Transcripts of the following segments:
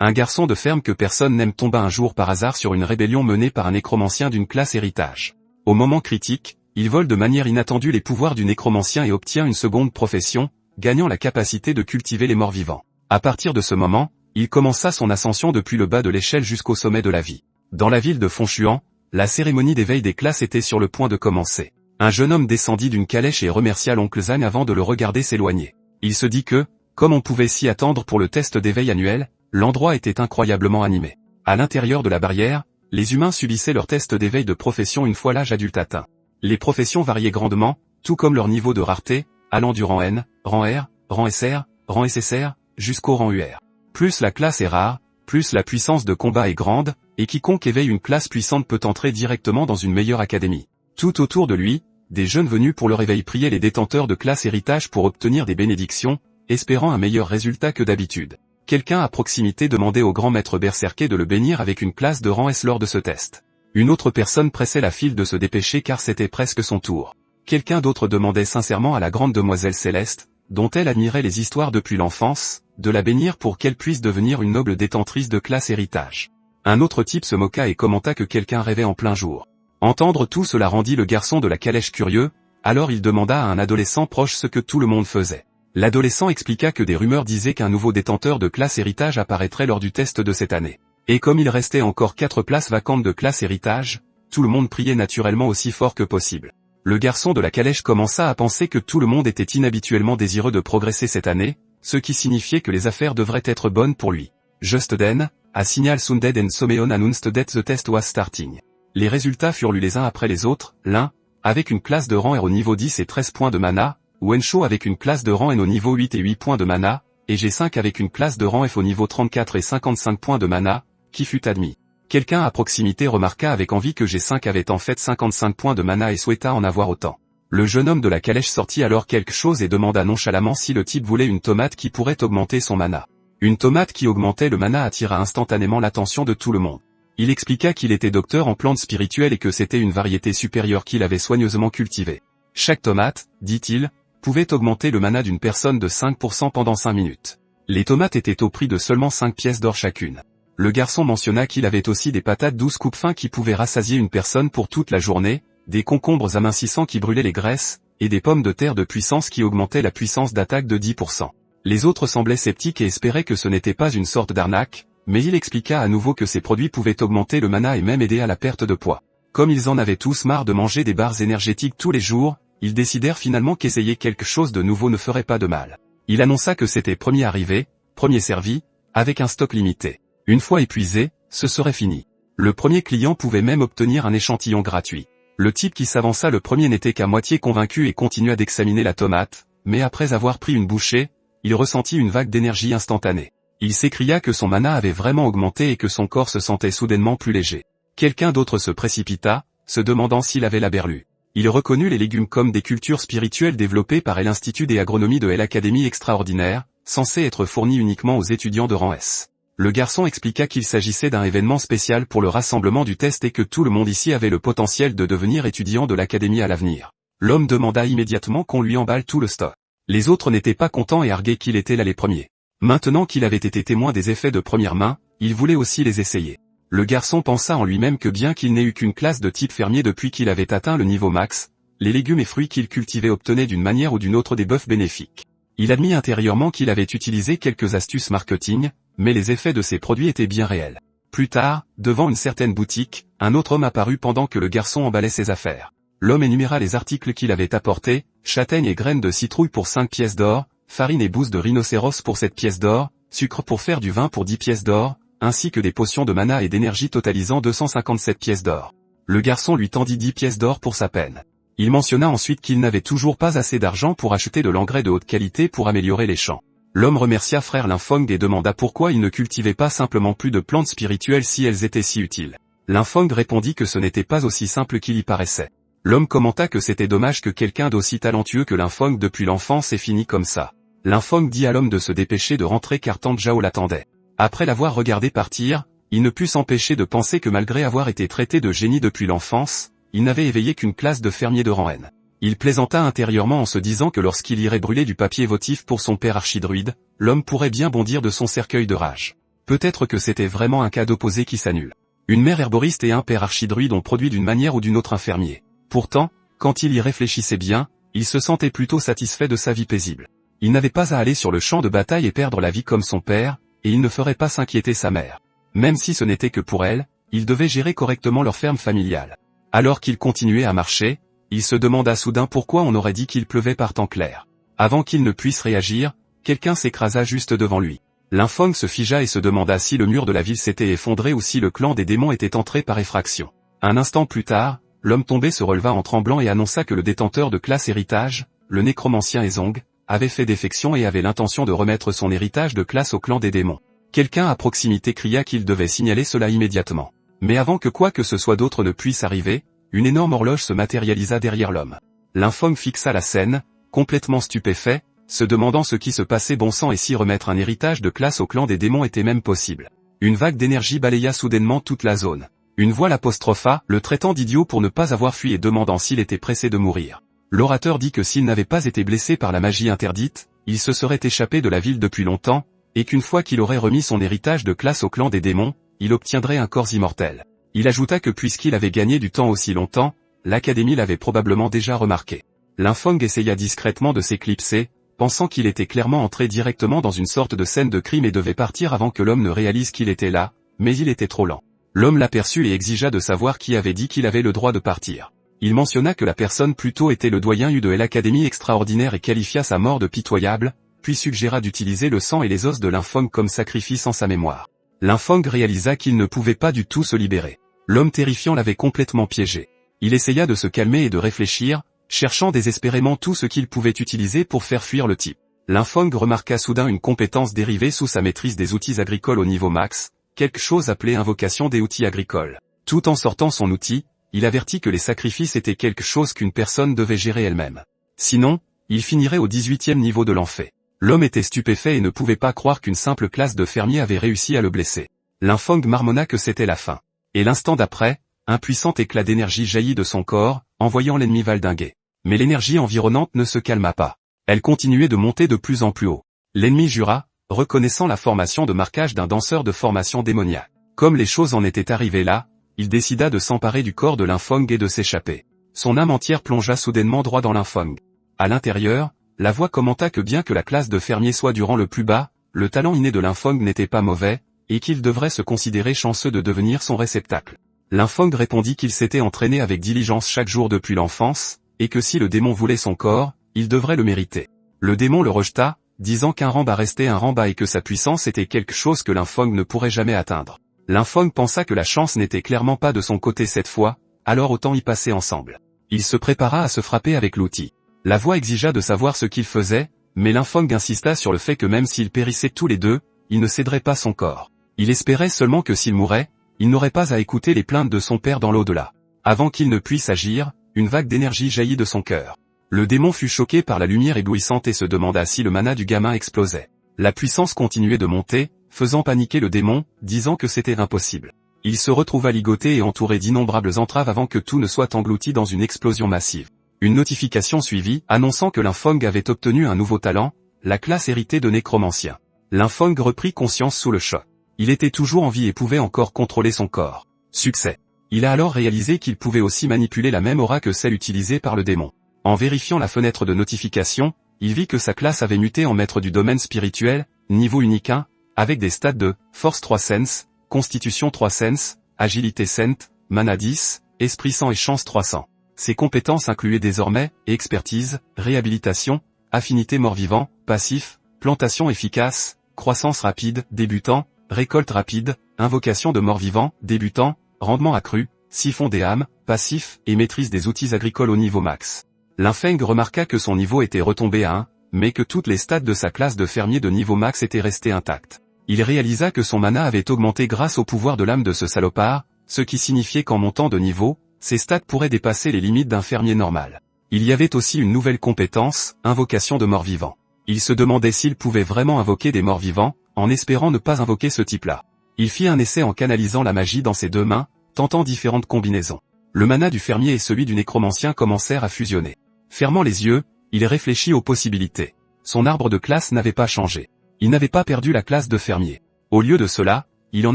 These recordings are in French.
Un garçon de ferme que personne n'aime tomba un jour par hasard sur une rébellion menée par un nécromancien d'une classe héritage. Au moment critique, il vole de manière inattendue les pouvoirs du nécromancien et obtient une seconde profession, gagnant la capacité de cultiver les morts vivants. À partir de ce moment, il commença son ascension depuis le bas de l'échelle jusqu'au sommet de la vie. Dans la ville de Fonchuan, la cérémonie d'éveil des classes était sur le point de commencer. Un jeune homme descendit d'une calèche et remercia l'oncle Zhang avant de le regarder s'éloigner. Il se dit que, comme on pouvait s'y attendre pour le test d'éveil annuel, l'endroit était incroyablement animé. À l'intérieur de la barrière, les humains subissaient leur test d'éveil de profession une fois l'âge adulte atteint. Les professions variaient grandement, tout comme leur niveau de rareté, allant du rang N, rang R, rang SR, rang SSR, jusqu'au rang UR. Plus la classe est rare, plus la puissance de combat est grande, et quiconque éveille une classe puissante peut entrer directement dans une meilleure académie. Tout autour de lui, des jeunes venus pour le réveil priaient les détenteurs de classe héritage pour obtenir des bénédictions, espérant un meilleur résultat que d'habitude. Quelqu'un à proximité demandait au grand maître berserker de le bénir avec une classe de rang S lors de ce test. Une autre personne pressait la file de se dépêcher car c'était presque son tour. Quelqu'un d'autre demandait sincèrement à la grande demoiselle Céleste, dont elle admirait les histoires depuis l'enfance, de la bénir pour qu'elle puisse devenir une noble détentrice de classe héritage. Un autre type se moqua et commenta que quelqu'un rêvait en plein jour. Entendre tout cela rendit le garçon de la calèche curieux, alors il demanda à un adolescent proche ce que tout le monde faisait. L'adolescent expliqua que des rumeurs disaient qu'un nouveau détenteur de classe héritage apparaîtrait lors du test de cette année. Et comme il restait encore 4 places vacantes de classe héritage, tout le monde priait naturellement aussi fort que possible. Le garçon de la calèche commença à penser que tout le monde était inhabituellement désireux de progresser cette année, ce qui signifiait que les affaires devraient être bonnes pour lui. Just then, a signal sounded and Someone announced that the test was starting. Les résultats furent lus les uns après les autres, l'un, avec une classe de rang R au niveau 10 et 13 points de mana, Wensho avec une classe de rang N au niveau 8 et 8 points de mana, et G5 avec une classe de rang F au niveau 34 et 55 points de mana, qui fut admis. Quelqu'un à proximité remarqua avec envie que G5 avait en fait 55 points de mana et souhaita en avoir autant. Le jeune homme de la calèche sortit alors quelque chose et demanda nonchalamment si le type voulait une tomate qui pourrait augmenter son mana. Une tomate qui augmentait le mana attira instantanément l'attention de tout le monde. Il expliqua qu'il était docteur en plantes spirituelles et que c'était une variété supérieure qu'il avait soigneusement cultivée. Chaque tomate, dit-il, pouvait augmenter le mana d'une personne de 5% pendant 5 minutes. Les tomates étaient au prix de seulement 5 pièces d'or chacune. Le garçon mentionna qu'il avait aussi des patates douces coupe-fin qui pouvaient rassasier une personne pour toute la journée, des concombres amincissants qui brûlaient les graisses, et des pommes de terre de puissance qui augmentaient la puissance d'attaque de 10%. Les autres semblaient sceptiques et espéraient que ce n'était pas une sorte d'arnaque, mais il expliqua à nouveau que ces produits pouvaient augmenter le mana et même aider à la perte de poids. Comme ils en avaient tous marre de manger des barres énergétiques tous les jours, ils décidèrent finalement qu'essayer quelque chose de nouveau ne ferait pas de mal. Il annonça que c'était premier arrivé, premier servi, avec un stock limité. Une fois épuisé, ce serait fini. Le premier client pouvait même obtenir un échantillon gratuit. Le type qui s'avança le premier n'était qu'à moitié convaincu et continua d'examiner la tomate, mais après avoir pris une bouchée, il ressentit une vague d'énergie instantanée. Il s'écria que son mana avait vraiment augmenté et que son corps se sentait soudainement plus léger. Quelqu'un d'autre se précipita, se demandant s'il avait la berlue. Il reconnut les légumes comme des cultures spirituelles développées par l'Institut des agronomies de l'Académie extraordinaire, censées être fournies uniquement aux étudiants de rang S. Le garçon expliqua qu'il s'agissait d'un événement spécial pour le rassemblement du test et que tout le monde ici avait le potentiel de devenir étudiant de l'académie à l'avenir. L'homme demanda immédiatement qu'on lui emballe tout le stock. Les autres n'étaient pas contents et arguaient qu'il était là les premiers. Maintenant qu'il avait été témoin des effets de première main, il voulait aussi les essayer. Le garçon pensa en lui-même que bien qu'il n'ait eu qu'une classe de type fermier depuis qu'il avait atteint le niveau max, les légumes et fruits qu'il cultivait obtenaient d'une manière ou d'une autre des buffs bénéfiques. Il admit intérieurement qu'il avait utilisé quelques astuces marketing, mais les effets de ces produits étaient bien réels. Plus tard, devant une certaine boutique, un autre homme apparut pendant que le garçon emballait ses affaires. L'homme énuméra les articles qu'il avait apportés, châtaignes et graines de citrouille pour 5 pièces d'or, farine et bouse de rhinocéros pour 7 pièces d'or, sucre pour faire du vin pour 10 pièces d'or, ainsi que des potions de mana et d'énergie totalisant 257 pièces d'or. Le garçon lui tendit 10 pièces d'or pour sa peine. Il mentionna ensuite qu'il n'avait toujours pas assez d'argent pour acheter de l'engrais de haute qualité pour améliorer les champs. L'homme remercia frère Linfong et demanda pourquoi il ne cultivait pas simplement plus de plantes spirituelles si elles étaient si utiles. Linfong répondit que ce n'était pas aussi simple qu'il y paraissait. L'homme commenta que c'était dommage que quelqu'un d'aussi talentueux que Linfong depuis l'enfance ait fini comme ça. Linfong dit à l'homme de se dépêcher de rentrer car Tante Zhao l'attendait. Après l'avoir regardé partir, il ne put s'empêcher de penser que malgré avoir été traité de génie depuis l'enfance, il n'avait éveillé qu'une classe de fermier de rang N. Il plaisanta intérieurement en se disant que lorsqu'il irait brûler du papier votif pour son père archidruide, l'homme pourrait bien bondir de son cercueil de rage. Peut-être que c'était vraiment un cas d'opposé qui s'annule. Une mère herboriste et un père archidruide ont produit d'une manière ou d'une autre un fermier. Pourtant, quand il y réfléchissait bien, il se sentait plutôt satisfait de sa vie paisible. Il n'avait pas à aller sur le champ de bataille et perdre la vie comme son père, et il ne ferait pas s'inquiéter sa mère. Même si ce n'était que pour elle, il devait gérer correctement leur ferme familiale. Alors qu'il continuait à marcher, il se demanda soudain pourquoi on aurait dit qu'il pleuvait par temps clair. Avant qu'il ne puisse réagir, quelqu'un s'écrasa juste devant lui. Linfeng se figea et se demanda si le mur de la ville s'était effondré ou si le clan des démons était entré par effraction. Un instant plus tard, l'homme tombé se releva en tremblant et annonça que le détenteur de classe héritage, le nécromancien Ezong, avait fait défection et avait l'intention de remettre son héritage de classe au clan des démons. Quelqu'un à proximité cria qu'il devait signaler cela immédiatement. Mais avant que quoi que ce soit d'autre ne puisse arriver, une énorme horloge se matérialisa derrière l'homme. Linfeng fixa la scène, complètement stupéfait, se demandant ce qui se passait. Bon sang, et si remettre un héritage de classe au clan des démons était même possible. Une vague d'énergie balaya soudainement toute la zone. Une voix l'apostropha, le traitant d'idiot pour ne pas avoir fui et demandant s'il était pressé de mourir. L'orateur dit que s'il n'avait pas été blessé par la magie interdite, il se serait échappé de la ville depuis longtemps, et qu'une fois qu'il aurait remis son héritage de classe au clan des démons, il obtiendrait un corps immortel. Il ajouta que puisqu'il avait gagné du temps aussi longtemps, l'académie l'avait probablement déjà remarqué. Linfeng essaya discrètement de s'éclipser, pensant qu'il était clairement entré directement dans une sorte de scène de crime et devait partir avant que l'homme ne réalise qu'il était là, mais il était trop lent. L'homme l'aperçut et exigea de savoir qui avait dit qu'il avait le droit de partir. Il mentionna que la personne plutôt était le doyen de l'académie extraordinaire et qualifia sa mort de pitoyable, puis suggéra d'utiliser le sang et les os de Linfeng comme sacrifice en sa mémoire. Linfeng réalisa qu'il ne pouvait pas du tout se libérer. L'homme terrifiant l'avait complètement piégé. Il essaya de se calmer et de réfléchir, cherchant désespérément tout ce qu'il pouvait utiliser pour faire fuir le type. Linfeng remarqua soudain une compétence dérivée sous sa maîtrise des outils agricoles au niveau max, quelque chose appelé invocation des outils agricoles. Tout en sortant son outil, il avertit que les sacrifices étaient quelque chose qu'une personne devait gérer elle-même. Sinon, il finirait au 18e niveau de l'enfer. L'homme était stupéfait et ne pouvait pas croire qu'une simple classe de fermier avait réussi à le blesser. Linfeng marmonna que c'était la fin. Et l'instant d'après, un puissant éclat d'énergie jaillit de son corps, envoyant l'ennemi valdinguer. Mais l'énergie environnante ne se calma pas. Elle continuait de monter de plus en plus haut. L'ennemi jura, reconnaissant la formation de marquage d'un danseur de formation démoniaque. Comme les choses en étaient arrivées là, il décida de s'emparer du corps de Linfeng et de s'échapper. Son âme entière plongea soudainement droit dans Linfeng. À l'intérieur, la voix commenta que bien que la classe de fermier soit du rang le plus bas, le talent inné de Linfeng n'était pas mauvais, et qu'il devrait se considérer chanceux de devenir son réceptacle. Linfeng répondit qu'il s'était entraîné avec diligence chaque jour depuis l'enfance, et que si le démon voulait son corps, il devrait le mériter. Le démon le rejeta, disant qu'un rang bas restait un rang bas et que sa puissance était quelque chose que Linfeng ne pourrait jamais atteindre. Linfeng pensa que la chance n'était clairement pas de son côté cette fois, alors autant y passer ensemble. Il se prépara à se frapper avec l'outil. La voix exigea de savoir ce qu'il faisait, mais Linfeng insista sur le fait que même s'ils périssaient tous les deux, il ne céderait pas son corps. Il espérait seulement que s'il mourait, il n'aurait pas à écouter les plaintes de son père dans l'au-delà. Avant qu'il ne puisse agir, une vague d'énergie jaillit de son cœur. Le démon fut choqué par la lumière éblouissante et se demanda si le mana du gamin explosait. La puissance continuait de monter, faisant paniquer le démon, disant que c'était impossible. Il se retrouva ligoté et entouré d'innombrables entraves avant que tout ne soit englouti dans une explosion massive. Une notification suivit, annonçant que Linfeng avait obtenu un nouveau talent, la classe héritée de nécromancien. Linfeng reprit conscience sous le choc. Il était toujours en vie et pouvait encore contrôler son corps. Succès. Il a alors réalisé qu'il pouvait aussi manipuler la même aura que celle utilisée par le démon. En vérifiant la fenêtre de notification, il vit que sa classe avait muté en maître du domaine spirituel, niveau unique 1, avec des stats de Force 3 Sense, Constitution 3 Sense, Agilité Cent, Mana 10, Esprit 100 et Chance 300. Ses compétences incluaient désormais expertise, réhabilitation, affinité mort-vivant, passif, plantation efficace, croissance rapide, débutant, récolte rapide, invocation de mort-vivant, débutant, rendement accru, siphon des âmes, passif et maîtrise des outils agricoles au niveau max. Linfeng remarqua que son niveau était retombé à 1, mais que toutes les stats de sa classe de fermier de niveau max étaient restées intactes. Il réalisa que son mana avait augmenté grâce au pouvoir de l'âme de ce salopard, ce qui signifiait qu'en montant de niveau, ses stats pourraient dépasser les limites d'un fermier normal. Il y avait aussi une nouvelle compétence, invocation de morts-vivants. Il se demandait s'il pouvait vraiment invoquer des morts-vivants, en espérant ne pas invoquer ce type-là. Il fit un essai en canalisant la magie dans ses deux mains, tentant différentes combinaisons. Le mana du fermier et celui du nécromancien commencèrent à fusionner. Fermant les yeux, il réfléchit aux possibilités. Son arbre de classe n'avait pas changé. Il n'avait pas perdu la classe de fermier. Au lieu de cela, il en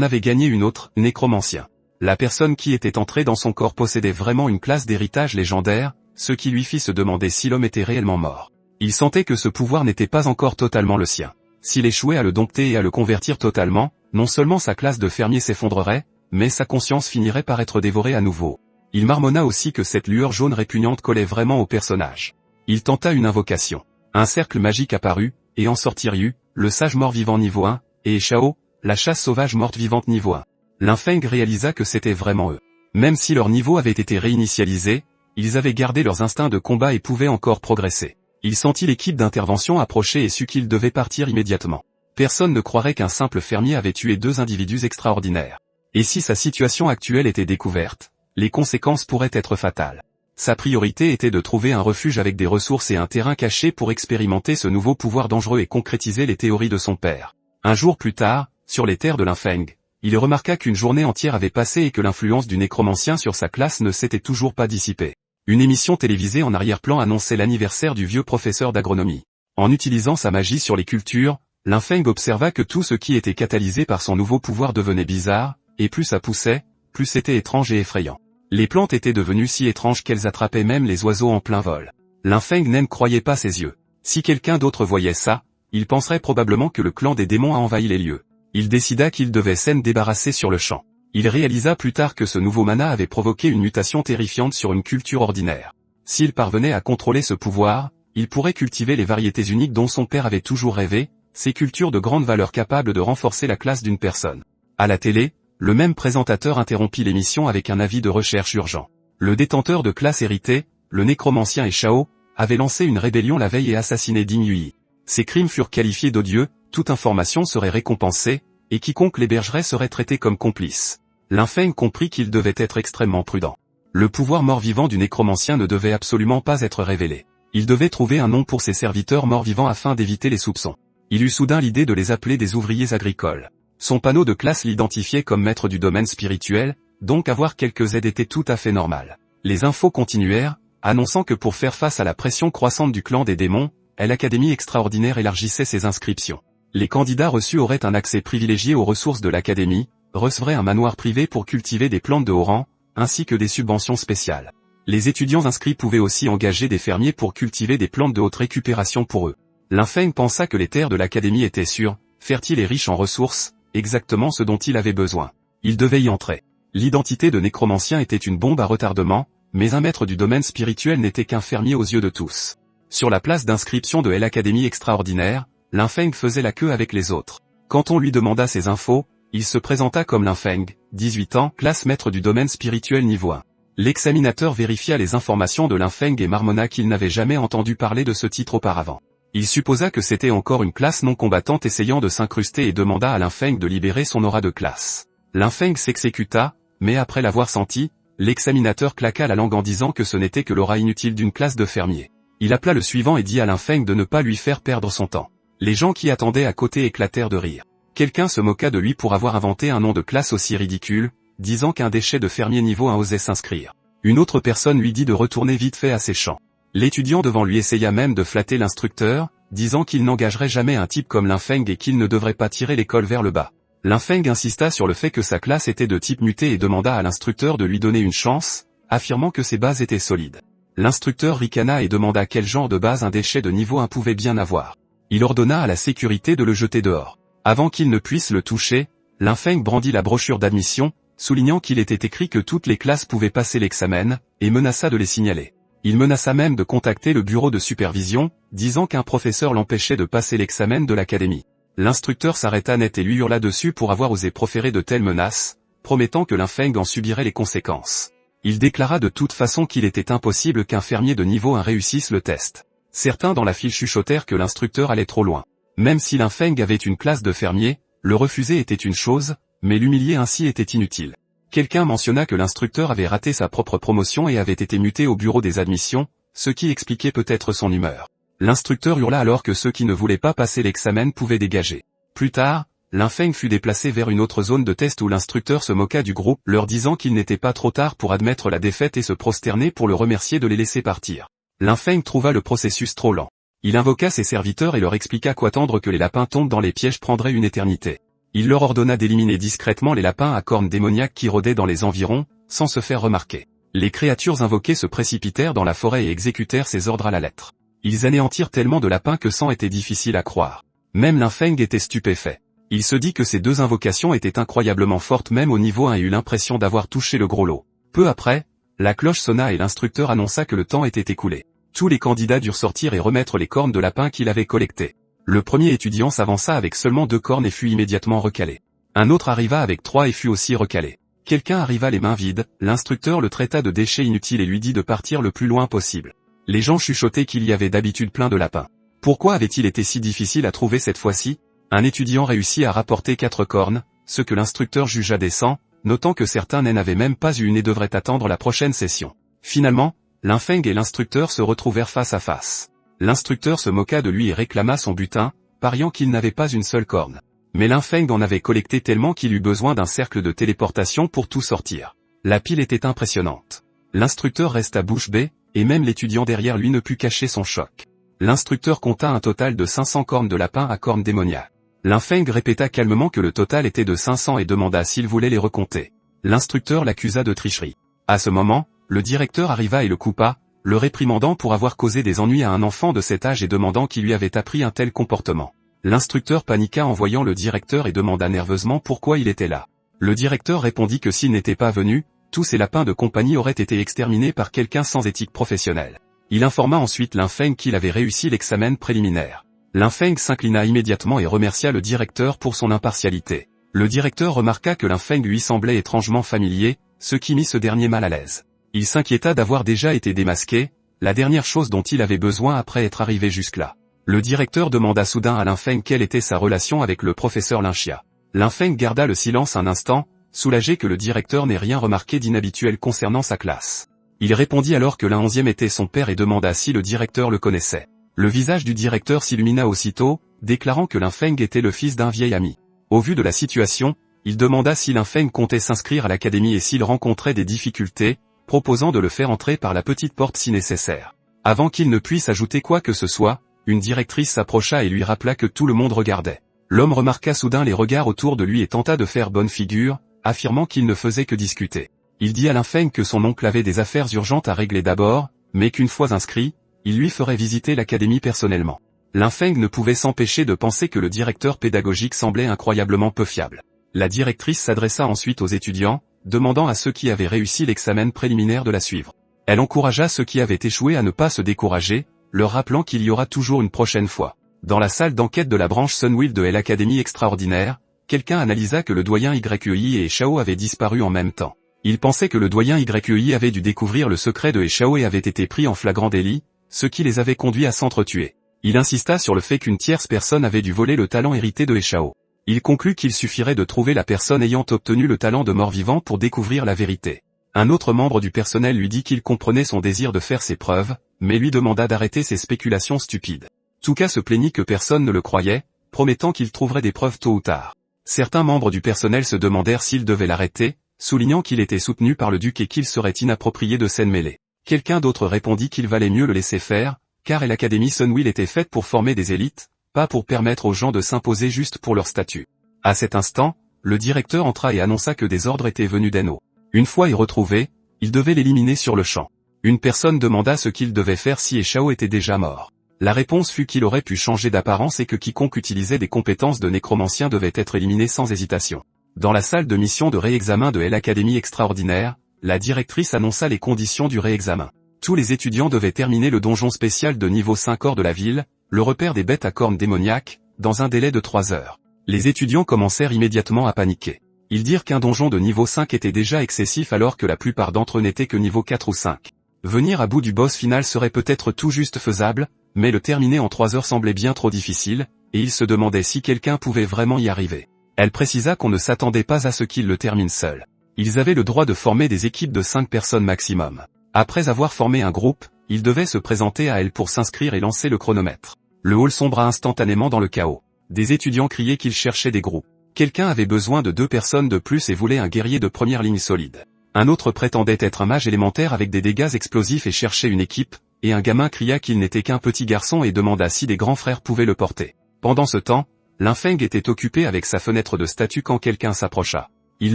avait gagné une autre, nécromancien. La personne qui était entrée dans son corps possédait vraiment une classe d'héritage légendaire, ce qui lui fit se demander si l'homme était réellement mort. Il sentait que ce pouvoir n'était pas encore totalement le sien. S'il échouait à le dompter et à le convertir totalement, non seulement sa classe de fermier s'effondrerait, mais sa conscience finirait par être dévorée à nouveau. Il marmonna aussi que cette lueur jaune répugnante collait vraiment au personnage. Il tenta une invocation. Un cercle magique apparut, et en sortit Ryu, le sage mort-vivant niveau 1, et Shao, la chasse sauvage morte-vivante niveau 1. Linfeng réalisa que c'était vraiment eux. Même si leur niveau avait été réinitialisé, ils avaient gardé leurs instincts de combat et pouvaient encore progresser. Il sentit l'équipe d'intervention approcher et sut qu'il devait partir immédiatement. Personne ne croirait qu'un simple fermier avait tué 2 individus extraordinaires. Et si sa situation actuelle était découverte, les conséquences pourraient être fatales. Sa priorité était de trouver un refuge avec des ressources et un terrain caché pour expérimenter ce nouveau pouvoir dangereux et concrétiser les théories de son père. Un jour plus tard, sur les terres de Linfeng, il remarqua qu'une journée entière avait passé et que l'influence du nécromancien sur sa classe ne s'était toujours pas dissipée. Une émission télévisée en arrière-plan annonçait l'anniversaire du vieux professeur d'agronomie. En utilisant sa magie sur les cultures, Linfeng observa que tout ce qui était catalysé par son nouveau pouvoir devenait bizarre, et plus ça poussait, plus c'était étrange et effrayant. Les plantes étaient devenues si étranges qu'elles attrapaient même les oiseaux en plein vol. Linfeng n'en croyait pas ses yeux. Si quelqu'un d'autre voyait ça, il penserait probablement que le clan des démons a envahi les lieux. Il décida qu'il devait s'en débarrasser sur le champ. Il réalisa plus tard que ce nouveau mana avait provoqué une mutation terrifiante sur une culture ordinaire. S'il parvenait à contrôler ce pouvoir, il pourrait cultiver les variétés uniques dont son père avait toujours rêvé, ces cultures de grande valeur capables de renforcer la classe d'une personne. À la télé, le même présentateur interrompit l'émission avec un avis de recherche urgent. Le détenteur de classe héritée, le nécromancien et Shao, avait lancé une rébellion la veille et assassiné Ding Yui. Ces crimes furent qualifiés d'odieux, toute information serait récompensée, et quiconque l'hébergerait serait traité comme complice. Linfeng comprit qu'il devait être extrêmement prudent. Le pouvoir mort-vivant du nécromancien ne devait absolument pas être révélé. Il devait trouver un nom pour ses serviteurs morts-vivants afin d'éviter les soupçons. Il eut soudain l'idée de les appeler des ouvriers agricoles. Son panneau de classe l'identifiait comme maître du domaine spirituel, donc avoir quelques aides était tout à fait normal. Les infos continuèrent, annonçant que pour faire face à la pression croissante du clan des démons, l'Académie extraordinaire élargissait ses inscriptions. Les candidats reçus auraient un accès privilégié aux ressources de l'Académie, recevraient un manoir privé pour cultiver des plantes de haut rang, ainsi que des subventions spéciales. Les étudiants inscrits pouvaient aussi engager des fermiers pour cultiver des plantes de haute récupération pour eux. Linfeng pensa que les terres de l'Académie étaient sûres, fertiles et riches en ressources, exactement ce dont il avait besoin. Il devait y entrer. L'identité de nécromancien était une bombe à retardement, mais un maître du domaine spirituel n'était qu'un fermier aux yeux de tous. Sur la place d'inscription de l'Académie extraordinaire, Linfeng faisait la queue avec les autres. Quand on lui demanda ses infos, il se présenta comme Linfeng, 18 ans, classe maître du domaine spirituel niveau 1. L'examinateur vérifia les informations de Linfeng et marmonna qu'il n'avait jamais entendu parler de ce titre auparavant. Il supposa que c'était encore une classe non combattante essayant de s'incruster et demanda à Linfeng de libérer son aura de classe. Linfeng s'exécuta, mais après l'avoir senti, l'examinateur claqua la langue en disant que ce n'était que l'aura inutile d'une classe de fermier. Il appela le suivant et dit à Linfeng de ne pas lui faire perdre son temps. Les gens qui attendaient à côté éclatèrent de rire. Quelqu'un se moqua de lui pour avoir inventé un nom de classe aussi ridicule, disant qu'un déchet de fermier niveau 1 osait s'inscrire. Une autre personne lui dit de retourner vite fait à ses champs. L'étudiant devant lui essaya même de flatter l'instructeur, disant qu'il n'engagerait jamais un type comme Linfeng et qu'il ne devrait pas tirer l'école vers le bas. Linfeng insista sur le fait que sa classe était de type muté et demanda à l'instructeur de lui donner une chance, affirmant que ses bases étaient solides. L'instructeur ricana et demanda quel genre de base un déchet de niveau 1 pouvait bien avoir. Il ordonna à la sécurité de le jeter dehors. Avant qu'il ne puisse le toucher, Linfeng brandit la brochure d'admission, soulignant qu'il était écrit que toutes les classes pouvaient passer l'examen, et menaça de les signaler. Il menaça même de contacter le bureau de supervision, disant qu'un professeur l'empêchait de passer l'examen de l'académie. L'instructeur s'arrêta net et lui hurla dessus pour avoir osé proférer de telles menaces, promettant que Linfeng en subirait les conséquences. Il déclara de toute façon qu'il était impossible qu'un fermier de niveau 1 réussisse le test. Certains dans la file chuchotèrent que l'instructeur allait trop loin. Même si Linfeng avait une classe de fermier, le refuser était une chose, mais l'humilier ainsi était inutile. Quelqu'un mentionna que l'instructeur avait raté sa propre promotion et avait été muté au bureau des admissions, ce qui expliquait peut-être son humeur. L'instructeur hurla alors que ceux qui ne voulaient pas passer l'examen pouvaient dégager. Plus tard, Linfeng fut déplacé vers une autre zone de test où l'instructeur se moqua du groupe, leur disant qu'il n'était pas trop tard pour admettre la défaite et se prosterner pour le remercier de les laisser partir. Linfeng trouva le processus trop lent. Il invoqua ses serviteurs et leur expliqua qu'attendre que les lapins tombent dans les pièges prendrait une éternité. Il leur ordonna d'éliminer discrètement les lapins à cornes démoniaques qui rôdaient dans les environs, sans se faire remarquer. Les créatures invoquées se précipitèrent dans la forêt et exécutèrent ces ordres à la lettre. Ils anéantirent tellement de lapins que 100 était difficile à croire. Même Lin Feng était stupéfait. Il se dit que ces 2 invocations étaient incroyablement fortes, même au niveau 1 et eut l'impression d'avoir touché le gros lot. Peu après, la cloche sonna et l'instructeur annonça que le temps était écoulé. Tous les candidats durent sortir et remettre les cornes de lapin qu'il avait collectées. Le premier étudiant s'avança avec seulement 2 cornes et fut immédiatement recalé. Un autre arriva avec 3 et fut aussi recalé. Quelqu'un arriva les mains vides, l'instructeur le traita de déchet inutile et lui dit de partir le plus loin possible. Les gens chuchotaient qu'il y avait d'habitude plein de lapins. Pourquoi avait-il été si difficile à trouver cette fois-ci? Un étudiant réussit à rapporter 4 cornes, ce que l'instructeur jugea décent, notant que certains n'avaient même pas eu une et devraient attendre la prochaine session. Finalement, Lin Feng et l'instructeur se retrouvèrent face à face. L'instructeur se moqua de lui et réclama son butin, pariant qu'il n'avait pas une seule corne. Mais Lin Feng en avait collecté tellement qu'il eut besoin d'un cercle de téléportation pour tout sortir. La pile était impressionnante. L'instructeur resta bouche bée, et même l'étudiant derrière lui ne put cacher son choc. L'instructeur compta un total de 500 cornes de lapin à cornes démoniaques. Lin Feng répéta calmement que le total était de 500 et demanda s'il voulait les recompter. L'instructeur l'accusa de tricherie. À ce moment, le directeur arriva et le coupa, le réprimandant pour avoir causé des ennuis à un enfant de cet âge et demandant qui lui avait appris un tel comportement. L'instructeur paniqua en voyant le directeur et demanda nerveusement pourquoi il était là. Le directeur répondit que s'il n'était pas venu, tous ces lapins de compagnie auraient été exterminés par quelqu'un sans éthique professionnelle. Il informa ensuite Lin Feng qu'il avait réussi l'examen préliminaire. Lin Feng s'inclina immédiatement et remercia le directeur pour son impartialité. Le directeur remarqua que Lin Feng lui semblait étrangement familier, ce qui mit ce dernier mal à l'aise. Il s'inquiéta d'avoir déjà été démasqué, la dernière chose dont il avait besoin après être arrivé jusque-là. Le directeur demanda soudain à Lin Feng quelle était sa relation avec le professeur Lin Xia. Lin Feng garda le silence un instant, soulagé que le directeur n'ait rien remarqué d'inhabituel concernant sa classe. Il répondit alors que l'un 11e était son père et demanda si le directeur le connaissait. Le visage du directeur s'illumina aussitôt, déclarant que Lin Feng était le fils d'un vieil ami. Au vu de la situation, il demanda si Lin Feng comptait s'inscrire à l'académie et s'il rencontrait des difficultés, proposant de le faire entrer par la petite porte si nécessaire. Avant qu'il ne puisse ajouter quoi que ce soit, une directrice s'approcha et lui rappela que tout le monde regardait. L'homme remarqua soudain les regards autour de lui et tenta de faire bonne figure, affirmant qu'il ne faisait que discuter. Il dit à Lin Feng que son oncle avait des affaires urgentes à régler d'abord, mais qu'une fois inscrit, il lui ferait visiter l'académie personnellement. Lin Feng ne pouvait s'empêcher de penser que le directeur pédagogique semblait incroyablement peu fiable. La directrice s'adressa ensuite aux étudiants, demandant à ceux qui avaient réussi l'examen préliminaire de la suivre. Elle encouragea ceux qui avaient échoué à ne pas se décourager, leur rappelant qu'il y aura toujours une prochaine fois. Dans la salle d'enquête de la branche Sunwheel de l'Académie extraordinaire, quelqu'un analysa que le doyen YEI et Shao avaient disparu en même temps. Il pensait que le doyen YEI avait dû découvrir le secret de Shao et avait été pris en flagrant délit, ce qui les avait conduits à s'entretuer. Il insista sur le fait qu'une tierce personne avait dû voler le talent hérité de Shao. Il conclut qu'il suffirait de trouver la personne ayant obtenu le talent de mort-vivant pour découvrir la vérité. Un autre membre du personnel lui dit qu'il comprenait son désir de faire ses preuves, mais lui demanda d'arrêter ses spéculations stupides. Touka se plaignit que personne ne le croyait, promettant qu'il trouverait des preuves tôt ou tard. Certains membres du personnel se demandèrent s'ils devaient l'arrêter, soulignant qu'il était soutenu par le duc et qu'il serait inapproprié de scène mêlée. Quelqu'un d'autre répondit qu'il valait mieux le laisser faire, car l'Académie Sunwheel était faite pour former des élites, pas pour permettre aux gens de s'imposer juste pour leur statut. À cet instant, le directeur entra et annonça que des ordres étaient venus d'Eno. Une fois y retrouvé, il devait l'éliminer sur le champ. Une personne demanda ce qu'il devait faire si Shao était déjà mort. La réponse fut qu'il aurait pu changer d'apparence et que quiconque utilisait des compétences de nécromancien devait être éliminé sans hésitation. Dans la salle de mission de réexamen de l'Académie extraordinaire, la directrice annonça les conditions du réexamen. Tous les étudiants devaient terminer le donjon spécial de niveau 5 hors de la ville, le repère des bêtes à cornes démoniaques, dans un délai de 3 heures. Les étudiants commencèrent immédiatement à paniquer. Ils dirent qu'un donjon de niveau 5 était déjà excessif alors que la plupart d'entre eux n'étaient que niveau 4 ou 5. Venir à bout du boss final serait peut-être tout juste faisable, mais le terminer en 3 heures semblait bien trop difficile, et ils se demandaient si quelqu'un pouvait vraiment y arriver. Elle précisa qu'on ne s'attendait pas à ce qu'ils le terminent seuls. Ils avaient le droit de former des équipes de 5 personnes maximum. Après avoir formé un groupe, ils devaient se présenter à elle pour s'inscrire et lancer le chronomètre. Le hall sombra instantanément dans le chaos. Des étudiants criaient qu'ils cherchaient des groupes. Quelqu'un avait besoin de 2 personnes de plus et voulait un guerrier de première ligne solide. Un autre prétendait être un mage élémentaire avec des dégâts explosifs et cherchait une équipe, et un gamin cria qu'il n'était qu'un petit garçon et demanda si des grands frères pouvaient le porter. Pendant ce temps, Feng était occupé avec sa fenêtre de statut quand quelqu'un s'approcha. Il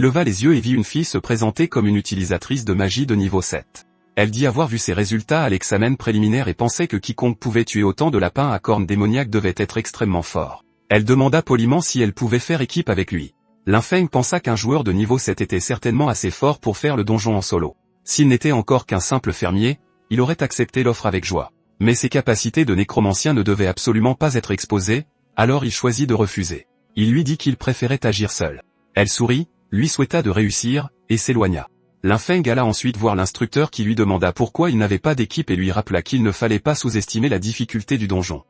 leva les yeux et vit une fille se présenter comme une utilisatrice de magie de niveau 7. Elle dit avoir vu ses résultats à l'examen préliminaire et pensait que quiconque pouvait tuer autant de lapins à cornes démoniaques devait être extrêmement fort. Elle demanda poliment si elle pouvait faire équipe avec lui. Feng pensa qu'un joueur de niveau 7 était certainement assez fort pour faire le donjon en solo. S'il n'était encore qu'un simple fermier, il aurait accepté l'offre avec joie. Mais ses capacités de nécromancien ne devaient absolument pas être exposées, alors il choisit de refuser. Il lui dit qu'il préférait agir seul. Elle sourit, lui souhaita de réussir, et s'éloigna. Feng alla ensuite voir l'instructeur qui lui demanda pourquoi il n'avait pas d'équipe et lui rappela qu'il ne fallait pas sous-estimer la difficulté du donjon.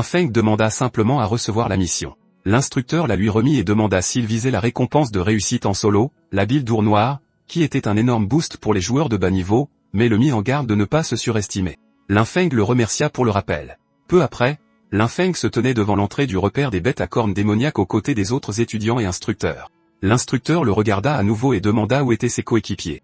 Feng demanda simplement à recevoir la mission. L'instructeur la lui remit et demanda s'il visait la récompense de réussite en solo, la bille d'ours noir, qui était un énorme boost pour les joueurs de bas niveau, mais le mit en garde de ne pas se surestimer. Feng le remercia pour le rappel. Peu après, Feng se tenait devant l'entrée du repère des bêtes à cornes démoniaques aux côtés des autres étudiants et instructeurs. L'instructeur le regarda à nouveau et demanda où étaient ses coéquipiers.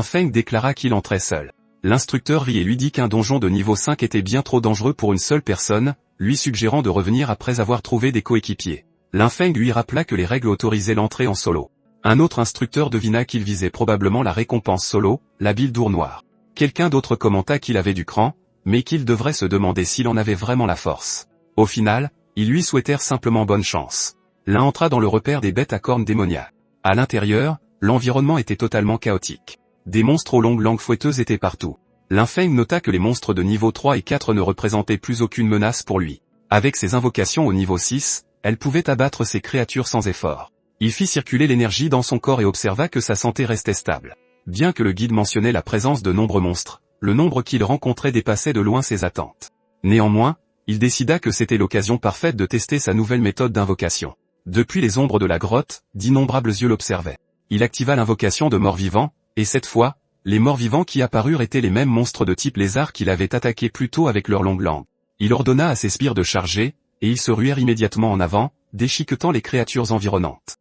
Feng déclara qu'il entrait seul. L'instructeur rit et lui dit qu'un donjon de niveau 5 était bien trop dangereux pour une seule personne, lui suggérant de revenir après avoir trouvé des coéquipiers. Feng lui rappela que les règles autorisaient l'entrée en solo. Un autre instructeur devina qu'il visait probablement la récompense solo, la bille d'ours noir. Quelqu'un d'autre commenta qu'il avait du cran, mais qu'il devrait se demander s'il en avait vraiment la force. Au final, ils lui souhaitèrent simplement bonne chance. L'un entra dans le repère des bêtes à cornes démoniaques. À l'intérieur, l'environnement était totalement chaotique. Des monstres aux longues langues fouetteuses étaient partout. Feng nota que les monstres de niveau 3 et 4 ne représentaient plus aucune menace pour lui. Avec ses invocations au niveau 6, elle pouvait abattre ces créatures sans effort. Il fit circuler l'énergie dans son corps et observa que sa santé restait stable. Bien que le guide mentionnait la présence de nombreux monstres, le nombre qu'il rencontrait dépassait de loin ses attentes. Néanmoins, il décida que c'était l'occasion parfaite de tester sa nouvelle méthode d'invocation. Depuis les ombres de la grotte, d'innombrables yeux l'observaient. Il activa l'invocation de mort-vivant, et cette fois, les morts-vivants qui apparurent étaient les mêmes monstres de type lézard qu'il avait attaqués plus tôt avec leurs longues langues. Il ordonna à ses sbires de charger, et ils se ruèrent immédiatement en avant, déchiquetant les créatures environnantes.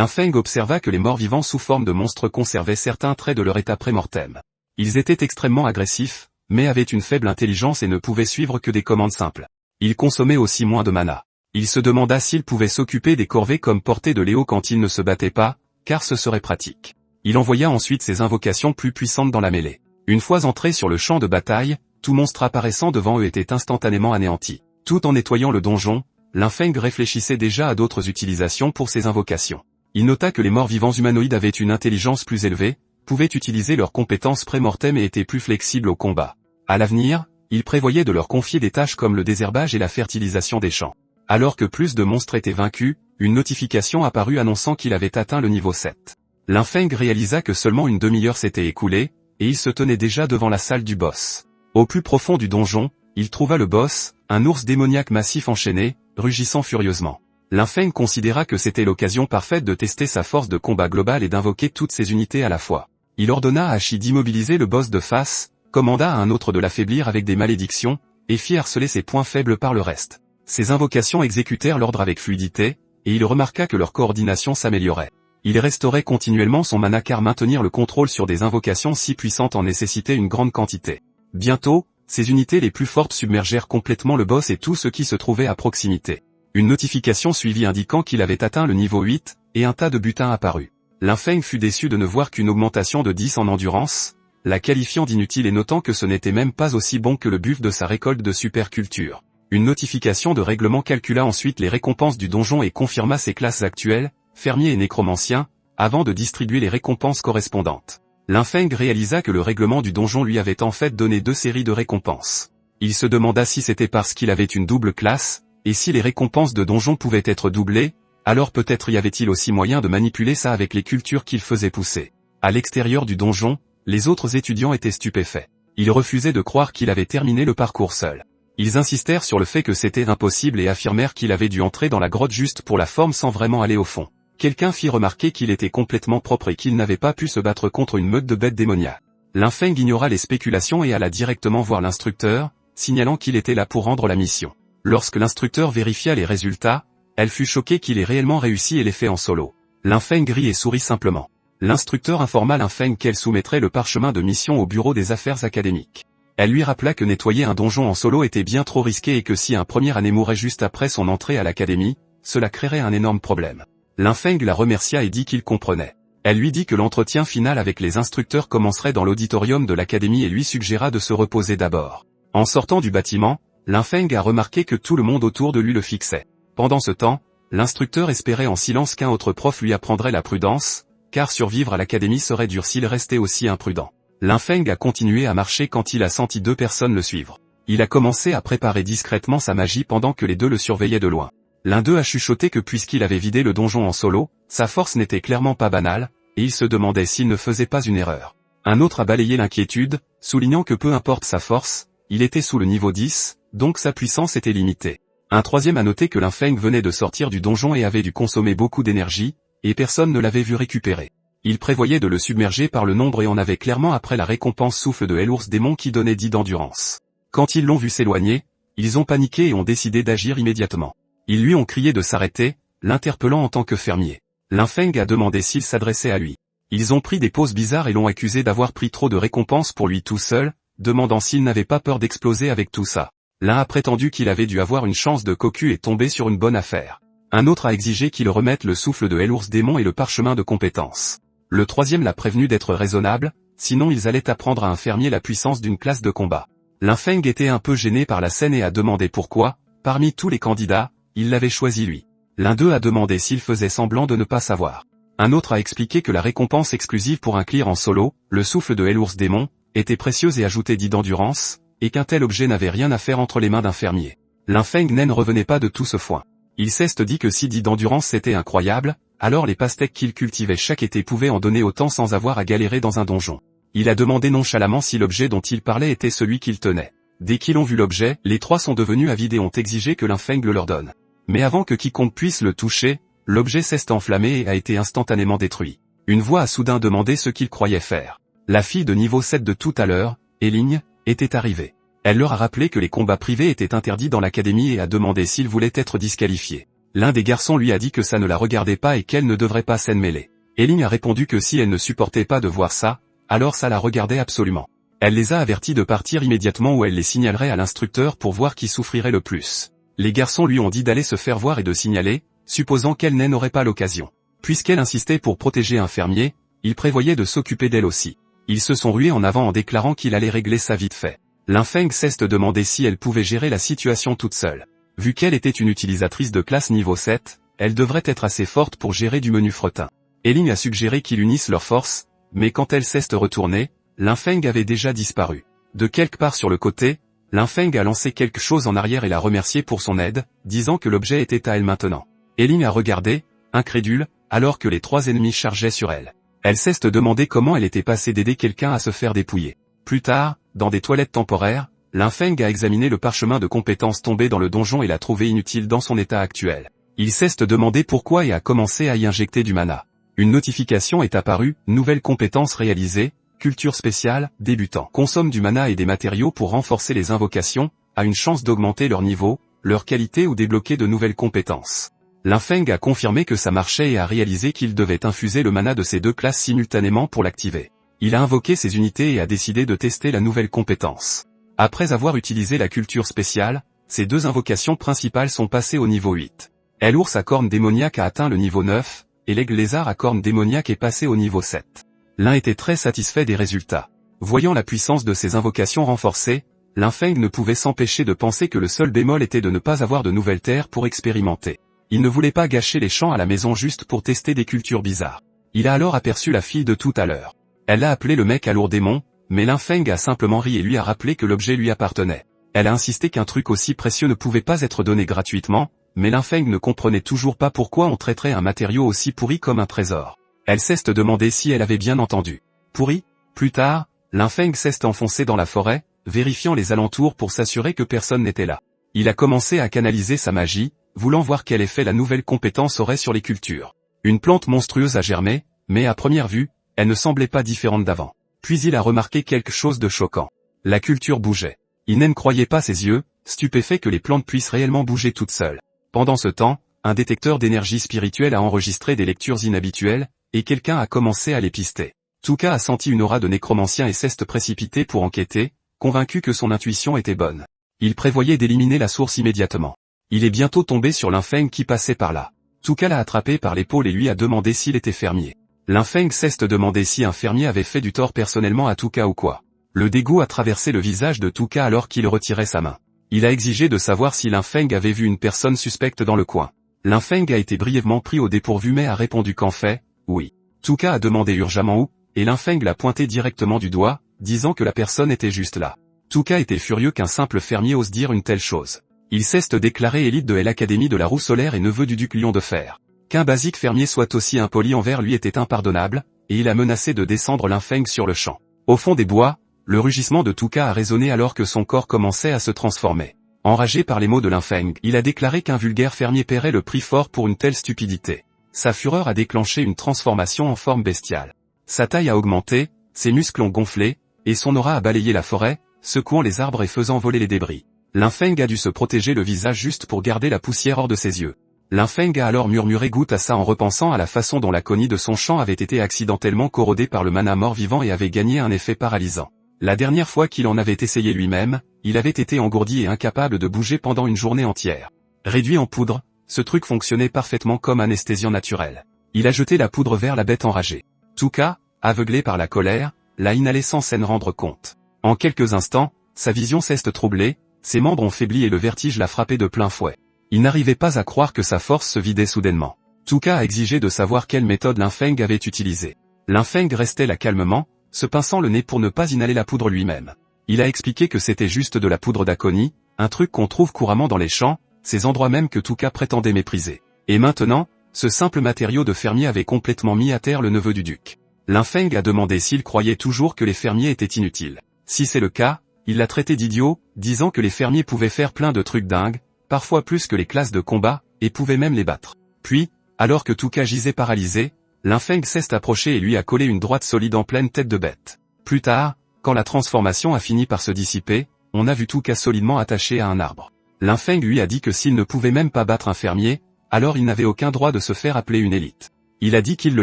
Feng observa que les morts-vivants sous forme de monstres conservaient certains traits de leur état pré-mortem. Ils étaient extrêmement agressifs, mais avaient une faible intelligence et ne pouvaient suivre que des commandes simples. Ils consommaient aussi moins de mana. Il se demanda s'il pouvait s'occuper des corvées comme porter de Léo quand il ne se battait pas, car ce serait pratique. Il envoya ensuite ses invocations plus puissantes dans la mêlée. Une fois entrés sur le champ de bataille, tout monstre apparaissant devant eux était instantanément anéanti. Tout en nettoyant le donjon, Feng réfléchissait déjà à d'autres utilisations pour ses invocations. Il nota que les morts-vivants humanoïdes avaient une intelligence plus élevée, pouvaient utiliser leurs compétences pré-mortem et étaient plus flexibles au combat. À l'avenir, il prévoyait de leur confier des tâches comme le désherbage et la fertilisation des champs. Alors que plus de monstres étaient vaincus, une notification apparut annonçant qu'il avait atteint le niveau 7. Feng réalisa que seulement une demi-heure s'était écoulée, et il se tenait déjà devant la salle du boss. Au plus profond du donjon, il trouva le boss, un ours démoniaque massif enchaîné, rugissant furieusement. Feng considéra que c'était l'occasion parfaite de tester sa force de combat globale et d'invoquer toutes ses unités à la fois. Il ordonna à Hachi d'immobiliser le boss de face, commanda à un autre de l'affaiblir avec des malédictions, et fit harceler ses points faibles par le reste. Ses invocations exécutèrent l'ordre avec fluidité, et il remarqua que leur coordination s'améliorait. Il restaurait continuellement son mana car maintenir le contrôle sur des invocations si puissantes en nécessitait une grande quantité. Bientôt, ses unités les plus fortes submergèrent complètement le boss et tout ce qui se trouvait à proximité. Une notification suivit indiquant qu'il avait atteint le niveau 8, et un tas de butin apparut. Feng fut déçu de ne voir qu'une augmentation de 10 en endurance, la qualifiant d'inutile et notant que ce n'était même pas aussi bon que le buff de sa récolte de superculture. Une notification de règlement calcula ensuite les récompenses du donjon et confirma ses classes actuelles, fermier et nécromancien, avant de distribuer les récompenses correspondantes. Feng réalisa que le règlement du donjon lui avait en fait donné 2 séries de récompenses. Il se demanda si c'était parce qu'il avait une double classe, et si les récompenses de donjon pouvaient être doublées, alors peut-être y avait-il aussi moyen de manipuler ça avec les cultures qu'il faisait pousser. À l'extérieur du donjon, les autres étudiants étaient stupéfaits. Ils refusaient de croire qu'il avait terminé le parcours seul. Ils insistèrent sur le fait que c'était impossible et affirmèrent qu'il avait dû entrer dans la grotte juste pour la forme sans vraiment aller au fond. Quelqu'un fit remarquer qu'il était complètement propre et qu'il n'avait pas pu se battre contre une meute de bêtes démoniaques. Feng ignora les spéculations et alla directement voir l'instructeur, signalant qu'il était là pour rendre la mission. Lorsque l'instructeur vérifia les résultats, elle fut choquée qu'il ait réellement réussi et l'ait fait en solo. Feng rit et sourit simplement. L'instructeur informa Feng qu'elle soumettrait le parchemin de mission au bureau des affaires académiques. Elle lui rappela que nettoyer un donjon en solo était bien trop risqué et que si un premier année mourait juste après son entrée à l'académie, cela créerait un énorme problème. Lin Feng la remercia et dit qu'il comprenait. Elle lui dit que l'entretien final avec les instructeurs commencerait dans l'auditorium de l'académie et lui suggéra de se reposer d'abord. En sortant du bâtiment, Lin Feng a remarqué que tout le monde autour de lui le fixait. Pendant ce temps, l'instructeur espérait en silence qu'un autre prof lui apprendrait la prudence, car survivre à l'académie serait dur s'il restait aussi imprudent. Lin Feng a continué à marcher quand il a senti deux personnes le suivre. Il a commencé à préparer discrètement sa magie pendant que les deux le surveillaient de loin. L'un d'eux a chuchoté que puisqu'il avait vidé le donjon en solo, sa force n'était clairement pas banale, et il se demandait s'il ne faisait pas une erreur. Un autre a balayé l'inquiétude, soulignant que peu importe sa force, il était sous le niveau 10, donc sa puissance était limitée. Un troisième a noté que Lin Feng venait de sortir du donjon et avait dû consommer beaucoup d'énergie, et personne ne l'avait vu récupérer. Il prévoyait de le submerger par le nombre et en avait clairement après la récompense souffle de L-Ours démon qui donnait 10 d'endurance. Quand ils l'ont vu s'éloigner, ils ont paniqué et ont décidé d'agir immédiatement. Ils lui ont crié de s'arrêter, l'interpellant en tant que fermier. Lin Feng a demandé s'il s'adressait à lui. Ils ont pris des poses bizarres et l'ont accusé d'avoir pris trop de récompenses pour lui tout seul, demandant s'il n'avait pas peur d'exploser avec tout ça. L'un a prétendu qu'il avait dû avoir une chance de cocu et tomber sur une bonne affaire. Un autre a exigé qu'il remette le souffle de L-Ours démon et le parchemin de compétences. Le troisième l'a prévenu d'être raisonnable, sinon ils allaient apprendre à un fermier la puissance d'une classe de combat. Lin Feng était un peu gêné par la scène et a demandé pourquoi, parmi tous les candidats, il l'avait choisi lui. L'un d'eux a demandé s'il faisait semblant de ne pas savoir. Un autre a expliqué que la récompense exclusive pour un clear en solo, le souffle de L-Ours démon, était précieuse et ajoutait 10 d'endurance, et qu'un tel objet n'avait rien à faire entre les mains d'un fermier. Lin Feng ne revenait pas de tout ce foin. Il s'est dit que si 10 d'endurance c'était incroyable, alors les pastèques qu'il cultivait chaque été pouvaient en donner autant sans avoir à galérer dans un donjon. Il a demandé nonchalamment si l'objet dont il parlait était celui qu'il tenait. Dès qu'ils ont vu l'objet, les trois sont devenus avides et ont exigé que Lin Feng le leur donne. Mais avant que quiconque puisse le toucher, l'objet s'est enflammé et a été instantanément détruit. Une voix a soudain demandé ce qu'il croyait faire. La fille de niveau 7 de tout à l'heure, Eling, était arrivée. Elle leur a rappelé que les combats privés étaient interdits dans l'académie et a demandé s'il voulait être disqualifié. L'un des garçons lui a dit que ça ne la regardait pas et qu'elle ne devrait pas s'en mêler. Eling a répondu que si elle ne supportait pas de voir ça, alors ça la regardait absolument. Elle les a avertis de partir immédiatement ou elle les signalerait à l'instructeur pour voir qui souffrirait le plus. Les garçons lui ont dit d'aller se faire voir et de signaler, supposant qu'elle n'aurait pas l'occasion. Puisqu'elle insistait pour protéger un fermier, il prévoyait de s'occuper d'elle aussi. Ils se sont rués en avant en déclarant qu'il allait régler ça vite fait. Lin Feng s'est demandé si elle pouvait gérer la situation toute seule. Vu qu'elle était une utilisatrice de classe niveau 7, elle devrait être assez forte pour gérer du menu fretin. Eling a suggéré qu'ils unissent leurs forces, mais quand elle s'est retournée, Lin Feng avait déjà disparu. De quelque part sur le côté, Lin Feng a lancé quelque chose en arrière et l'a remercié pour son aide, disant que l'objet était à elle maintenant. Eling a regardé, incrédule, alors que les trois ennemis chargeaient sur elle. Elle s'est demandé comment elle était passée d'aider quelqu'un à se faire dépouiller. Plus tard, dans des toilettes temporaires, Lin Feng a examiné le parchemin de compétences tombé dans le donjon et l'a trouvé inutile dans son état actuel. Il s'est demandé pourquoi et a commencé à y injecter du mana. Une notification est apparue, nouvelle compétence réalisée, culture spéciale, débutant. Consomme du mana et des matériaux pour renforcer les invocations, a une chance d'augmenter leur niveau, leur qualité ou débloquer de nouvelles compétences. Lin Feng a confirmé que ça marchait et a réalisé qu'il devait infuser le mana de ces deux classes simultanément pour l'activer. Il a invoqué ses unités et a décidé de tester la nouvelle compétence. Après avoir utilisé la culture spéciale, ces deux invocations principales sont passées au niveau 8. L-Ours à corne démoniaque a atteint le niveau 9, et l'aigle lézard à corne démoniaque est passé au niveau 7. L'un était très satisfait des résultats. Voyant la puissance de ces invocations renforcées, Lin Feng ne pouvait s'empêcher de penser que le seul bémol était de ne pas avoir de nouvelles terres pour expérimenter. Il ne voulait pas gâcher les champs à la maison juste pour tester des cultures bizarres. Il a alors aperçu la fille de tout à l'heure. Elle l'a appelé le mec à lourd démon, mais Lin Feng a simplement ri et lui a rappelé que l'objet lui appartenait. Elle a insisté qu'un truc aussi précieux ne pouvait pas être donné gratuitement, mais Lin Feng ne comprenait toujours pas pourquoi on traiterait un matériau aussi pourri comme un trésor. Elle s'est demandé si elle avait bien entendu. Pourri? Plus tard, Lin Feng s'est enfoncé dans la forêt, vérifiant les alentours pour s'assurer que personne n'était là. Il a commencé à canaliser sa magie, voulant voir quel effet la nouvelle compétence aurait sur les cultures. Une plante monstrueuse a germé, mais à première vue, elle ne semblait pas différente d'avant. Puis il a remarqué quelque chose de choquant. La culture bougeait. Il ne croyait pas ses yeux, stupéfait que les plantes puissent réellement bouger toutes seules. Pendant ce temps, un détecteur d'énergie spirituelle a enregistré des lectures inhabituelles, et quelqu'un a commencé à les pister. Tuka a senti une aura de nécromancien et s'est précipité pour enquêter, convaincu que son intuition était bonne. Il prévoyait d'éliminer la source immédiatement. Il est bientôt tombé sur Linfeng qui passait par là. Tuka l'a attrapé par l'épaule et lui a demandé s'il était fermier. Linfeng cesse de demander si un fermier avait fait du tort personnellement à Tuka ou quoi. Le dégoût a traversé le visage de Tuka alors qu'il retirait sa main. Il a exigé de savoir si Linfeng avait vu une personne suspecte dans le coin. Linfeng a été brièvement pris au dépourvu mais a répondu qu'en fait, oui. Tuka a demandé urgemment où, et Linfeng l'a pointé directement du doigt, disant que la personne était juste là. Tuka était furieux qu'un simple fermier ose dire une telle chose. Il cesse de déclarer élite de l'Académie de la Roue Solaire et neveu du duc Lion de Fer. Qu'un basique fermier soit aussi impoli envers lui était impardonnable, et il a menacé de descendre Linfeng sur le champ. Au fond des bois, le rugissement de Tuka a résonné alors que son corps commençait à se transformer. Enragé par les mots de Linfeng, il a déclaré qu'un vulgaire fermier paierait le prix fort pour une telle stupidité. Sa fureur a déclenché une transformation en forme bestiale. Sa taille a augmenté, ses muscles ont gonflé, et son aura a balayé la forêt, secouant les arbres et faisant voler les débris. Linfeng a dû se protéger le visage juste pour garder la poussière hors de ses yeux. Linfeng a alors murmuré goutte à ça en repensant à la façon dont la conie de son champ avait été accidentellement corrodée par le mana mort-vivant et avait gagné un effet paralysant. La dernière fois qu'il en avait essayé lui-même, il avait été engourdi et incapable de bouger pendant une journée entière. Réduit en poudre, ce truc fonctionnait parfaitement comme anesthésiant naturel. Il a jeté la poudre vers la bête enragée. Tuka, aveuglé par la colère, l'a inhalé sans s'en rendre compte. En quelques instants, sa vision s'est troublée, ses membres ont faibli et le vertige l'a frappé de plein fouet. Il n'arrivait pas à croire que sa force se vidait soudainement. Tuka a exigé de savoir quelle méthode Linfeng avait utilisée. Linfeng restait là calmement, se pinçant le nez pour ne pas inhaler la poudre lui-même. Il a expliqué que c'était juste de la poudre d'aconie, un truc qu'on trouve couramment dans les champs, ces endroits même que Tuka prétendait mépriser. Et maintenant, ce simple matériau de fermier avait complètement mis à terre le neveu du duc. Linfeng a demandé s'il croyait toujours que les fermiers étaient inutiles. Si c'est le cas, il l'a traité d'idiot, disant que les fermiers pouvaient faire plein de trucs dingues, parfois plus que les classes de combat, et pouvaient même les battre. Puis, alors que Tuka gisait paralysé, Linfeng s'est approché et lui a collé une droite solide en pleine tête de bête. Plus tard, quand la transformation a fini par se dissiper, on a vu Tuka solidement attaché à un arbre. Linfeng lui a dit que s'il ne pouvait même pas battre un fermier, alors il n'avait aucun droit de se faire appeler une élite. Il a dit qu'il le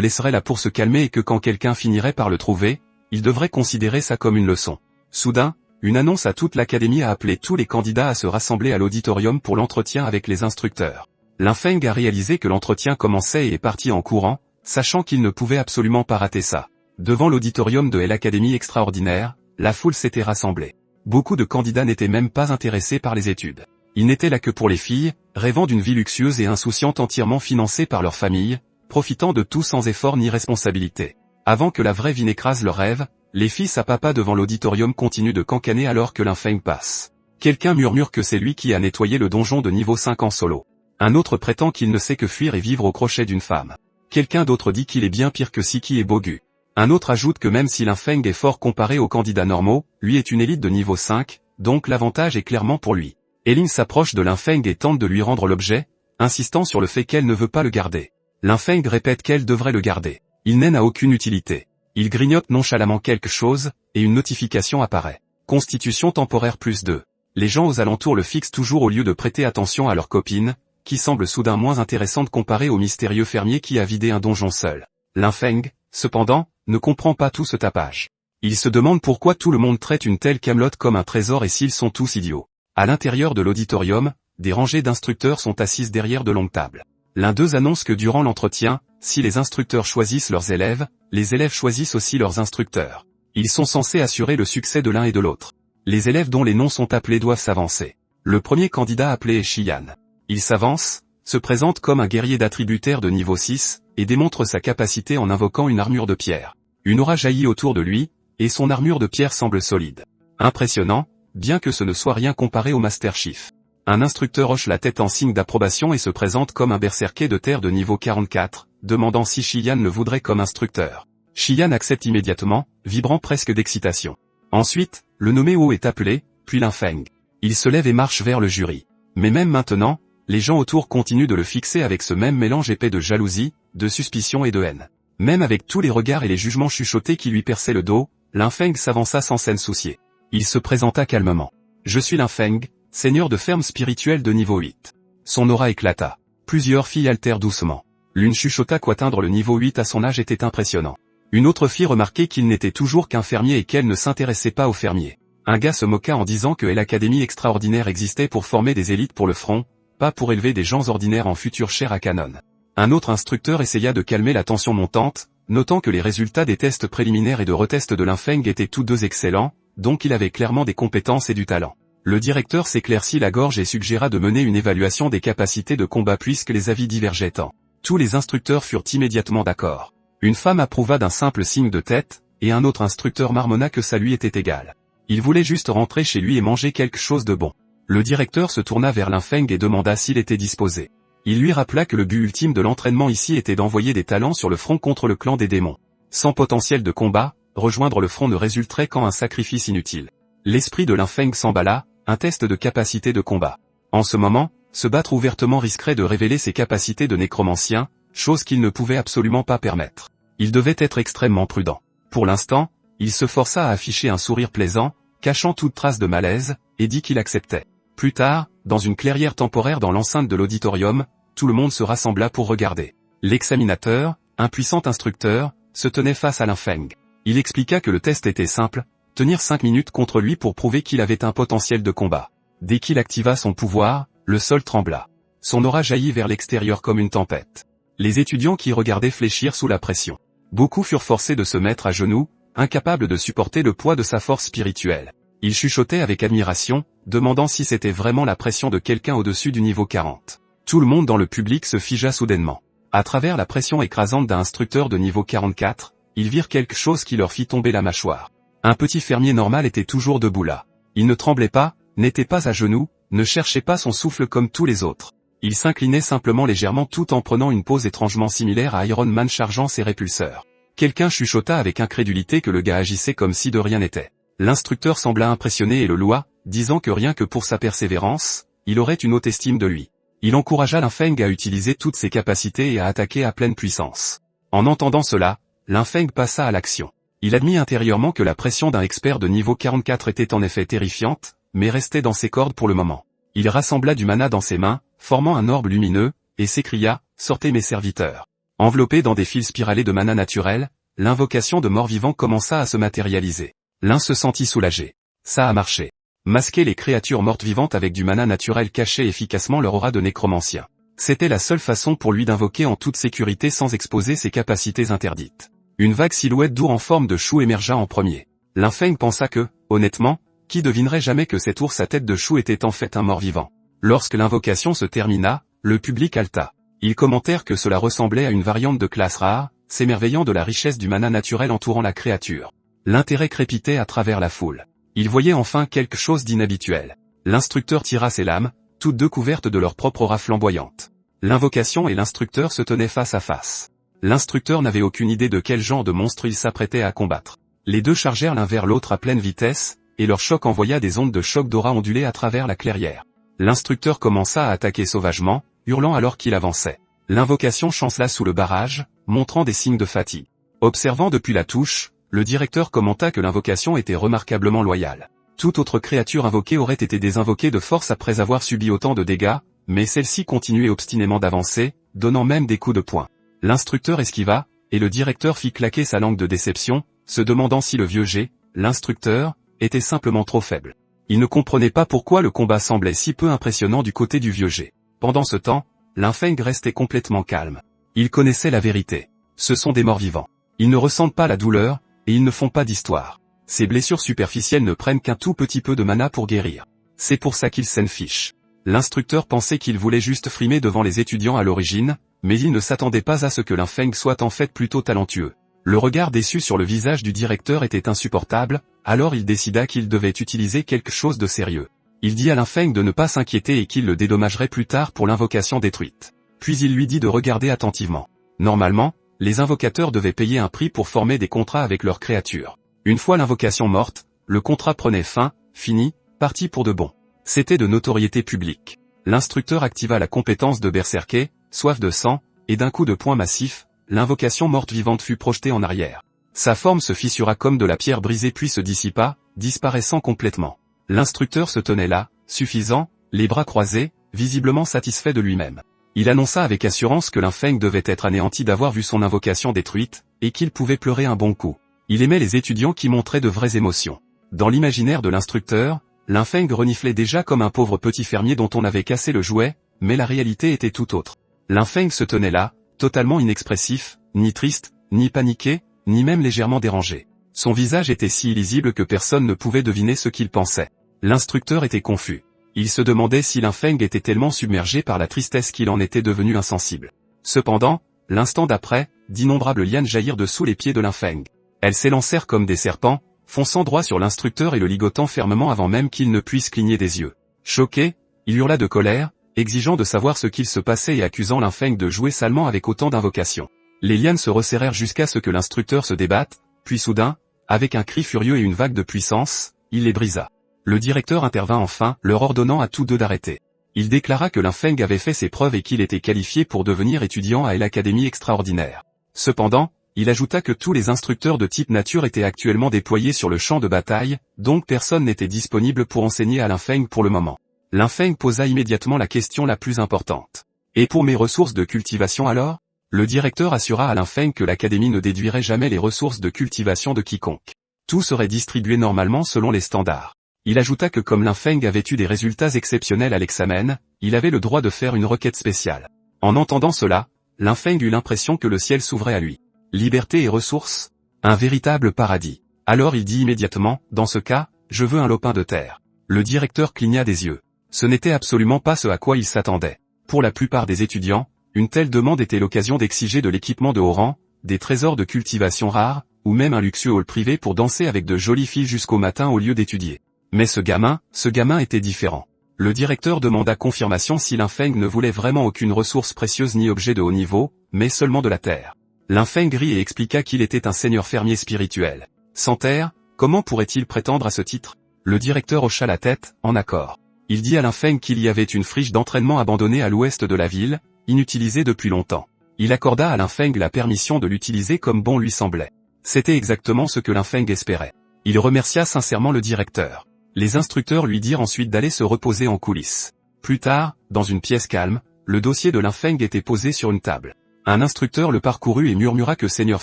laisserait là pour se calmer et que quand quelqu'un finirait par le trouver, il devrait considérer ça comme une leçon. Soudain, une annonce à toute l'académie a appelé tous les candidats à se rassembler à l'auditorium pour l'entretien avec les instructeurs. Linfeng a réalisé que l'entretien commençait et est parti en courant, sachant qu'il ne pouvait absolument pas rater ça. Devant l'auditorium de l'Académie extraordinaire, la foule s'était rassemblée. Beaucoup de candidats n'étaient même pas intéressés par les études. Ils n'étaient là que pour les filles, rêvant d'une vie luxueuse et insouciante entièrement financée par leur famille, profitant de tout sans effort ni responsabilité. Avant que la vraie vie n'écrase leurs rêves, les fils à papa devant l'auditorium continuent de cancaner alors que Linfeng passe. Quelqu'un murmure que c'est lui qui a nettoyé le donjon de niveau 5 en solo. Un autre prétend qu'il ne sait que fuir et vivre au crochet d'une femme. Quelqu'un d'autre dit qu'il est bien pire que Siki et Bogu. Un autre ajoute que même si Linfeng est fort comparé aux candidats normaux, lui est une élite de niveau 5, donc l'avantage est clairement pour lui. Elin s'approche de Linfeng et tente de lui rendre l'objet, insistant sur le fait qu'elle ne veut pas le garder. Linfeng répète qu'elle devrait le garder. Il n'a aucune utilité. Il grignote nonchalamment quelque chose, et une notification apparaît. Constitution temporaire +2. Les gens aux alentours le fixent toujours au lieu de prêter attention à leur copine, qui semble soudain moins intéressante comparée au mystérieux fermier qui a vidé un donjon seul. Linfeng, cependant, ne comprend pas tout ce tapage. Il se demande pourquoi tout le monde traite une telle camelote comme un trésor et s'ils sont tous idiots. À l'intérieur de l'auditorium, des rangées d'instructeurs sont assises derrière de longues tables. L'un d'eux annonce que durant l'entretien, si les instructeurs choisissent leurs élèves, les élèves choisissent aussi leurs instructeurs. Ils sont censés assurer le succès de l'un et de l'autre. Les élèves dont les noms sont appelés doivent s'avancer. Le premier candidat appelé est Shiyan. Il s'avance, se présente comme un guerrier d'attributaire de niveau 6, et démontre sa capacité en invoquant une armure de pierre. Une aura jaillit autour de lui, et son armure de pierre semble solide. Impressionnant, bien que ce ne soit rien comparé au Master Chief. Un instructeur hoche la tête en signe d'approbation et se présente comme un berserker de terre de niveau 44, demandant si Shiyan le voudrait comme instructeur. Shiyan accepte immédiatement, vibrant presque d'excitation. Ensuite, le nommé Wu est appelé, puis Linfeng. Il se lève et marche vers le jury. Mais même maintenant, les gens autour continuent de le fixer avec ce même mélange épais de jalousie, de suspicion et de haine. Même avec tous les regards et les jugements chuchotés qui lui perçaient le dos, Linfeng s'avança sans s'en soucier. Il se présenta calmement. « Je suis Linfeng, seigneur de ferme spirituelle de niveau 8. » Son aura éclata. Plusieurs filles altèrent doucement. L'une chuchota qu'atteindre le niveau 8 à son âge était impressionnant. Une autre fit remarquer qu'il n'était toujours qu'un fermier et qu'elle ne s'intéressait pas aux fermiers. Un gars se moqua en disant que l'Académie extraordinaire existait pour former des élites pour le front, pas pour élever des gens ordinaires en futur chair à canon. Un autre instructeur essaya de calmer la tension montante, notant que les résultats des tests préliminaires et de retest de Linfeng étaient tous deux excellents, donc il avait clairement des compétences et du talent. Le directeur s'éclaircit la gorge et suggéra de mener une évaluation des capacités de combat puisque les avis divergeaient tant. Tous les instructeurs furent immédiatement d'accord. Une femme approuva d'un simple signe de tête, et un autre instructeur marmonna que ça lui était égal. Il voulait juste rentrer chez lui et manger quelque chose de bon. Le directeur se tourna vers Linfeng et demanda s'il était disposé. Il lui rappela que le but ultime de l'entraînement ici était d'envoyer des talents sur le front contre le clan des démons. Sans potentiel de combat, rejoindre le front ne résulterait qu'en un sacrifice inutile. L'esprit de Linfeng s'emballa, un test de capacité de combat. En ce moment, se battre ouvertement risquerait de révéler ses capacités de nécromancien, chose qu'il ne pouvait absolument pas permettre. Il devait être extrêmement prudent. Pour l'instant, il se força à afficher un sourire plaisant, cachant toute trace de malaise, et dit qu'il acceptait. Plus tard, dans une clairière temporaire dans l'enceinte de l'auditorium, tout le monde se rassembla pour regarder. L'examinateur, un puissant instructeur, se tenait face à Linfeng. Il expliqua que le test était simple, tenir 5 minutes contre lui pour prouver qu'il avait un potentiel de combat. Dès qu'il activa son pouvoir, le sol trembla. Son aura jaillit vers l'extérieur comme une tempête. Les étudiants qui regardaient fléchirent sous la pression. Beaucoup furent forcés de se mettre à genoux, incapables de supporter le poids de sa force spirituelle. Ils chuchotaient avec admiration, demandant si c'était vraiment la pression de quelqu'un au-dessus du niveau 40. Tout le monde dans le public se figea soudainement. À travers la pression écrasante d'un instructeur de niveau 44, ils virent quelque chose qui leur fit tomber la mâchoire. Un petit fermier normal était toujours debout là. Il ne tremblait pas, n'était pas à genoux, ne cherchait pas son souffle comme tous les autres. Il s'inclinait simplement légèrement tout en prenant une pose étrangement similaire à Iron Man chargeant ses répulseurs. Quelqu'un chuchota avec incrédulité que le gars agissait comme si de rien n'était. L'instructeur sembla impressionné et le loua, disant que rien que pour sa persévérance, il aurait une haute estime de lui. Il encouragea Linfeng à utiliser toutes ses capacités et à attaquer à pleine puissance. En entendant cela, Linfeng passa à l'action. Il admit intérieurement que la pression d'un expert de niveau 44 était en effet terrifiante, mais restait dans ses cordes pour le moment. Il rassembla du mana dans ses mains, formant un orbe lumineux, et s'écria « Sortez mes serviteurs ». Enveloppé dans des fils spiralés de mana naturel, l'invocation de mort-vivant commença à se matérialiser. L'un se sentit soulagé. Ça a marché. Masquer les créatures mortes vivantes avec du mana naturel cachait efficacement leur aura de nécromancien. C'était la seule façon pour lui d'invoquer en toute sécurité sans exposer ses capacités interdites. Une vague silhouette d'ours en forme de chou émergea en premier. Linfeng pensa que, honnêtement, qui devinerait jamais que cet ours à tête de chou était en fait un mort-vivant. Lorsque l'invocation se termina, le public halta. Ils commentèrent que cela ressemblait à une variante de classe rare, s'émerveillant de la richesse du mana naturel entourant la créature. L'intérêt crépitait à travers la foule. Ils voyaient enfin quelque chose d'inhabituel. L'instructeur tira ses lames, toutes deux couvertes de leur propre aura flamboyante. L'invocation et l'instructeur se tenaient face à face. L'instructeur n'avait aucune idée de quel genre de monstre il s'apprêtait à combattre. Les deux chargèrent l'un vers l'autre à pleine vitesse, et leur choc envoya des ondes de choc d'aura ondulées à travers la clairière. L'instructeur commença à attaquer sauvagement, hurlant alors qu'il avançait. L'invocation chancela sous le barrage, montrant des signes de fatigue. Observant depuis la touche, le directeur commenta que l'invocation était remarquablement loyale. Toute autre créature invoquée aurait été désinvoquée de force après avoir subi autant de dégâts, mais celle-ci continuait obstinément d'avancer, donnant même des coups de poing. L'instructeur esquiva, et le directeur fit claquer sa langue de déception, se demandant si le vieux G, l'instructeur, était simplement trop faible. Il ne comprenait pas pourquoi le combat semblait si peu impressionnant du côté du vieux G. Pendant ce temps, Linfeng restait complètement calme. Il connaissait la vérité. Ce sont des morts vivants. Ils ne ressentent pas la douleur, et ils ne font pas d'histoire. Ces blessures superficielles ne prennent qu'un tout petit peu de mana pour guérir. C'est pour ça qu'ils s'en fichent. L'instructeur pensait qu'il voulait juste frimer devant les étudiants à l'origine, mais il ne s'attendait pas à ce que Linfeng soit en fait plutôt talentueux. Le regard déçu sur le visage du directeur était insupportable, alors il décida qu'il devait utiliser quelque chose de sérieux. Il dit à Linfeng de ne pas s'inquiéter et qu'il le dédommagerait plus tard pour l'invocation détruite. Puis il lui dit de regarder attentivement. Normalement, les invocateurs devaient payer un prix pour former des contrats avec leurs créatures. Une fois l'invocation morte, le contrat prenait fin, fini, parti pour de bon. C'était de notoriété publique. L'instructeur activa la compétence de Berserker, soif de sang, et d'un coup de poing massif, l'invocation morte-vivante fut projetée en arrière. Sa forme se fissura comme de la pierre brisée puis se dissipa, disparaissant complètement. L'instructeur se tenait là, suffisant, les bras croisés, visiblement satisfait de lui-même. Il annonça avec assurance que Linfeng devait être anéanti d'avoir vu son invocation détruite, et qu'il pouvait pleurer un bon coup. Il aimait les étudiants qui montraient de vraies émotions. Dans l'imaginaire de l'instructeur, Linfeng reniflait déjà comme un pauvre petit fermier dont on avait cassé le jouet, mais la réalité était tout autre. Linfeng se tenait là, totalement inexpressif, ni triste, ni paniqué, ni même légèrement dérangé. Son visage était si illisible que personne ne pouvait deviner ce qu'il pensait. L'instructeur était confus. Il se demandait si Linfeng était tellement submergé par la tristesse qu'il en était devenu insensible. Cependant, l'instant d'après, d'innombrables lianes jaillirent de sous les pieds de Linfeng. Elles s'élancèrent comme des serpents, fonçant droit sur l'instructeur et le ligotant fermement avant même qu'il ne puisse cligner des yeux. Choqué, il hurla de colère, exigeant de savoir ce qu'il se passait et accusant Linfeng de jouer salement avec autant d'invocations. Les lianes se resserrèrent jusqu'à ce que l'instructeur se débatte, puis soudain, avec un cri furieux et une vague de puissance, il les brisa. Le directeur intervint enfin, leur ordonnant à tous deux d'arrêter. Il déclara que Linfeng avait fait ses preuves et qu'il était qualifié pour devenir étudiant à l'Académie extraordinaire. Cependant, il ajouta que tous les instructeurs de type nature étaient actuellement déployés sur le champ de bataille, donc personne n'était disponible pour enseigner à Linfeng pour le moment. Linfeng posa immédiatement la question la plus importante. Et pour mes ressources de cultivation alors? Le directeur assura à Linfeng que l'Académie ne déduirait jamais les ressources de cultivation de quiconque. Tout serait distribué normalement selon les standards. Il ajouta que comme Linfeng avait eu des résultats exceptionnels à l'examen, il avait le droit de faire une requête spéciale. En entendant cela, Linfeng eut l'impression que le ciel s'ouvrait à lui. Liberté et ressources? Un véritable paradis. Alors il dit immédiatement, dans ce cas, je veux un lopin de terre. Le directeur cligna des yeux. Ce n'était absolument pas ce à quoi il s'attendait. Pour la plupart des étudiants, une telle demande était l'occasion d'exiger de l'équipement de haut rang, des trésors de cultivation rares, ou même un luxueux hall privé pour danser avec de jolies filles jusqu'au matin au lieu d'étudier. Mais ce gamin était différent. Le directeur demanda confirmation si Linfeng ne voulait vraiment aucune ressource précieuse ni objet de haut niveau, mais seulement de la terre. Linfeng rit et expliqua qu'il était un seigneur fermier spirituel. Sans terre, comment pourrait-il prétendre à ce titre? Le directeur hocha la tête, en accord. Il dit à Linfeng qu'il y avait une friche d'entraînement abandonnée à l'ouest de la ville, inutilisée depuis longtemps. Il accorda à Linfeng la permission de l'utiliser comme bon lui semblait. C'était exactement ce que Linfeng espérait. Il remercia sincèrement le directeur. Les instructeurs lui dirent ensuite d'aller se reposer en coulisses. Plus tard, dans une pièce calme, le dossier de Linfeng était posé sur une table. Un instructeur le parcourut et murmura que seigneur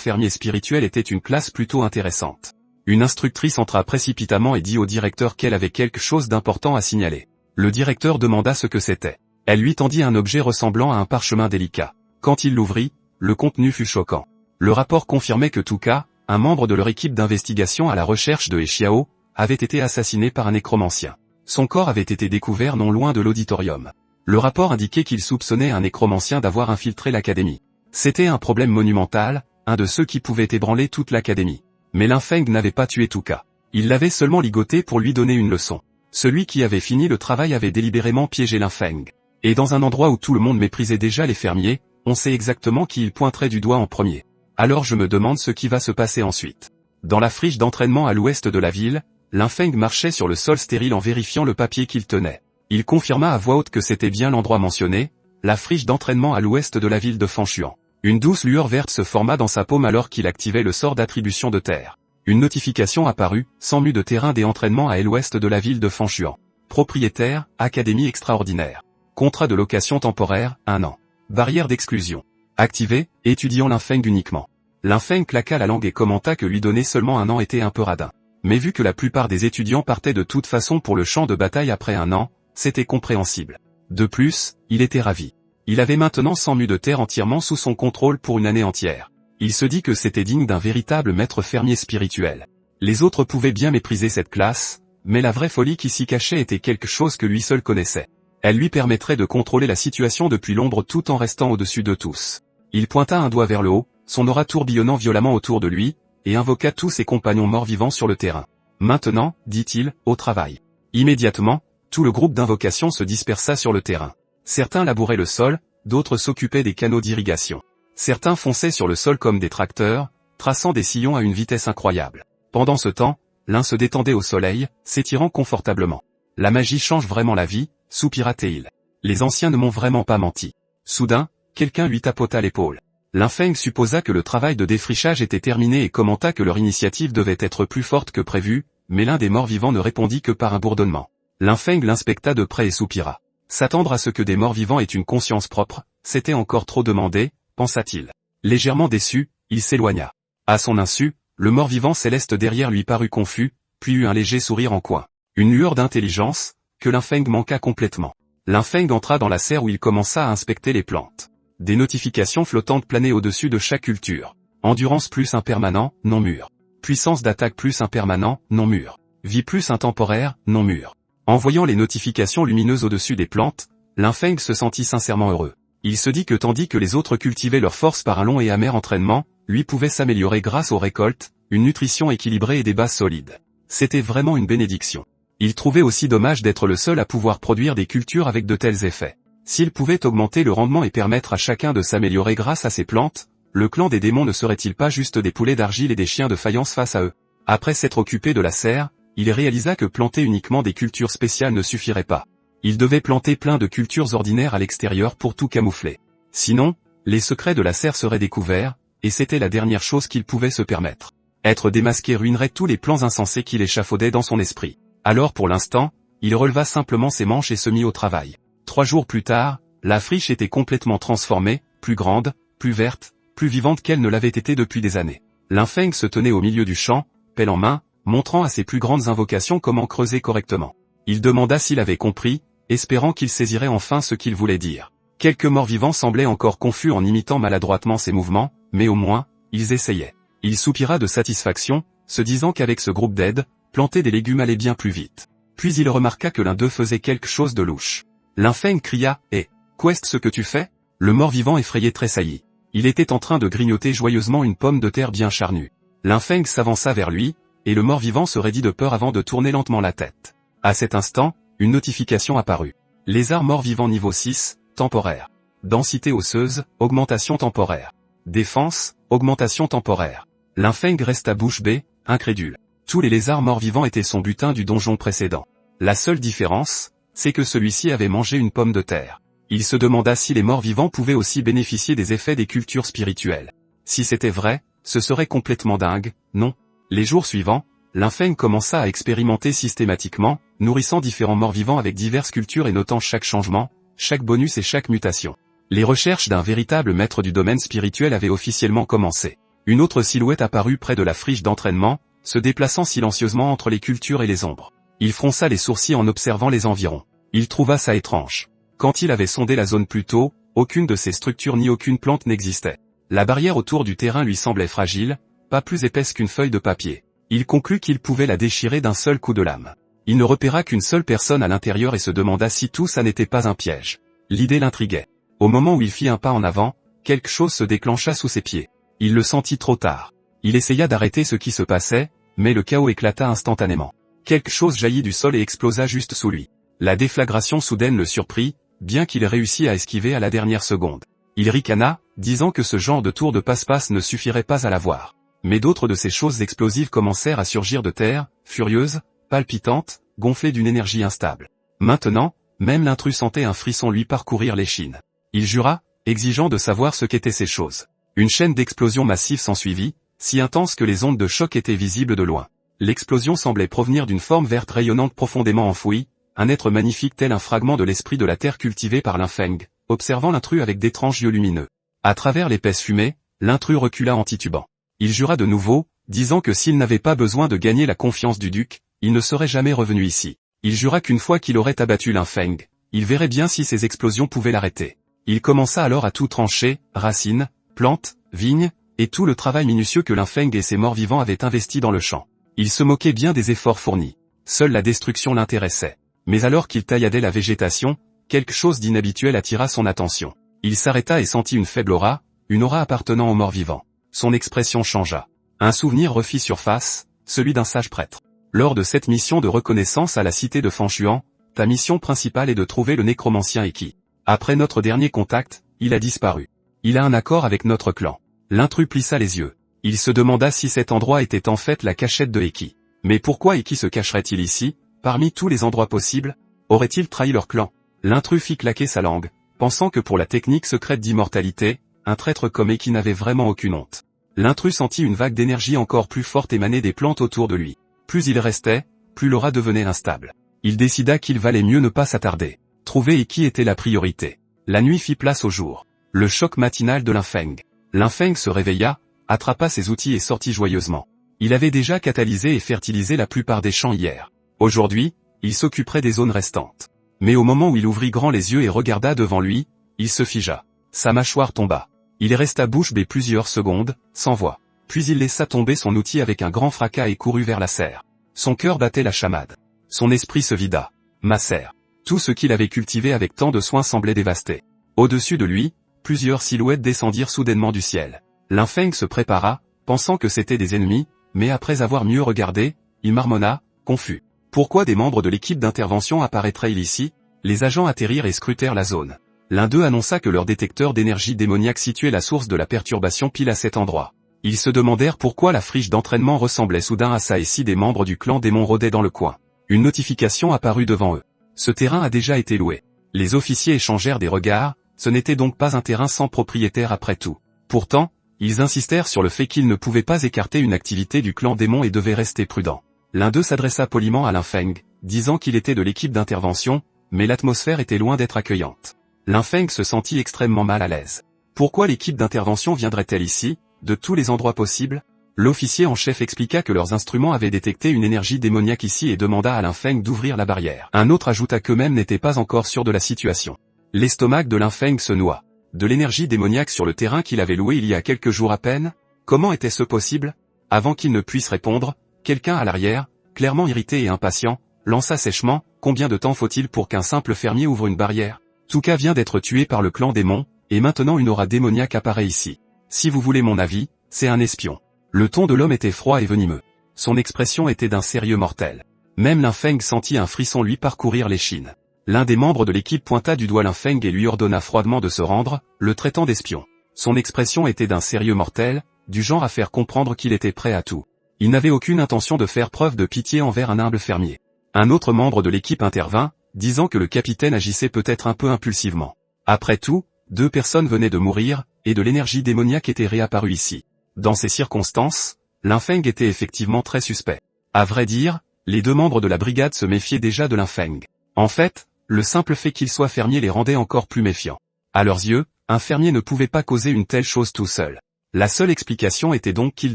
fermier spirituel était une classe plutôt intéressante. Une instructrice entra précipitamment et dit au directeur qu'elle avait quelque chose d'important à signaler. Le directeur demanda ce que c'était. Elle lui tendit un objet ressemblant à un parchemin délicat. Quand il l'ouvrit, le contenu fut choquant. Le rapport confirmait que Tuka, un membre de leur équipe d'investigation à la recherche de Echiao, avait été assassiné par un nécromancien. Son corps avait été découvert non loin de l'auditorium. Le rapport indiquait qu'il soupçonnait un nécromancien d'avoir infiltré l'académie. C'était un problème monumental, un de ceux qui pouvaient ébranler toute l'académie. Mais Linfeng n'avait pas tué Tuka. Il l'avait seulement ligoté pour lui donner une leçon. Celui qui avait fini le travail avait délibérément piégé Linfeng. Et dans un endroit où tout le monde méprisait déjà les fermiers, on sait exactement qui il pointerait du doigt en premier. Alors je me demande ce qui va se passer ensuite. Dans la friche d'entraînement à l'ouest de la ville, Linfeng marchait sur le sol stérile en vérifiant le papier qu'il tenait. Il confirma à voix haute que c'était bien l'endroit mentionné, la friche d'entraînement à l'ouest de la ville de Fanshuan. Une douce lueur verte se forma dans sa paume alors qu'il activait le sort d'attribution de terre. Une notification apparut, 100 mu de terrain des entraînements à l'ouest de la ville de Fanshuan. Propriétaire, Académie extraordinaire. Contrat de location temporaire, 1 an. Barrière d'exclusion. Activé, étudiant Linfeng uniquement. Linfeng claqua la langue et commenta que lui donner seulement 1 an était un peu radin. Mais vu que la plupart des étudiants partaient de toute façon pour le champ de bataille après 1 an, c'était compréhensible. De plus, il était ravi. Il avait maintenant 100 mu de terre entièrement sous son contrôle pour une année entière. Il se dit que c'était digne d'un véritable maître fermier spirituel. Les autres pouvaient bien mépriser cette classe, mais la vraie folie qui s'y cachait était quelque chose que lui seul connaissait. Elle lui permettrait de contrôler la situation depuis l'ombre tout en restant au-dessus de tous. Il pointa un doigt vers le haut, son aura tourbillonnant violemment autour de lui, et invoqua tous ses compagnons morts-vivants sur le terrain. Maintenant, dit-il, au travail. Immédiatement, tout le groupe d'invocation se dispersa sur le terrain. Certains labouraient le sol, d'autres s'occupaient des canaux d'irrigation. Certains fonçaient sur le sol comme des tracteurs, traçant des sillons à une vitesse incroyable. Pendant ce temps, l'un se détendait au soleil, s'étirant confortablement. La magie change vraiment la vie, soupira Teil. Les anciens ne m'ont vraiment pas menti. Soudain, quelqu'un lui tapota l'épaule. Linfeng supposa que le travail de défrichage était terminé et commenta que leur initiative devait être plus forte que prévu, mais l'un des morts-vivants ne répondit que par un bourdonnement. Linfeng l'inspecta de près et soupira. S'attendre à ce que des morts-vivants aient une conscience propre, c'était encore trop demandé, pensa-t-il. Légèrement déçu, il s'éloigna. À son insu, le mort-vivant céleste derrière lui parut confus, puis eut un léger sourire en coin. Une lueur d'intelligence, que Linfeng manqua complètement. Linfeng entra dans la serre où il commença à inspecter les plantes. Des notifications flottantes planaient au-dessus de chaque culture. Endurance plus impermanent, non mûr. Puissance d'attaque plus impermanent, non mûr. Vie plus intemporaire, non mûr. En voyant les notifications lumineuses au-dessus des plantes, Linfeng se sentit sincèrement heureux. Il se dit que tandis que les autres cultivaient leur force par un long et amer entraînement, lui pouvait s'améliorer grâce aux récoltes, une nutrition équilibrée et des bases solides. C'était vraiment une bénédiction. Il trouvait aussi dommage d'être le seul à pouvoir produire des cultures avec de tels effets. S'il pouvait augmenter le rendement et permettre à chacun de s'améliorer grâce à ces plantes, le clan des démons ne serait-il pas juste des poulets d'argile et des chiens de faïence face à eux? Après s'être occupé de la serre, il réalisa que planter uniquement des cultures spéciales ne suffirait pas. Il devait planter plein de cultures ordinaires à l'extérieur pour tout camoufler. Sinon, les secrets de la serre seraient découverts, et c'était la dernière chose qu'il pouvait se permettre. Être démasqué ruinerait tous les plans insensés qu'il échafaudait dans son esprit. Alors pour l'instant, il releva simplement ses manches et se mit au travail. 3 jours plus tard, la friche était complètement transformée, plus grande, plus verte, plus vivante qu'elle ne l'avait été depuis des années. Linfeng se tenait au milieu du champ, pelle en main, montrant à ses plus grandes invocations comment creuser correctement. Il demanda s'il avait compris, espérant qu'il saisirait enfin ce qu'il voulait dire. Quelques morts-vivants semblaient encore confus en imitant maladroitement ses mouvements, mais au moins, ils essayaient. Il soupira de satisfaction, se disant qu'avec ce groupe d'aide, planter des légumes allait bien plus vite. Puis il remarqua que l'un d'eux faisait quelque chose de louche. Linfeng cria « Eh, qu'est-ce ce que tu fais ?» Le mort-vivant effrayé tressaillit. Il était en train de grignoter joyeusement une pomme de terre bien charnue. Linfeng s'avança vers lui, et le mort-vivant se raidit de peur avant de tourner lentement la tête. À cet instant, une notification apparut. Lézard mort-vivant niveau 6, temporaire. Densité osseuse, augmentation temporaire. Défense, augmentation temporaire. Linfeng resta bouche bée, incrédule. Tous les lézards morts-vivants étaient son butin du donjon précédent. La seule différence, c'est que celui-ci avait mangé une pomme de terre. Il se demanda si les morts-vivants pouvaient aussi bénéficier des effets des cultures spirituelles. Si c'était vrai, ce serait complètement dingue, non? Les jours suivants, Linfeng commença à expérimenter systématiquement, nourrissant différents morts-vivants avec diverses cultures et notant chaque changement, chaque bonus et chaque mutation. Les recherches d'un véritable maître du domaine spirituel avaient officiellement commencé. Une autre silhouette apparut près de la friche d'entraînement, se déplaçant silencieusement entre les cultures et les ombres. Il fronça les sourcils en observant les environs. Il trouva ça étrange. Quand il avait sondé la zone plus tôt, aucune de ces structures ni aucune plante n'existait. La barrière autour du terrain lui semblait fragile, pas plus épaisse qu'une feuille de papier. Il conclut qu'il pouvait la déchirer d'un seul coup de lame. Il ne repéra qu'une seule personne à l'intérieur et se demanda si tout ça n'était pas un piège. L'idée l'intriguait. Au moment où il fit un pas en avant, quelque chose se déclencha sous ses pieds. Il le sentit trop tard. Il essaya d'arrêter ce qui se passait, mais le chaos éclata instantanément. Quelque chose jaillit du sol et explosa juste sous lui. La déflagration soudaine le surprit, bien qu'il réussit à esquiver à la dernière seconde. Il ricana, disant que ce genre de tour de passe-passe ne suffirait pas à la voir. Mais d'autres de ces choses explosives commencèrent à surgir de terre, furieuses, palpitantes, gonflées d'une énergie instable. Maintenant, même l'intrus sentait un frisson lui parcourir l'échine. Il jura, exigeant de savoir ce qu'étaient ces choses. Une chaîne d'explosions massives s'ensuivit, si intense que les ondes de choc étaient visibles de loin. L'explosion semblait provenir d'une forme verte rayonnante profondément enfouie, un être magnifique tel un fragment de l'esprit de la terre cultivé par Linfeng, observant l'intrus avec d'étranges yeux lumineux. À travers l'épaisse fumée, l'intrus recula en titubant. Il jura de nouveau, disant que s'il n'avait pas besoin de gagner la confiance du duc, il ne serait jamais revenu ici. Il jura qu'une fois qu'il aurait abattu Linfeng, il verrait bien si ces explosions pouvaient l'arrêter. Il commença alors à tout trancher, racines, plantes, vignes, et tout le travail minutieux que Linfeng et ses morts-vivants avaient investi dans le champ. Il se moquait bien des efforts fournis. Seule la destruction l'intéressait. Mais alors qu'il tailladait la végétation, quelque chose d'inhabituel attira son attention. Il s'arrêta et sentit une faible aura, une aura appartenant aux morts-vivants. Son expression changea. Un souvenir refit surface, celui d'un sage prêtre. Lors de cette mission de reconnaissance à la cité de Fanchuan, ta mission principale est de trouver le nécromancien Eki. Après notre dernier contact, il a disparu. Il a un accord avec notre clan. L'intrus plissa les yeux. Il se demanda si cet endroit était en fait la cachette de Eki. Mais pourquoi Eki se cacherait-il ici, parmi tous les endroits possibles? Aurait-il trahi leur clan? L'intrus fit claquer sa langue, pensant que pour la technique secrète d'immortalité, un traître comme Eki n'avait vraiment aucune honte. L'intrus sentit une vague d'énergie encore plus forte émaner des plantes autour de lui. Plus il restait, plus l'aura devenait instable. Il décida qu'il valait mieux ne pas s'attarder. Trouver Eki était la priorité. La nuit fit place au jour. Le choc matinal de Linfeng. Linfeng se réveilla, attrapa ses outils et sortit joyeusement. Il avait déjà catalysé et fertilisé la plupart des champs hier. Aujourd'hui, il s'occuperait des zones restantes. Mais au moment où il ouvrit grand les yeux et regarda devant lui, il se figea. Sa mâchoire tomba. Il resta bouche bée plusieurs secondes, sans voix. Puis il laissa tomber son outil avec un grand fracas et courut vers la serre. Son cœur battait la chamade. Son esprit se vida. Ma serre. Tout ce qu'il avait cultivé avec tant de soin semblait dévasté. Au-dessus de lui, plusieurs silhouettes descendirent soudainement du ciel. Linfeng se prépara, pensant que c'étaient des ennemis, mais après avoir mieux regardé, il marmonna, confus. Pourquoi des membres de l'équipe d'intervention apparaîtraient-ils ici? Les agents atterrirent et scrutèrent la zone. L'un d'eux annonça que leur détecteur d'énergie démoniaque situait la source de la perturbation pile à cet endroit. Ils se demandèrent pourquoi la friche d'entraînement ressemblait soudain à ça et si des membres du clan démon rôdaient dans le coin. Une notification apparut devant eux. Ce terrain a déjà été loué. Les officiers échangèrent des regards, ce n'était donc pas un terrain sans propriétaire après tout. Pourtant, ils insistèrent sur le fait qu'ils ne pouvaient pas écarter une activité du clan démon et devaient rester prudents. L'un d'eux s'adressa poliment à Linfeng, disant qu'il était de l'équipe d'intervention, mais l'atmosphère était loin d'être accueillante. Linfeng se sentit extrêmement mal à l'aise. Pourquoi l'équipe d'intervention viendrait-elle ici, de tous les endroits possibles? L'officier en chef expliqua que leurs instruments avaient détecté une énergie démoniaque ici et demanda à Linfeng d'ouvrir la barrière. Un autre ajouta qu'eux-mêmes n'étaient pas encore sûrs de la situation. L'estomac de Linfeng se noua. De l'énergie démoniaque sur le terrain qu'il avait loué il y a quelques jours à peine? Comment était-ce possible? Avant qu'il ne puisse répondre, quelqu'un à l'arrière, clairement irrité et impatient, lança sèchement, combien de temps faut-il pour qu'un simple fermier ouvre une barrière? Touka vient d'être tué par le clan démon, et maintenant une aura démoniaque apparaît ici. Si vous voulez mon avis, c'est un espion. Le ton de l'homme était froid et venimeux. Son expression était d'un sérieux mortel. Même Linfeng sentit un frisson lui parcourir l'échine. L'un des membres de l'équipe pointa du doigt Linfeng et lui ordonna froidement de se rendre, le traitant d'espion. Son expression était d'un sérieux mortel, du genre à faire comprendre qu'il était prêt à tout. Il n'avait aucune intention de faire preuve de pitié envers un humble fermier. Un autre membre de l'équipe intervint, disant que le capitaine agissait peut-être un peu impulsivement. Après tout, 2 personnes venaient de mourir, et de l'énergie démoniaque était réapparue ici. Dans ces circonstances, Linfeng était effectivement très suspect. À vrai dire, les 2 membres de la brigade se méfiaient déjà de Linfeng. En fait, le simple fait qu'il soit fermier les rendait encore plus méfiants. À leurs yeux, un fermier ne pouvait pas causer une telle chose tout seul. La seule explication était donc qu'il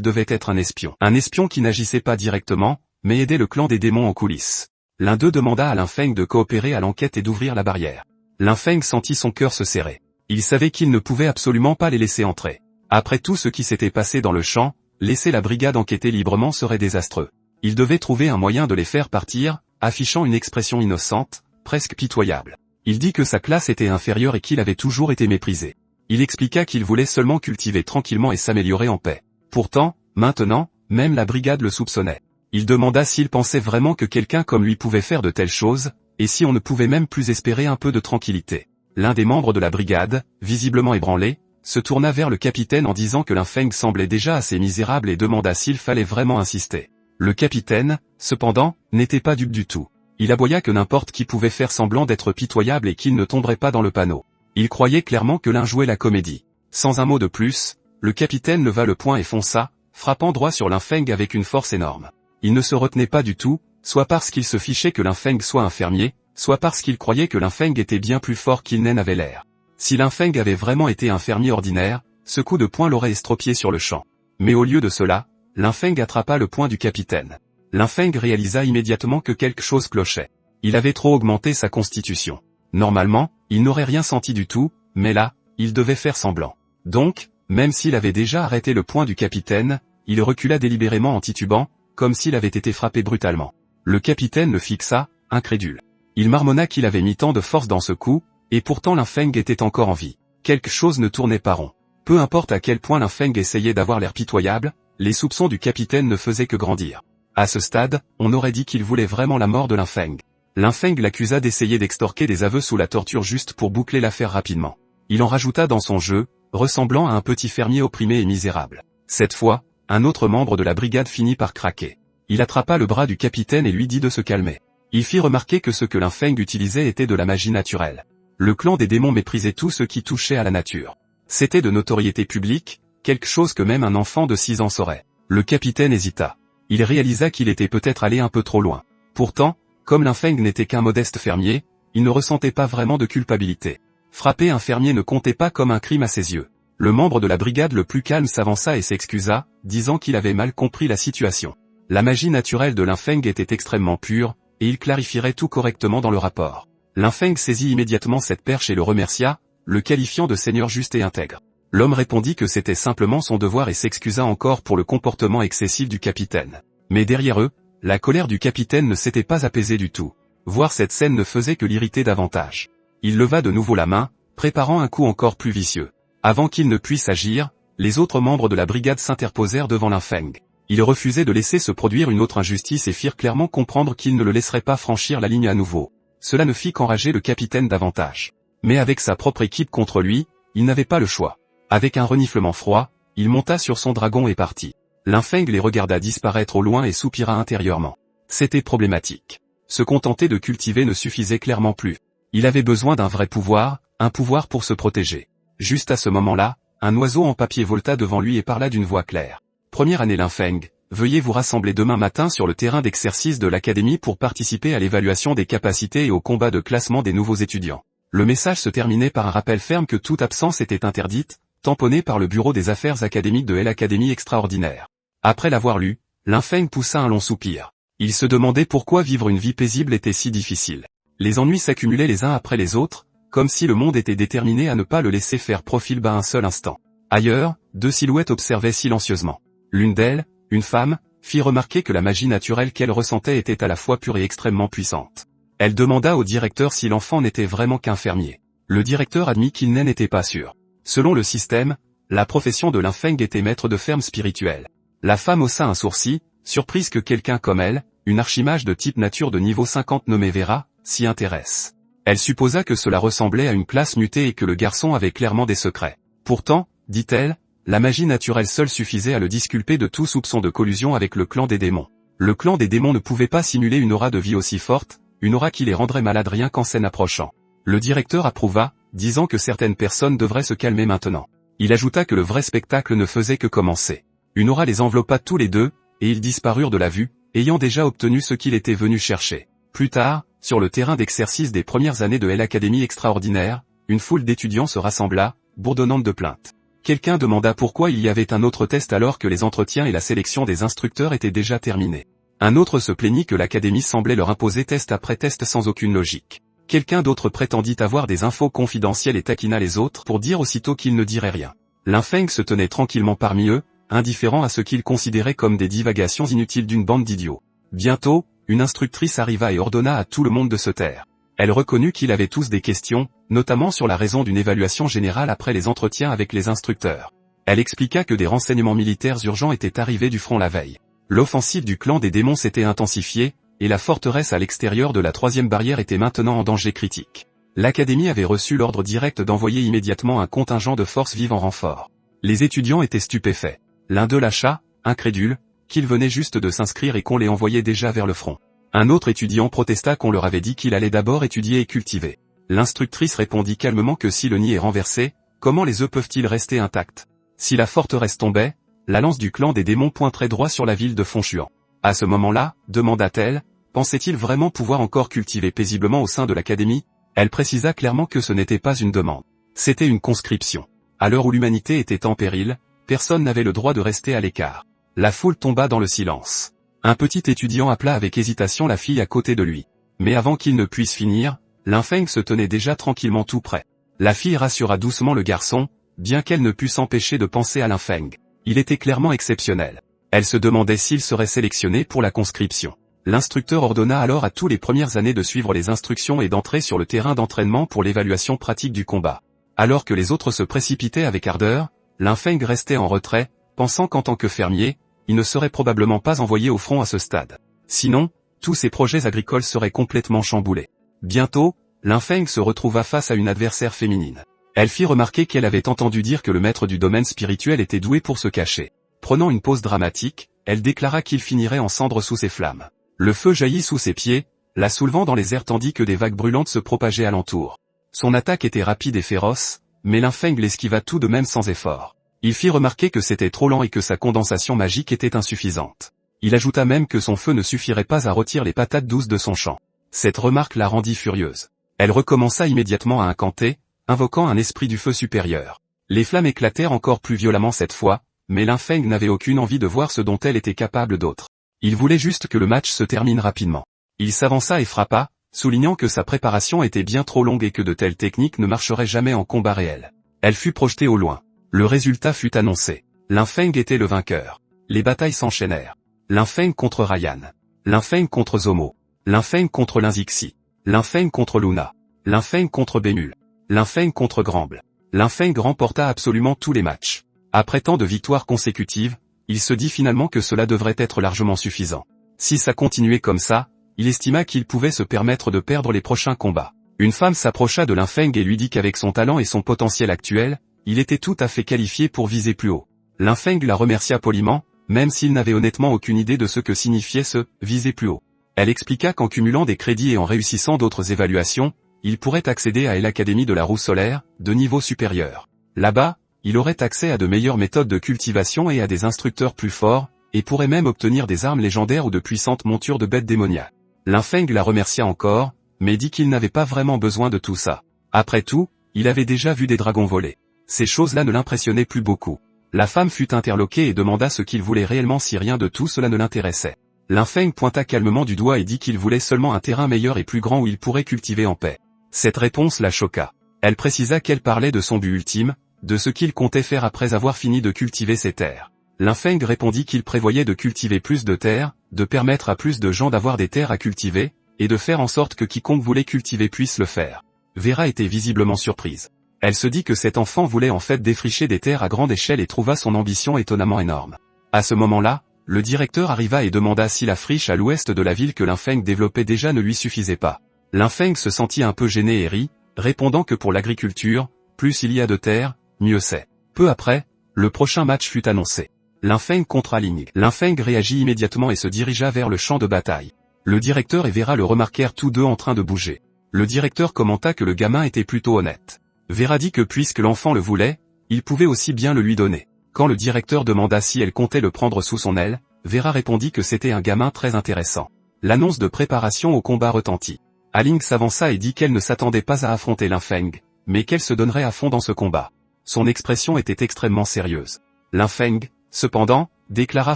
devait être un espion. Un espion qui n'agissait pas directement, mais aidait le clan des démons en coulisses. L'un d'eux demanda à Linfeng de coopérer à l'enquête et d'ouvrir la barrière. Linfeng sentit son cœur se serrer. Il savait qu'il ne pouvait absolument pas les laisser entrer. Après tout ce qui s'était passé dans le champ, laisser la brigade enquêter librement serait désastreux. Il devait trouver un moyen de les faire partir, affichant une expression innocente, presque pitoyable. Il dit que sa classe était inférieure et qu'il avait toujours été méprisé. Il expliqua qu'il voulait seulement cultiver tranquillement et s'améliorer en paix. Pourtant, maintenant, même la brigade le soupçonnait. Il demanda s'il pensait vraiment que quelqu'un comme lui pouvait faire de telles choses, et si on ne pouvait même plus espérer un peu de tranquillité. L'un des membres de la brigade, visiblement ébranlé, se tourna vers le capitaine en disant que Linfeng semblait déjà assez misérable et demanda s'il fallait vraiment insister. Le capitaine, cependant, n'était pas dupe du tout. Il aboya que n'importe qui pouvait faire semblant d'être pitoyable et qu'il ne tomberait pas dans le panneau. Il croyait clairement que l'un jouait la comédie. Sans un mot de plus, le capitaine leva le poing et fonça, frappant droit sur Linfeng avec une force énorme. Il ne se retenait pas du tout, soit parce qu'il se fichait que Linfeng soit un fermier, soit parce qu'il croyait que Linfeng était bien plus fort qu'il n'en avait l'air. Si Linfeng avait vraiment été un fermier ordinaire, ce coup de poing l'aurait estropié sur le champ. Mais au lieu de cela, Linfeng attrapa le poing du capitaine. Linfeng réalisa immédiatement que quelque chose clochait. Il avait trop augmenté sa constitution. Normalement, il n'aurait rien senti du tout, mais là, il devait faire semblant. Donc, même s'il avait déjà arrêté le poing du capitaine, il recula délibérément en titubant, comme s'il avait été frappé brutalement. Le capitaine le fixa, incrédule. Il marmonna qu'il avait mis tant de force dans ce coup, et pourtant Linfeng était encore en vie. Quelque chose ne tournait pas rond. Peu importe à quel point Linfeng essayait d'avoir l'air pitoyable, les soupçons du capitaine ne faisaient que grandir. À ce stade, on aurait dit qu'il voulait vraiment la mort de Linfeng. Linfeng l'accusa d'essayer d'extorquer des aveux sous la torture juste pour boucler l'affaire rapidement. Il en rajouta dans son jeu, ressemblant à un petit fermier opprimé et misérable. Cette fois, un autre membre de la brigade finit par craquer. Il attrapa le bras du capitaine et lui dit de se calmer. Il fit remarquer que ce que Linfeng utilisait était de la magie naturelle. Le clan des démons méprisait tout ce qui touchait à la nature. C'était de notoriété publique, quelque chose que même un enfant de 6 ans saurait. Le capitaine hésita. Il réalisa qu'il était peut-être allé un peu trop loin. Pourtant, comme Linfeng n'était qu'un modeste fermier, il ne ressentait pas vraiment de culpabilité. Frapper un fermier ne comptait pas comme un crime à ses yeux. Le membre de la brigade le plus calme s'avança et s'excusa, disant qu'il avait mal compris la situation. La magie naturelle de Linfeng était extrêmement pure, et il clarifierait tout correctement dans le rapport. Linfeng saisit immédiatement cette perche et le remercia, le qualifiant de seigneur juste et intègre. L'homme répondit que c'était simplement son devoir et s'excusa encore pour le comportement excessif du capitaine. Mais derrière eux, la colère du capitaine ne s'était pas apaisée du tout. Voir cette scène ne faisait que l'irriter davantage. Il leva de nouveau la main, préparant un coup encore plus vicieux. Avant qu'il ne puisse agir, les autres membres de la brigade s'interposèrent devant Linfeng. Ils refusaient de laisser se produire une autre injustice et firent clairement comprendre qu'ils ne le laisseraient pas franchir la ligne à nouveau. Cela ne fit qu'enrager le capitaine davantage. Mais avec sa propre équipe contre lui, il n'avait pas le choix. Avec un reniflement froid, il monta sur son dragon et partit. Linfeng les regarda disparaître au loin et soupira intérieurement. C'était problématique. Se contenter de cultiver ne suffisait clairement plus. Il avait besoin d'un vrai pouvoir, un pouvoir pour se protéger. Juste à ce moment-là, un oiseau en papier volta devant lui et parla d'une voix claire. Première année Linfeng, veuillez vous rassembler demain matin sur le terrain d'exercice de l'académie pour participer à l'évaluation des capacités et au combat de classement des nouveaux étudiants. Le message se terminait par un rappel ferme que toute absence était interdite, tamponné par le bureau des affaires académiques de l'Académie extraordinaire. Après l'avoir lu, Linfeng poussa un long soupir. Il se demandait pourquoi vivre une vie paisible était si difficile. Les ennuis s'accumulaient les uns après les autres, comme si le monde était déterminé à ne pas le laisser faire profil bas un seul instant. Ailleurs, deux silhouettes observaient silencieusement. L'une d'elles, une femme, fit remarquer que la magie naturelle qu'elle ressentait était à la fois pure et extrêmement puissante. Elle demanda au directeur si l'enfant n'était vraiment qu'un fermier. Le directeur admit qu'il n'en était pas sûr. Selon le système, la profession de Linfeng était maître de ferme spirituel. La femme haussa un sourcil, surprise que quelqu'un comme elle, une archimage de type nature de niveau 50 nommée Vera, s'y intéresse. Elle supposa que cela ressemblait à une classe mutée et que le garçon avait clairement des secrets. Pourtant, dit-elle, la magie naturelle seule suffisait à le disculper de tout soupçon de collusion avec le clan des démons. Le clan des démons ne pouvait pas simuler une aura de vie aussi forte, une aura qui les rendrait malades rien qu'en scène approchant. Le directeur approuva, disant que certaines personnes devraient se calmer maintenant. Il ajouta que le vrai spectacle ne faisait que commencer. Une aura les enveloppa tous les deux, et ils disparurent de la vue, ayant déjà obtenu ce qu'il était venu chercher. Plus tard, sur le terrain d'exercice des premières années de l'Académie extraordinaire, une foule d'étudiants se rassembla, bourdonnante de plaintes. Quelqu'un demanda pourquoi il y avait un autre test alors que les entretiens et la sélection des instructeurs étaient déjà terminés. Un autre se plaignit que l'Académie semblait leur imposer test après test sans aucune logique. Quelqu'un d'autre prétendit avoir des infos confidentielles et taquina les autres pour dire aussitôt qu'ils ne diraient rien. Linfeng se tenait tranquillement parmi eux, indifférent à ce qu'il considérait comme des divagations inutiles d'une bande d'idiots. Bientôt, une instructrice arriva et ordonna à tout le monde de se taire. Elle reconnut qu'ils avaient tous des questions, notamment sur la raison d'une évaluation générale après les entretiens avec les instructeurs. Elle expliqua que des renseignements militaires urgents étaient arrivés du front la veille. L'offensive du clan des démons s'était intensifiée, et la forteresse à l'extérieur de la troisième barrière était maintenant en danger critique. L'Académie avait reçu l'ordre direct d'envoyer immédiatement un contingent de forces vives en renfort. Les étudiants étaient stupéfaits. L'un d'eux lâcha, incrédule, qu'ils venaient juste de s'inscrire et qu'on les envoyait déjà vers le front. Un autre étudiant protesta qu'on leur avait dit qu'il allait d'abord étudier et cultiver. L'instructrice répondit calmement que si le nid est renversé, comment les œufs peuvent-ils rester intacts? Si la forteresse tombait, la lance du clan des démons pointerait droit sur la ville de Fongchuan. À ce moment-là, demanda-t-elle, pensait-il vraiment pouvoir encore cultiver paisiblement au sein de l'académie? Elle précisa clairement que ce n'était pas une demande. C'était une conscription. À l'heure où l'humanité était en péril, personne n'avait le droit de rester à l'écart. La foule tomba dans le silence. Un petit étudiant appela avec hésitation la fille à côté de lui. Mais avant qu'il ne puisse finir, Linfeng se tenait déjà tranquillement tout près. La fille rassura doucement le garçon, bien qu'elle ne pût s'empêcher de penser à Linfeng. Il était clairement exceptionnel. Elle se demandait s'il serait sélectionné pour la conscription. L'instructeur ordonna alors à tous les premières années de suivre les instructions et d'entrer sur le terrain d'entraînement pour l'évaluation pratique du combat. Alors que les autres se précipitaient avec ardeur, Linfeng restait en retrait, pensant qu'en tant que fermier, il ne serait probablement pas envoyé au front à ce stade. Sinon, tous ses projets agricoles seraient complètement chamboulés. Bientôt, Linfeng se retrouva face à une adversaire féminine. Elle fit remarquer qu'elle avait entendu dire que le maître du domaine spirituel était doué pour se cacher. Prenant une pause dramatique, elle déclara qu'il finirait en cendres sous ses flammes. Le feu jaillit sous ses pieds, la soulevant dans les airs tandis que des vagues brûlantes se propageaient alentour. Son attaque était rapide et féroce, mais Linfeng l'esquiva tout de même sans effort. Il fit remarquer que c'était trop lent et que sa condensation magique était insuffisante. Il ajouta même que son feu ne suffirait pas à rôtir les patates douces de son champ. Cette remarque la rendit furieuse. Elle recommença immédiatement à incanter, invoquant un esprit du feu supérieur. Les flammes éclatèrent encore plus violemment cette fois, mais Linfeng n'avait aucune envie de voir ce dont elle était capable d'autre. Il voulait juste que le match se termine rapidement. Il s'avança et frappa, soulignant que sa préparation était bien trop longue et que de telles techniques ne marcheraient jamais en combat réel. Elle fut projetée au loin. Le résultat fut annoncé. Lin Feng était le vainqueur. Les batailles s'enchaînèrent. Lin Feng contre Ryan. Lin Feng contre Zomo. Lin Feng contre Lin Zixi. Lin Feng contre Luna. Lin Feng contre Bémul. Lin Feng contre Gramble. Lin Feng remporta absolument tous les matchs. Après tant de victoires consécutives, il se dit finalement que cela devrait être largement suffisant. Si ça continuait comme ça, il estima qu'il pouvait se permettre de perdre les prochains combats. Une femme s'approcha de Lin Feng et lui dit qu'avec son talent et son potentiel actuel, il était tout à fait qualifié pour viser plus haut. Lin Feng la remercia poliment, même s'il n'avait honnêtement aucune idée de ce que signifiait ce « viser plus haut ». Elle expliqua qu'en cumulant des crédits et en réussissant d'autres évaluations, il pourrait accéder à l'Académie de la Roue Solaire, de niveau supérieur. Là-bas, il aurait accès à de meilleures méthodes de cultivation et à des instructeurs plus forts, et pourrait même obtenir des armes légendaires ou de puissantes montures de bêtes démoniaques. Lin Feng la remercia encore, mais dit qu'il n'avait pas vraiment besoin de tout ça. Après tout, il avait déjà vu des dragons voler. Ces choses-là ne l'impressionnaient plus beaucoup. La femme fut interloquée et demanda ce qu'il voulait réellement si rien de tout cela ne l'intéressait. Lin Feng pointa calmement du doigt et dit qu'il voulait seulement un terrain meilleur et plus grand où il pourrait cultiver en paix. Cette réponse la choqua. Elle précisa qu'elle parlait de son but ultime, de ce qu'il comptait faire après avoir fini de cultiver ses terres. Lin Feng répondit qu'il prévoyait de cultiver plus de terres, de permettre à plus de gens d'avoir des terres à cultiver, et de faire en sorte que quiconque voulait cultiver puisse le faire. Vera était visiblement surprise. Elle se dit que cet enfant voulait en fait défricher des terres à grande échelle et trouva son ambition étonnamment énorme. À ce moment-là, le directeur arriva et demanda si la friche à l'ouest de la ville que Lin Feng développait déjà ne lui suffisait pas. Lin Feng se sentit un peu gêné et rit, répondant que pour l'agriculture, plus il y a de terres, mieux c'est. Peu après, le prochain match fut annoncé. Lin Feng contre Aling. Lin Feng réagit immédiatement et se dirigea vers le champ de bataille. Le directeur et Vera le remarquèrent tous deux en train de bouger. Le directeur commenta que le gamin était plutôt honnête. Vera dit que puisque l'enfant le voulait, il pouvait aussi bien le lui donner. Quand le directeur demanda si elle comptait le prendre sous son aile, Vera répondit que c'était un gamin très intéressant. L'annonce de préparation au combat retentit. Aling s'avança et dit qu'elle ne s'attendait pas à affronter Lin Feng, mais qu'elle se donnerait à fond dans ce combat. Son expression était extrêmement sérieuse. Lin Feng, cependant, déclara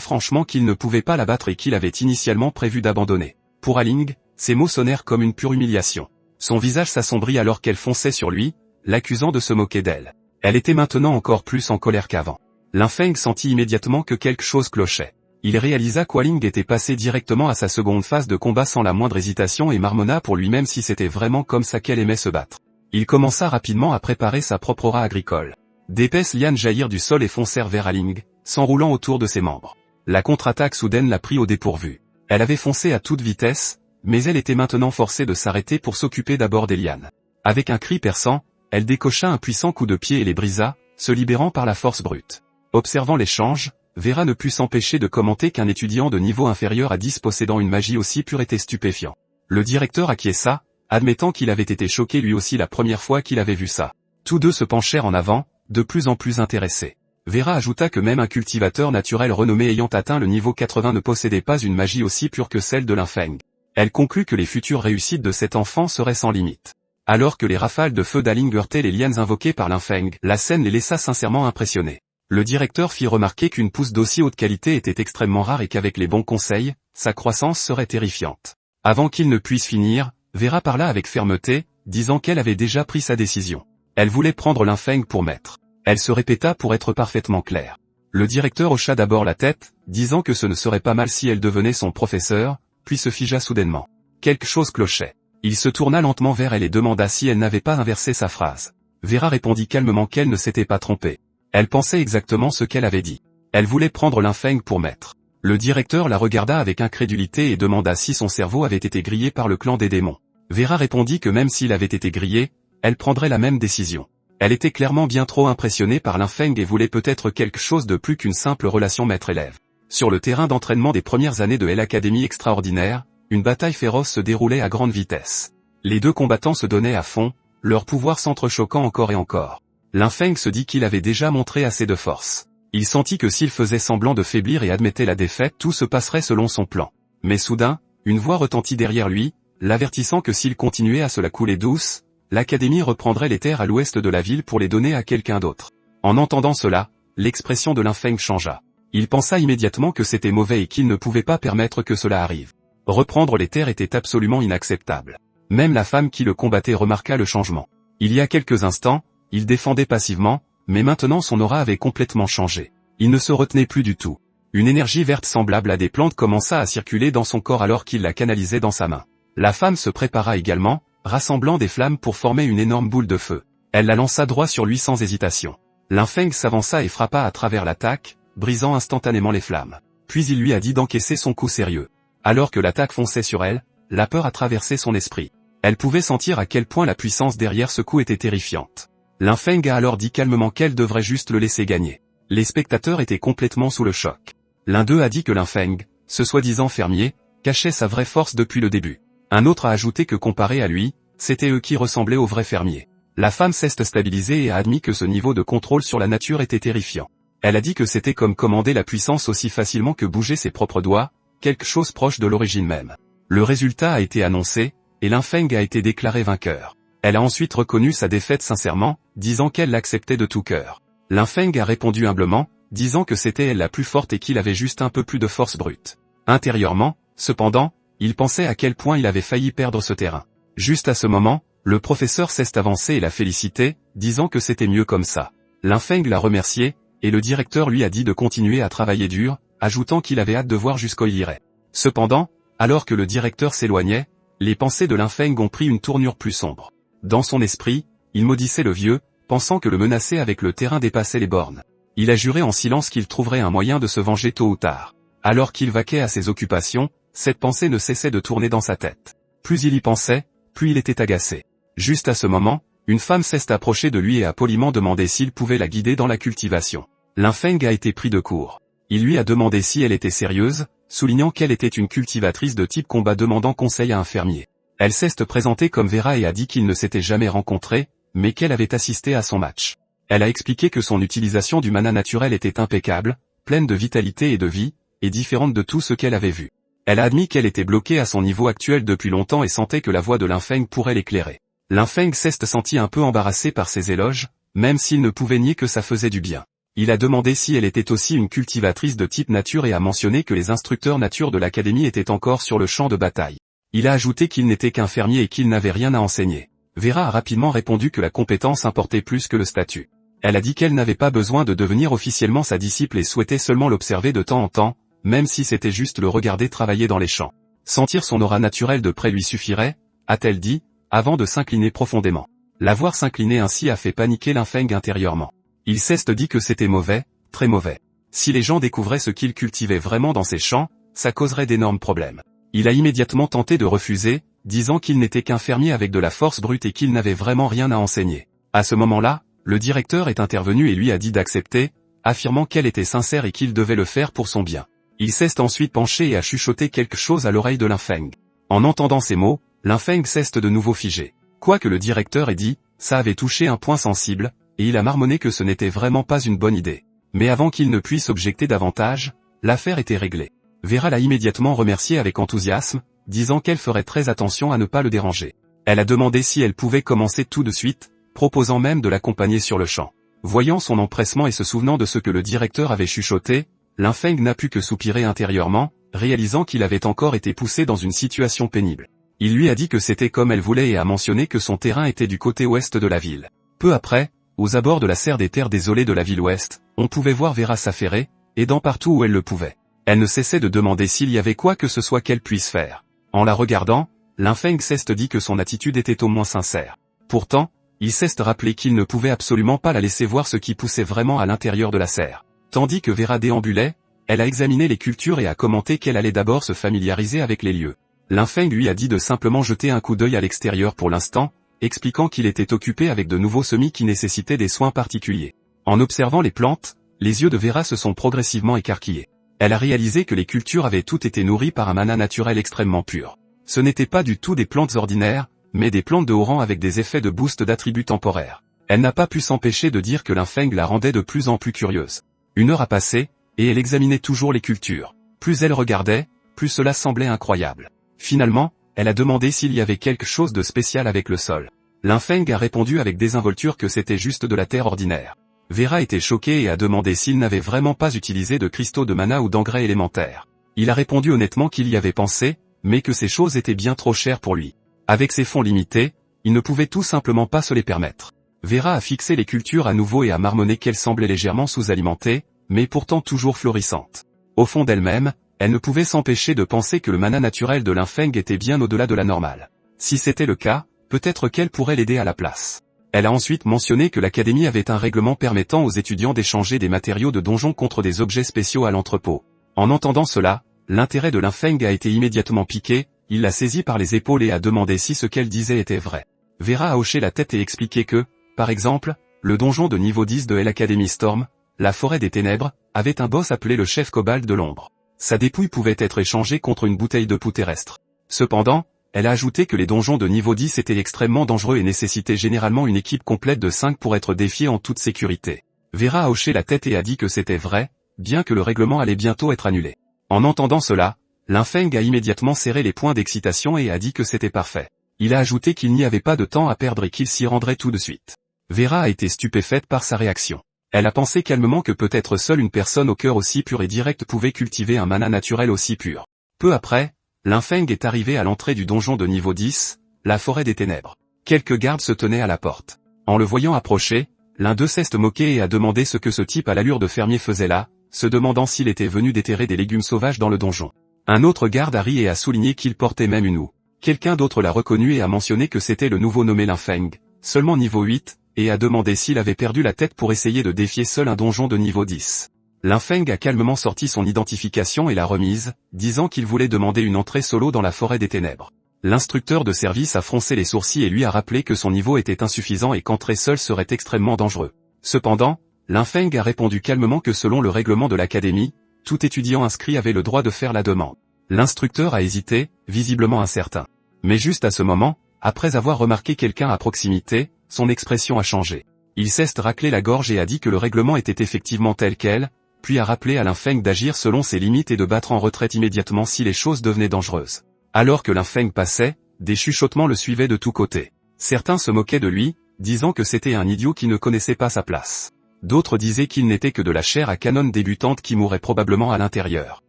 franchement qu'il ne pouvait pas la battre et qu'il avait initialement prévu d'abandonner. Pour Aling, ces mots sonnèrent comme une pure humiliation. Son visage s'assombrit alors qu'elle fonçait sur lui, l'accusant de se moquer d'elle. Elle était maintenant encore plus en colère qu'avant. Lin Feng sentit immédiatement que quelque chose clochait. Il réalisa qu'Aling était passé directement à sa seconde phase de combat sans la moindre hésitation et marmonna pour lui-même si c'était vraiment comme ça qu'elle aimait se battre. Il commença rapidement à préparer sa propre aura agricole. D'épaisses lianes jaillirent du sol et foncèrent vers Aling, s'enroulant autour de ses membres. La contre-attaque soudaine la prit au dépourvu. Elle avait foncé à toute vitesse, mais elle était maintenant forcée de s'arrêter pour s'occuper d'abord des lianes. Avec un cri perçant, elle décocha un puissant coup de pied et les brisa, se libérant par la force brute. Observant l'échange, Vera ne put s'empêcher de commenter qu'un étudiant de niveau inférieur à 10 possédant une magie aussi pure était stupéfiant. Le directeur acquiesça, admettant qu'il avait été choqué lui aussi la première fois qu'il avait vu ça. Tous deux se penchèrent en avant, de plus en plus intéressés. Vera ajouta que même un cultivateur naturel renommé ayant atteint le niveau 80 ne possédait pas une magie aussi pure que celle de Lin Feng. Elle conclut que les futures réussites de cet enfant seraient sans limite. Alors que les rafales de feu d'Aling heurtaient les lianes invoquées par Lin Feng, la scène les laissa sincèrement impressionnés. Le directeur fit remarquer qu'une pousse d'aussi haute qualité était extrêmement rare et qu'avec les bons conseils, sa croissance serait terrifiante. Avant qu'il ne puisse finir, Vera parla avec fermeté, disant qu'elle avait déjà pris sa décision. Elle voulait prendre Lin Feng pour maître. Elle se répéta pour être parfaitement claire. Le directeur hocha d'abord la tête, disant que ce ne serait pas mal si elle devenait son professeur, puis se figea soudainement. Quelque chose clochait. Il se tourna lentement vers elle et demanda si elle n'avait pas inversé sa phrase. Vera répondit calmement qu'elle ne s'était pas trompée. Elle pensait exactement ce qu'elle avait dit. Elle voulait prendre Lin Feng pour maître. Le directeur la regarda avec incrédulité et demanda si son cerveau avait été grillé par le clan des démons. Vera répondit que même s'il avait été grillé, elle prendrait la même décision. Elle était clairement bien trop impressionnée par Lin Feng et voulait peut-être quelque chose de plus qu'une simple relation maître-élève. Sur le terrain d'entraînement des premières années de l'Académie extraordinaire, une bataille féroce se déroulait à grande vitesse. Les deux combattants se donnaient à fond, leurs pouvoirs s'entrechoquant encore et encore. Lin Feng se dit qu'il avait déjà montré assez de force. Il sentit que s'il faisait semblant de faiblir et admettait la défaite, tout se passerait selon son plan. Mais soudain, une voix retentit derrière lui, l'avertissant que s'il continuait à se la couler douce, l'Académie reprendrait les terres à l'ouest de la ville pour les donner à quelqu'un d'autre. En entendant cela, l'expression de Lin Feng changea. Il pensa immédiatement que c'était mauvais et qu'il ne pouvait pas permettre que cela arrive. Reprendre les terres était absolument inacceptable. Même la femme qui le combattait remarqua le changement. Il y a quelques instants, il défendait passivement, mais maintenant son aura avait complètement changé. Il ne se retenait plus du tout. Une énergie verte semblable à des plantes commença à circuler dans son corps alors qu'il la canalisait dans sa main. La femme se prépara également, rassemblant des flammes pour former une énorme boule de feu. Elle la lança droit sur lui sans hésitation. Linfeng s'avança et frappa à travers l'attaque, brisant instantanément les flammes. Puis il lui a dit d'encaisser son coup sérieux. Alors que l'attaque fonçait sur elle, la peur a traversé son esprit. Elle pouvait sentir à quel point la puissance derrière ce coup était terrifiante. Linfeng a alors dit calmement qu'elle devrait juste le laisser gagner. Les spectateurs étaient complètement sous le choc. L'un d'eux a dit que Linfeng, ce soi-disant fermier, cachait sa vraie force depuis le début. Un autre a ajouté que comparé à lui, c'était eux qui ressemblaient aux vrais fermiers. La femme s'est stabilisée et a admis que ce niveau de contrôle sur la nature était terrifiant. Elle a dit que c'était comme commander la puissance aussi facilement que bouger ses propres doigts, quelque chose proche de l'origine même. Le résultat a été annoncé, et Linfeng a été déclaré vainqueur. Elle a ensuite reconnu sa défaite sincèrement, disant qu'elle l'acceptait de tout cœur. Linfeng a répondu humblement, disant que c'était elle la plus forte et qu'il avait juste un peu plus de force brute. Intérieurement, cependant, il pensait à quel point il avait failli perdre ce terrain. Juste à ce moment, le professeur s'est avancé et l'a félicité, disant que c'était mieux comme ça. Linfeng l'a remercié, et le directeur lui a dit de continuer à travailler dur, ajoutant qu'il avait hâte de voir jusqu'où il irait. Cependant, alors que le directeur s'éloignait, les pensées de Linfeng ont pris une tournure plus sombre. Dans son esprit, il maudissait le vieux, pensant que le menacer avec le terrain dépassait les bornes. Il a juré en silence qu'il trouverait un moyen de se venger tôt ou tard. Alors qu'il vaquait à ses occupations, cette pensée ne cessait de tourner dans sa tête. Plus il y pensait, plus il était agacé. Juste à ce moment, une femme s'est approchée de lui et a poliment demandé s'il pouvait la guider dans la cultivation. Linfeng a été pris de court. Il lui a demandé si elle était sérieuse, soulignant qu'elle était une cultivatrice de type combat demandant conseil à un fermier. Elle s'est présentée comme Vera et a dit qu'ils ne s'étaient jamais rencontrés, mais qu'elle avait assisté à son match. Elle a expliqué que son utilisation du mana naturel était impeccable, pleine de vitalité et de vie, et différente de tout ce qu'elle avait vu. Elle a admis qu'elle était bloquée à son niveau actuel depuis longtemps et sentait que la voix de Linfeng pourrait l'éclairer. Linfeng s'est senti un peu embarrassé par ses éloges, même s'il ne pouvait nier que ça faisait du bien. Il a demandé si elle était aussi une cultivatrice de type nature et a mentionné que les instructeurs nature de l'académie étaient encore sur le champ de bataille. Il a ajouté qu'il n'était qu'un fermier et qu'il n'avait rien à enseigner. Vera a rapidement répondu que la compétence importait plus que le statut. Elle a dit qu'elle n'avait pas besoin de devenir officiellement sa disciple et souhaitait seulement l'observer de temps en temps, même si c'était juste le regarder travailler dans les champs. Sentir son aura naturelle de près lui suffirait, a-t-elle dit, avant de s'incliner profondément. La voir s'incliner ainsi a fait paniquer Linfeng intérieurement. Il s'est dit que c'était mauvais, très mauvais. Si les gens découvraient ce qu'il cultivait vraiment dans ses champs, ça causerait d'énormes problèmes. Il a immédiatement tenté de refuser, disant qu'il n'était qu'un fermier avec de la force brute et qu'il n'avait vraiment rien à enseigner. À ce moment-là, le directeur est intervenu et lui a dit d'accepter, affirmant qu'elle était sincère et qu'il devait le faire pour son bien. Il s'est ensuite penché et a chuchoté quelque chose à l'oreille de Linfeng. En entendant ces mots, Linfeng s'est de nouveau figé. Quoi que le directeur ait dit, ça avait touché un point sensible, et il a marmonné que ce n'était vraiment pas une bonne idée. Mais avant qu'il ne puisse objecter davantage, l'affaire était réglée. Vera l'a immédiatement remercié avec enthousiasme, disant qu'elle ferait très attention à ne pas le déranger. Elle a demandé si elle pouvait commencer tout de suite, proposant même de l'accompagner sur le champ. Voyant son empressement et se souvenant de ce que le directeur avait chuchoté, Linfeng n'a pu que soupirer intérieurement, réalisant qu'il avait encore été poussé dans une situation pénible. Il lui a dit que c'était comme elle voulait et a mentionné que son terrain était du côté ouest de la ville. Peu après, aux abords de la serre des terres désolées de la ville ouest, on pouvait voir Vera s'affairer, aidant partout où elle le pouvait. Elle ne cessait de demander s'il y avait quoi que ce soit qu'elle puisse faire. En la regardant, Linfeng s'est dit que son attitude était au moins sincère. Pourtant, il s'est rappelé qu'il ne pouvait absolument pas la laisser voir ce qui poussait vraiment à l'intérieur de la serre. Tandis que Vera déambulait, elle a examiné les cultures et a commenté qu'elle allait d'abord se familiariser avec les lieux. Linfeng lui a dit de simplement jeter un coup d'œil à l'extérieur pour l'instant, expliquant qu'il était occupé avec de nouveaux semis qui nécessitaient des soins particuliers. En observant les plantes, les yeux de Vera se sont progressivement écarquillés. Elle a réalisé que les cultures avaient toutes été nourries par un mana naturel extrêmement pur. Ce n'étaient pas du tout des plantes ordinaires, mais des plantes de haut rang avec des effets de boost d'attributs temporaires. Elle n'a pas pu s'empêcher de dire que Linfeng la rendait de plus en plus curieuse. Une heure a passé, et elle examinait toujours les cultures. Plus elle regardait, plus cela semblait incroyable. Finalement, elle a demandé s'il y avait quelque chose de spécial avec le sol. Linfeng a répondu avec désinvolture que c'était juste de la terre ordinaire. Vera était choquée et a demandé s'il n'avait vraiment pas utilisé de cristaux de mana ou d'engrais élémentaires. Il a répondu honnêtement qu'il y avait pensé, mais que ces choses étaient bien trop chères pour lui. Avec ses fonds limités, il ne pouvait tout simplement pas se les permettre. Vera a fixé les cultures à nouveau et a marmonné qu'elles semblaient légèrement sous-alimentées, mais pourtant toujours florissantes. Au fond d'elle-même, elle ne pouvait s'empêcher de penser que le mana naturel de Linfeng était bien au-delà de la normale. Si c'était le cas, peut-être qu'elle pourrait l'aider à la place. Elle a ensuite mentionné que l'académie avait un règlement permettant aux étudiants d'échanger des matériaux de donjon contre des objets spéciaux à l'entrepôt. En entendant cela, l'intérêt de Linfeng a été immédiatement piqué, il l'a saisie par les épaules et a demandé si ce qu'elle disait était vrai. Vera a hoché la tête et expliqué que, par exemple, le donjon de niveau 10 de l'Académie Storm, la forêt des ténèbres, avait un boss appelé le chef Cobalt de l'ombre. Sa dépouille pouvait être échangée contre une bouteille de poux terrestre. Cependant, elle a ajouté que les donjons de niveau 10 étaient extrêmement dangereux et nécessitaient généralement une équipe complète de 5 pour être défiés en toute sécurité. Vera a hoché la tête et a dit que c'était vrai, bien que le règlement allait bientôt être annulé. En entendant cela, Linfeng a immédiatement serré les poings d'excitation et a dit que c'était parfait. Il a ajouté qu'il n'y avait pas de temps à perdre et qu'il s'y rendrait tout de suite. Vera a été stupéfaite par sa réaction. Elle a pensé calmement que peut-être seule une personne au cœur aussi pur et direct pouvait cultiver un mana naturel aussi pur. Peu après, Linfeng est arrivé à l'entrée du donjon de niveau 10, la forêt des ténèbres. Quelques gardes se tenaient à la porte. En le voyant approcher, l'un d'eux s'est moqué et a demandé ce que ce type à l'allure de fermier faisait là, se demandant s'il était venu déterrer des légumes sauvages dans le donjon. Un autre garde a ri et a souligné qu'il portait même une houe. Quelqu'un d'autre l'a reconnu et a mentionné que c'était le nouveau nommé Linfeng, seulement niveau 8, et a demandé s'il avait perdu la tête pour essayer de défier seul un donjon de niveau 10. Linfeng a calmement sorti son identification et l'a remise, disant qu'il voulait demander une entrée solo dans la forêt des ténèbres. L'instructeur de service a froncé les sourcils et lui a rappelé que son niveau était insuffisant et qu'entrer seul serait extrêmement dangereux. Cependant, Linfeng a répondu calmement que selon le règlement de l'académie, tout étudiant inscrit avait le droit de faire la demande. L'instructeur a hésité, visiblement incertain. Mais juste à ce moment, après avoir remarqué quelqu'un à proximité, son expression a changé. Il s'est raclé la gorge et a dit que le règlement était effectivement tel quel, puis a rappelé à Linfeng d'agir selon ses limites et de battre en retraite immédiatement si les choses devenaient dangereuses. Alors que Linfeng passait, des chuchotements le suivaient de tous côtés. Certains se moquaient de lui, disant que c'était un idiot qui ne connaissait pas sa place. D'autres disaient qu'il n'était que de la chair à canon débutante qui mourrait probablement à l'intérieur.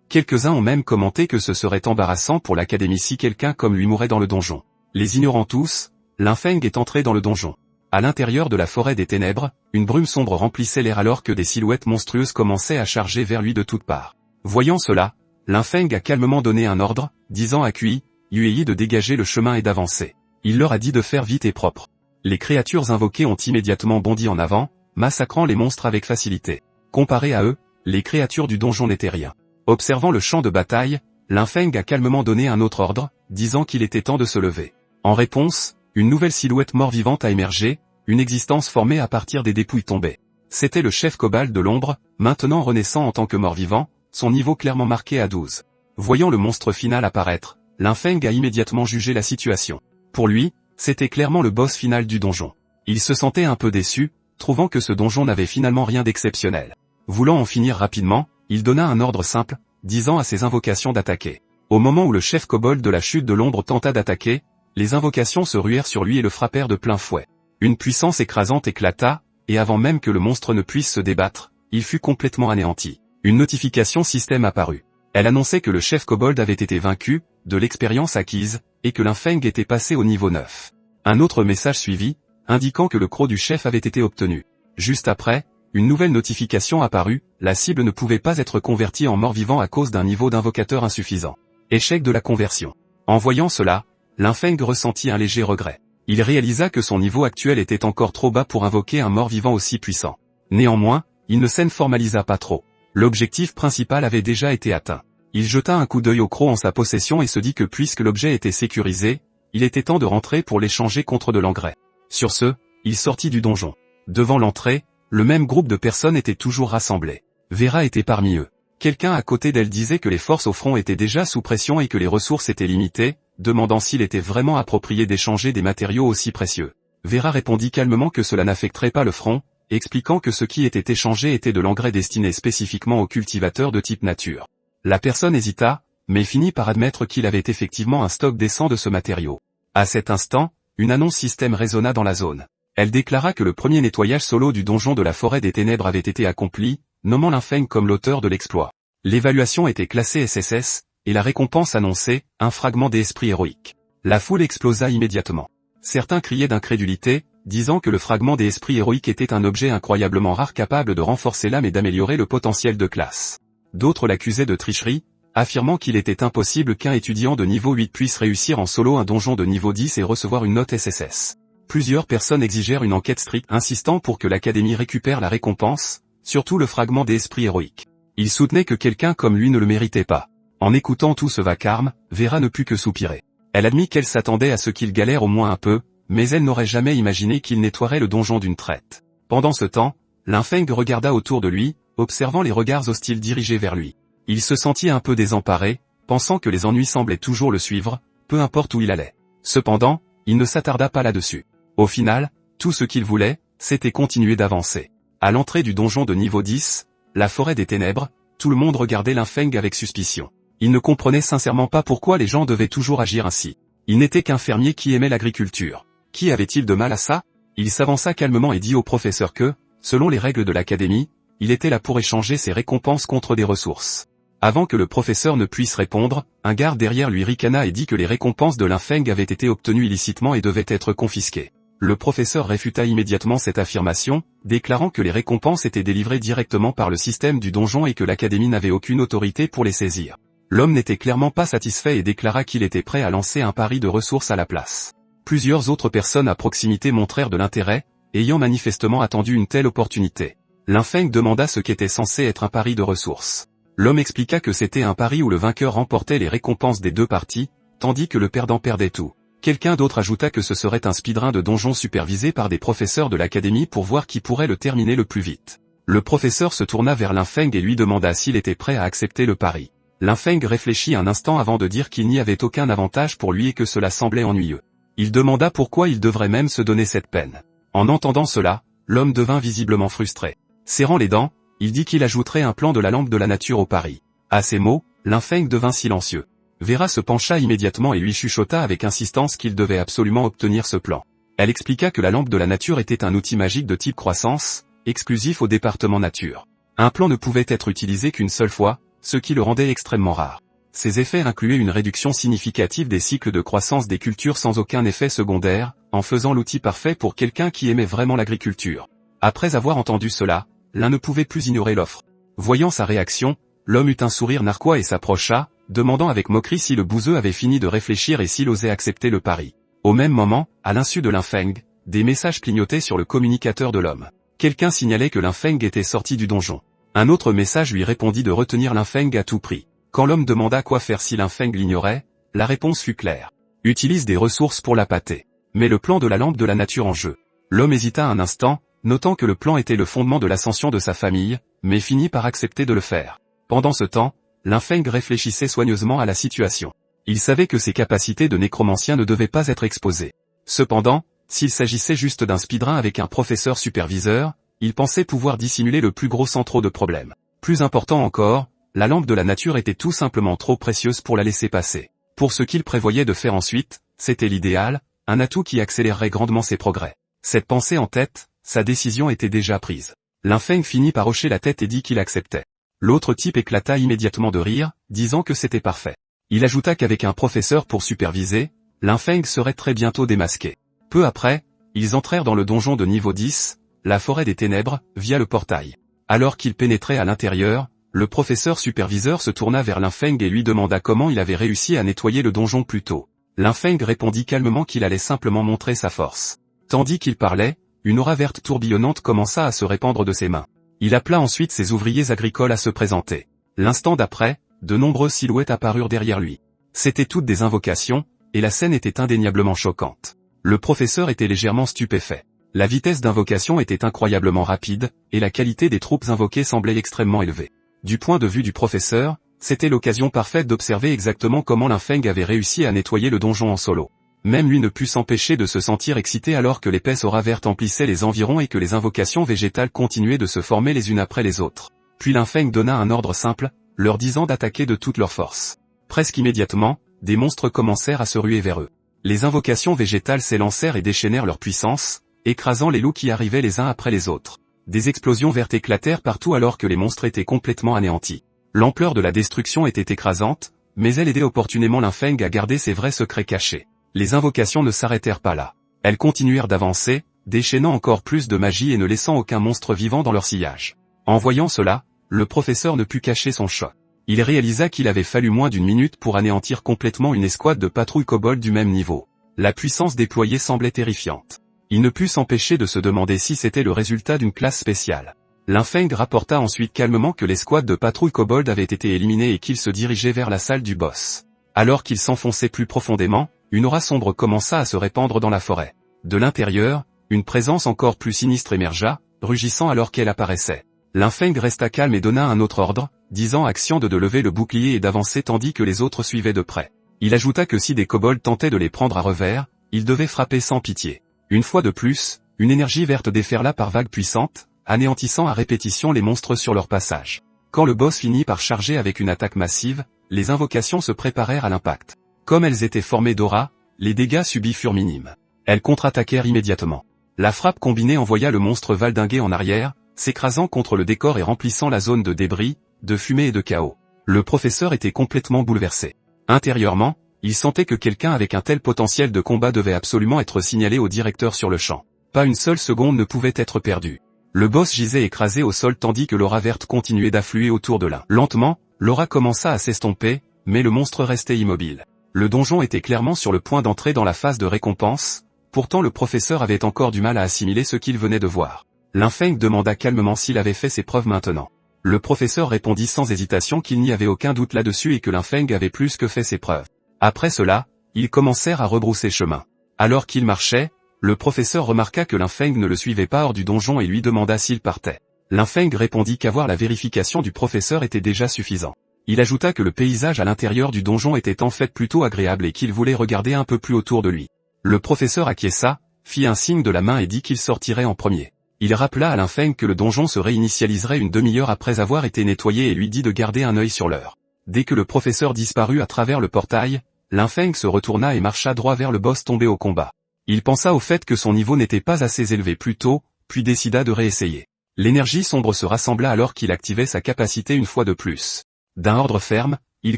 Quelques-uns ont même commenté que ce serait embarrassant pour l'académie si quelqu'un comme lui mourait dans le donjon. Les ignorant tous, Linfeng est entré dans le donjon. À l'intérieur de la forêt des ténèbres, une brume sombre remplissait l'air alors que des silhouettes monstrueuses commençaient à charger vers lui de toutes parts. Voyant cela, Linfeng a calmement donné un ordre, disant à Kui, Yuei de dégager le chemin et d'avancer. Il leur a dit de faire vite et propre. Les créatures invoquées ont immédiatement bondi en avant, massacrant les monstres avec facilité. Comparé à eux, les créatures du donjon n'étaient rien. Observant le champ de bataille, Linfeng a calmement donné un autre ordre, disant qu'il était temps de se lever. En réponse, une nouvelle silhouette mort-vivante a émergé, une existence formée à partir des dépouilles tombées. C'était le chef Cobalt de l'ombre, maintenant renaissant en tant que mort-vivant, son niveau clairement marqué à 12. Voyant le monstre final apparaître, Linfeng a immédiatement jugé la situation. Pour lui, c'était clairement le boss final du donjon. Il se sentait un peu déçu, trouvant que ce donjon n'avait finalement rien d'exceptionnel. Voulant en finir rapidement, il donna un ordre simple, disant à ses invocations d'attaquer. Au moment où le chef kobold de la chute de l'ombre tenta d'attaquer, les invocations se ruèrent sur lui et le frappèrent de plein fouet. Une puissance écrasante éclata, et avant même que le monstre ne puisse se débattre, il fut complètement anéanti. Une notification système apparut. Elle annonçait que le chef kobold avait été vaincu, de l'expérience acquise, et que Linfeng était passé au niveau 9. Un autre message suivit, indiquant que le croc du chef avait été obtenu. Juste après, une nouvelle notification apparut, la cible ne pouvait pas être convertie en mort-vivant à cause d'un niveau d'invocateur insuffisant. Échec de la conversion. En voyant cela, Linfeng ressentit un léger regret. Il réalisa que son niveau actuel était encore trop bas pour invoquer un mort-vivant aussi puissant. Néanmoins, il ne s'en formalisa pas trop. L'objectif principal avait déjà été atteint. Il jeta un coup d'œil au croc en sa possession et se dit que puisque l'objet était sécurisé, il était temps de rentrer pour l'échanger contre de l'engrais. Sur ce, il sortit du donjon. Devant l'entrée, le même groupe de personnes était toujours rassemblé. Vera était parmi eux. Quelqu'un à côté d'elle disait que les forces au front étaient déjà sous pression et que les ressources étaient limitées, demandant s'il était vraiment approprié d'échanger des matériaux aussi précieux. Vera répondit calmement que cela n'affecterait pas le front, expliquant que ce qui était échangé était de l'engrais destiné spécifiquement aux cultivateurs de type nature. La personne hésita, mais finit par admettre qu'il avait effectivement un stock décent de ce matériau. À cet instant, une annonce système résonna dans la zone. Elle déclara que le premier nettoyage solo du donjon de la forêt des ténèbres avait été accompli, nommant Linfeng comme l'auteur de l'exploit. L'évaluation était classée SSS, et la récompense annonçait, un fragment d'esprit héroïque. La foule explosa immédiatement. Certains criaient d'incrédulité, disant que le fragment des esprits héroïques était un objet incroyablement rare capable de renforcer l'âme et d'améliorer le potentiel de classe. D'autres l'accusaient de tricherie, affirmant qu'il était impossible qu'un étudiant de niveau 8 puisse réussir en solo un donjon de niveau 10 et recevoir une note SSS. Plusieurs personnes exigèrent une enquête stricte insistant pour que l'Académie récupère la récompense, surtout le fragment des esprits héroïques. Ils soutenaient que quelqu'un comme lui ne le méritait pas. En écoutant tout ce vacarme, Vera ne put que soupirer. Elle admit qu'elle s'attendait à ce qu'il galère au moins un peu, mais elle n'aurait jamais imaginé qu'il nettoierait le donjon d'une traite. Pendant ce temps, Linfeng regarda autour de lui, observant les regards hostiles dirigés vers lui. Il se sentit un peu désemparé, pensant que les ennuis semblaient toujours le suivre, peu importe où il allait. Cependant, il ne s'attarda pas là-dessus. Au final, tout ce qu'il voulait, c'était continuer d'avancer. À l'entrée du donjon de niveau 10, la forêt des ténèbres, tout le monde regardait Linfeng avec suspicion. Il ne comprenait sincèrement pas pourquoi les gens devaient toujours agir ainsi. Il n'était qu'un fermier qui aimait l'agriculture. Qui avait-il de mal à ça? Il s'avança calmement et dit au professeur que, selon les règles de l'académie, il était là pour échanger ses récompenses contre des ressources. Avant que le professeur ne puisse répondre, un garde derrière lui ricana et dit que les récompenses de Linfeng avaient été obtenues illicitement et devaient être confisquées. Le professeur réfuta immédiatement cette affirmation, déclarant que les récompenses étaient délivrées directement par le système du donjon et que l'académie n'avait aucune autorité pour les saisir. L'homme n'était clairement pas satisfait et déclara qu'il était prêt à lancer un pari de ressources à la place. Plusieurs autres personnes à proximité montrèrent de l'intérêt, ayant manifestement attendu une telle opportunité. Linfeng demanda ce qu'était censé être un pari de ressources. L'homme expliqua que c'était un pari où le vainqueur remportait les récompenses des deux parties, tandis que le perdant perdait tout. Quelqu'un d'autre ajouta que ce serait un speedrun de donjon supervisé par des professeurs de l'académie pour voir qui pourrait le terminer le plus vite. Le professeur se tourna vers Linfeng et lui demanda s'il était prêt à accepter le pari. Linfeng réfléchit un instant avant de dire qu'il n'y avait aucun avantage pour lui et que cela semblait ennuyeux. Il demanda pourquoi il devrait même se donner cette peine. En entendant cela, l'homme devint visiblement frustré. Serrant les dents, il dit qu'il ajouterait un plan de la lampe de la nature au pari. À ces mots, Linfeng devint silencieux. Vera se pencha immédiatement et lui chuchota avec insistance qu'il devait absolument obtenir ce plan. Elle expliqua que la lampe de la nature était un outil magique de type croissance, exclusif au département nature. Un plan ne pouvait être utilisé qu'une seule fois, ce qui le rendait extrêmement rare. Ces effets incluaient une réduction significative des cycles de croissance des cultures sans aucun effet secondaire, en faisant l'outil parfait pour quelqu'un qui aimait vraiment l'agriculture. Après avoir entendu cela, l'un ne pouvait plus ignorer l'offre. Voyant sa réaction, l'homme eut un sourire narquois et s'approcha, demandant avec moquerie si le bouseux avait fini de réfléchir et s'il osait accepter le pari. Au même moment, à l'insu de Linfeng, des messages clignotaient sur le communicateur de l'homme. Quelqu'un signalait que Linfeng était sorti du donjon. Un autre message lui répondit de retenir Linfeng à tout prix. Quand l'homme demanda quoi faire si Linfeng l'ignorait, la réponse fut claire. Utilise des ressources pour la pâter. Mets le plan de la lampe de la nature en jeu. L'homme hésita un instant, notant que le plan était le fondement de l'ascension de sa famille, mais finit par accepter de le faire. Pendant ce temps, Linfeng réfléchissait soigneusement à la situation. Il savait que ses capacités de nécromancien ne devaient pas être exposées. Cependant, s'il s'agissait juste d'un speedrun avec un professeur superviseur, il pensait pouvoir dissimuler le plus gros sans trop de problèmes. Plus important encore, la lampe de la nature était tout simplement trop précieuse pour la laisser passer. Pour ce qu'il prévoyait de faire ensuite, c'était l'idéal, un atout qui accélérerait grandement ses progrès. Cette pensée en tête, sa décision était déjà prise. Linfeng finit par hocher la tête et dit qu'il acceptait. L'autre type éclata immédiatement de rire, disant que c'était parfait. Il ajouta qu'avec un professeur pour superviser, Linfeng serait très bientôt démasqué. Peu après, ils entrèrent dans le donjon de niveau 10, la forêt des ténèbres, via le portail. Alors qu'ils pénétraient à l'intérieur, le professeur superviseur se tourna vers Linfeng et lui demanda comment il avait réussi à nettoyer le donjon plus tôt. Linfeng répondit calmement qu'il allait simplement montrer sa force. Tandis qu'il parlait, une aura verte tourbillonnante commença à se répandre de ses mains. Il appela ensuite ses ouvriers agricoles à se présenter. L'instant d'après, de nombreuses silhouettes apparurent derrière lui. C'étaient toutes des invocations, et la scène était indéniablement choquante. Le professeur était légèrement stupéfait. La vitesse d'invocation était incroyablement rapide, et la qualité des troupes invoquées semblait extrêmement élevée. Du point de vue du professeur, c'était l'occasion parfaite d'observer exactement comment Linfeng avait réussi à nettoyer le donjon en solo. Même lui ne put s'empêcher de se sentir excité alors que l'épaisse aura verte emplissait les environs et que les invocations végétales continuaient de se former les unes après les autres. Puis Linfeng donna un ordre simple, leur disant d'attaquer de toute leur force. Presque immédiatement, des monstres commencèrent à se ruer vers eux. Les invocations végétales s'élancèrent et déchaînèrent leur puissance, écrasant les loups qui arrivaient les uns après les autres. Des explosions vertes éclatèrent partout alors que les monstres étaient complètement anéantis. L'ampleur de la destruction était écrasante, mais elle aidait opportunément Linfeng à garder ses vrais secrets cachés. Les invocations ne s'arrêtèrent pas là. Elles continuèrent d'avancer, déchaînant encore plus de magie et ne laissant aucun monstre vivant dans leur sillage. En voyant cela, le professeur ne put cacher son choc. Il réalisa qu'il avait fallu moins d'une minute pour anéantir complètement une escouade de patrouilles kobolds du même niveau. La puissance déployée semblait terrifiante. Il ne put s'empêcher de se demander si c'était le résultat d'une classe spéciale. Linfeng rapporta ensuite calmement que l'escouade de patrouilles kobolds avait été éliminée et qu'il se dirigeait vers la salle du boss. Alors qu'il s'enfonçait plus profondément, une aura sombre commença à se répandre dans la forêt. De l'intérieur, une présence encore plus sinistre émergea, rugissant alors qu'elle apparaissait. Linfeng resta calme et donna un autre ordre, disant à Xian de lever le bouclier et d'avancer tandis que les autres suivaient de près. Il ajouta que si des kobolds tentaient de les prendre à revers, ils devaient frapper sans pitié. Une fois de plus, une énergie verte déferla par vagues puissantes, anéantissant à répétition les monstres sur leur passage. Quand le boss finit par charger avec une attaque massive, les invocations se préparèrent à l'impact. Comme elles étaient formées d'aura, les dégâts subis furent minimes. Elles contre-attaquèrent immédiatement. La frappe combinée envoya le monstre valdinguer en arrière, s'écrasant contre le décor et remplissant la zone de débris, de fumée et de chaos. Le professeur était complètement bouleversé. Intérieurement, il sentait que quelqu'un avec un tel potentiel de combat devait absolument être signalé au directeur sur le champ. Pas une seule seconde ne pouvait être perdue. Le boss gisait écrasé au sol tandis que l'aura verte continuait d'affluer autour de l'un. Lentement, l'aura commença à s'estomper, mais le monstre restait immobile. Le donjon était clairement sur le point d'entrer dans la phase de récompense, pourtant le professeur avait encore du mal à assimiler ce qu'il venait de voir. Linfeng demanda calmement s'il avait fait ses preuves maintenant. Le professeur répondit sans hésitation qu'il n'y avait aucun doute là-dessus et que Linfeng avait plus que fait ses preuves. Après cela, ils commencèrent à rebrousser chemin. Alors qu'ils marchaient, le professeur remarqua que Linfeng ne le suivait pas hors du donjon et lui demanda s'il partait. Linfeng répondit qu'avoir la vérification du professeur était déjà suffisant. Il ajouta que le paysage à l'intérieur du donjon était en fait plutôt agréable et qu'il voulait regarder un peu plus autour de lui. Le professeur acquiesça, fit un signe de la main et dit qu'il sortirait en premier. Il rappela à Linfeng que le donjon se réinitialiserait une demi-heure après avoir été nettoyé et lui dit de garder un œil sur l'heure. Dès que le professeur disparut à travers le portail, Linfeng se retourna et marcha droit vers le boss tombé au combat. Il pensa au fait que son niveau n'était pas assez élevé plus tôt, puis décida de réessayer. L'énergie sombre se rassembla alors qu'il activait sa capacité une fois de plus. D'un ordre ferme, il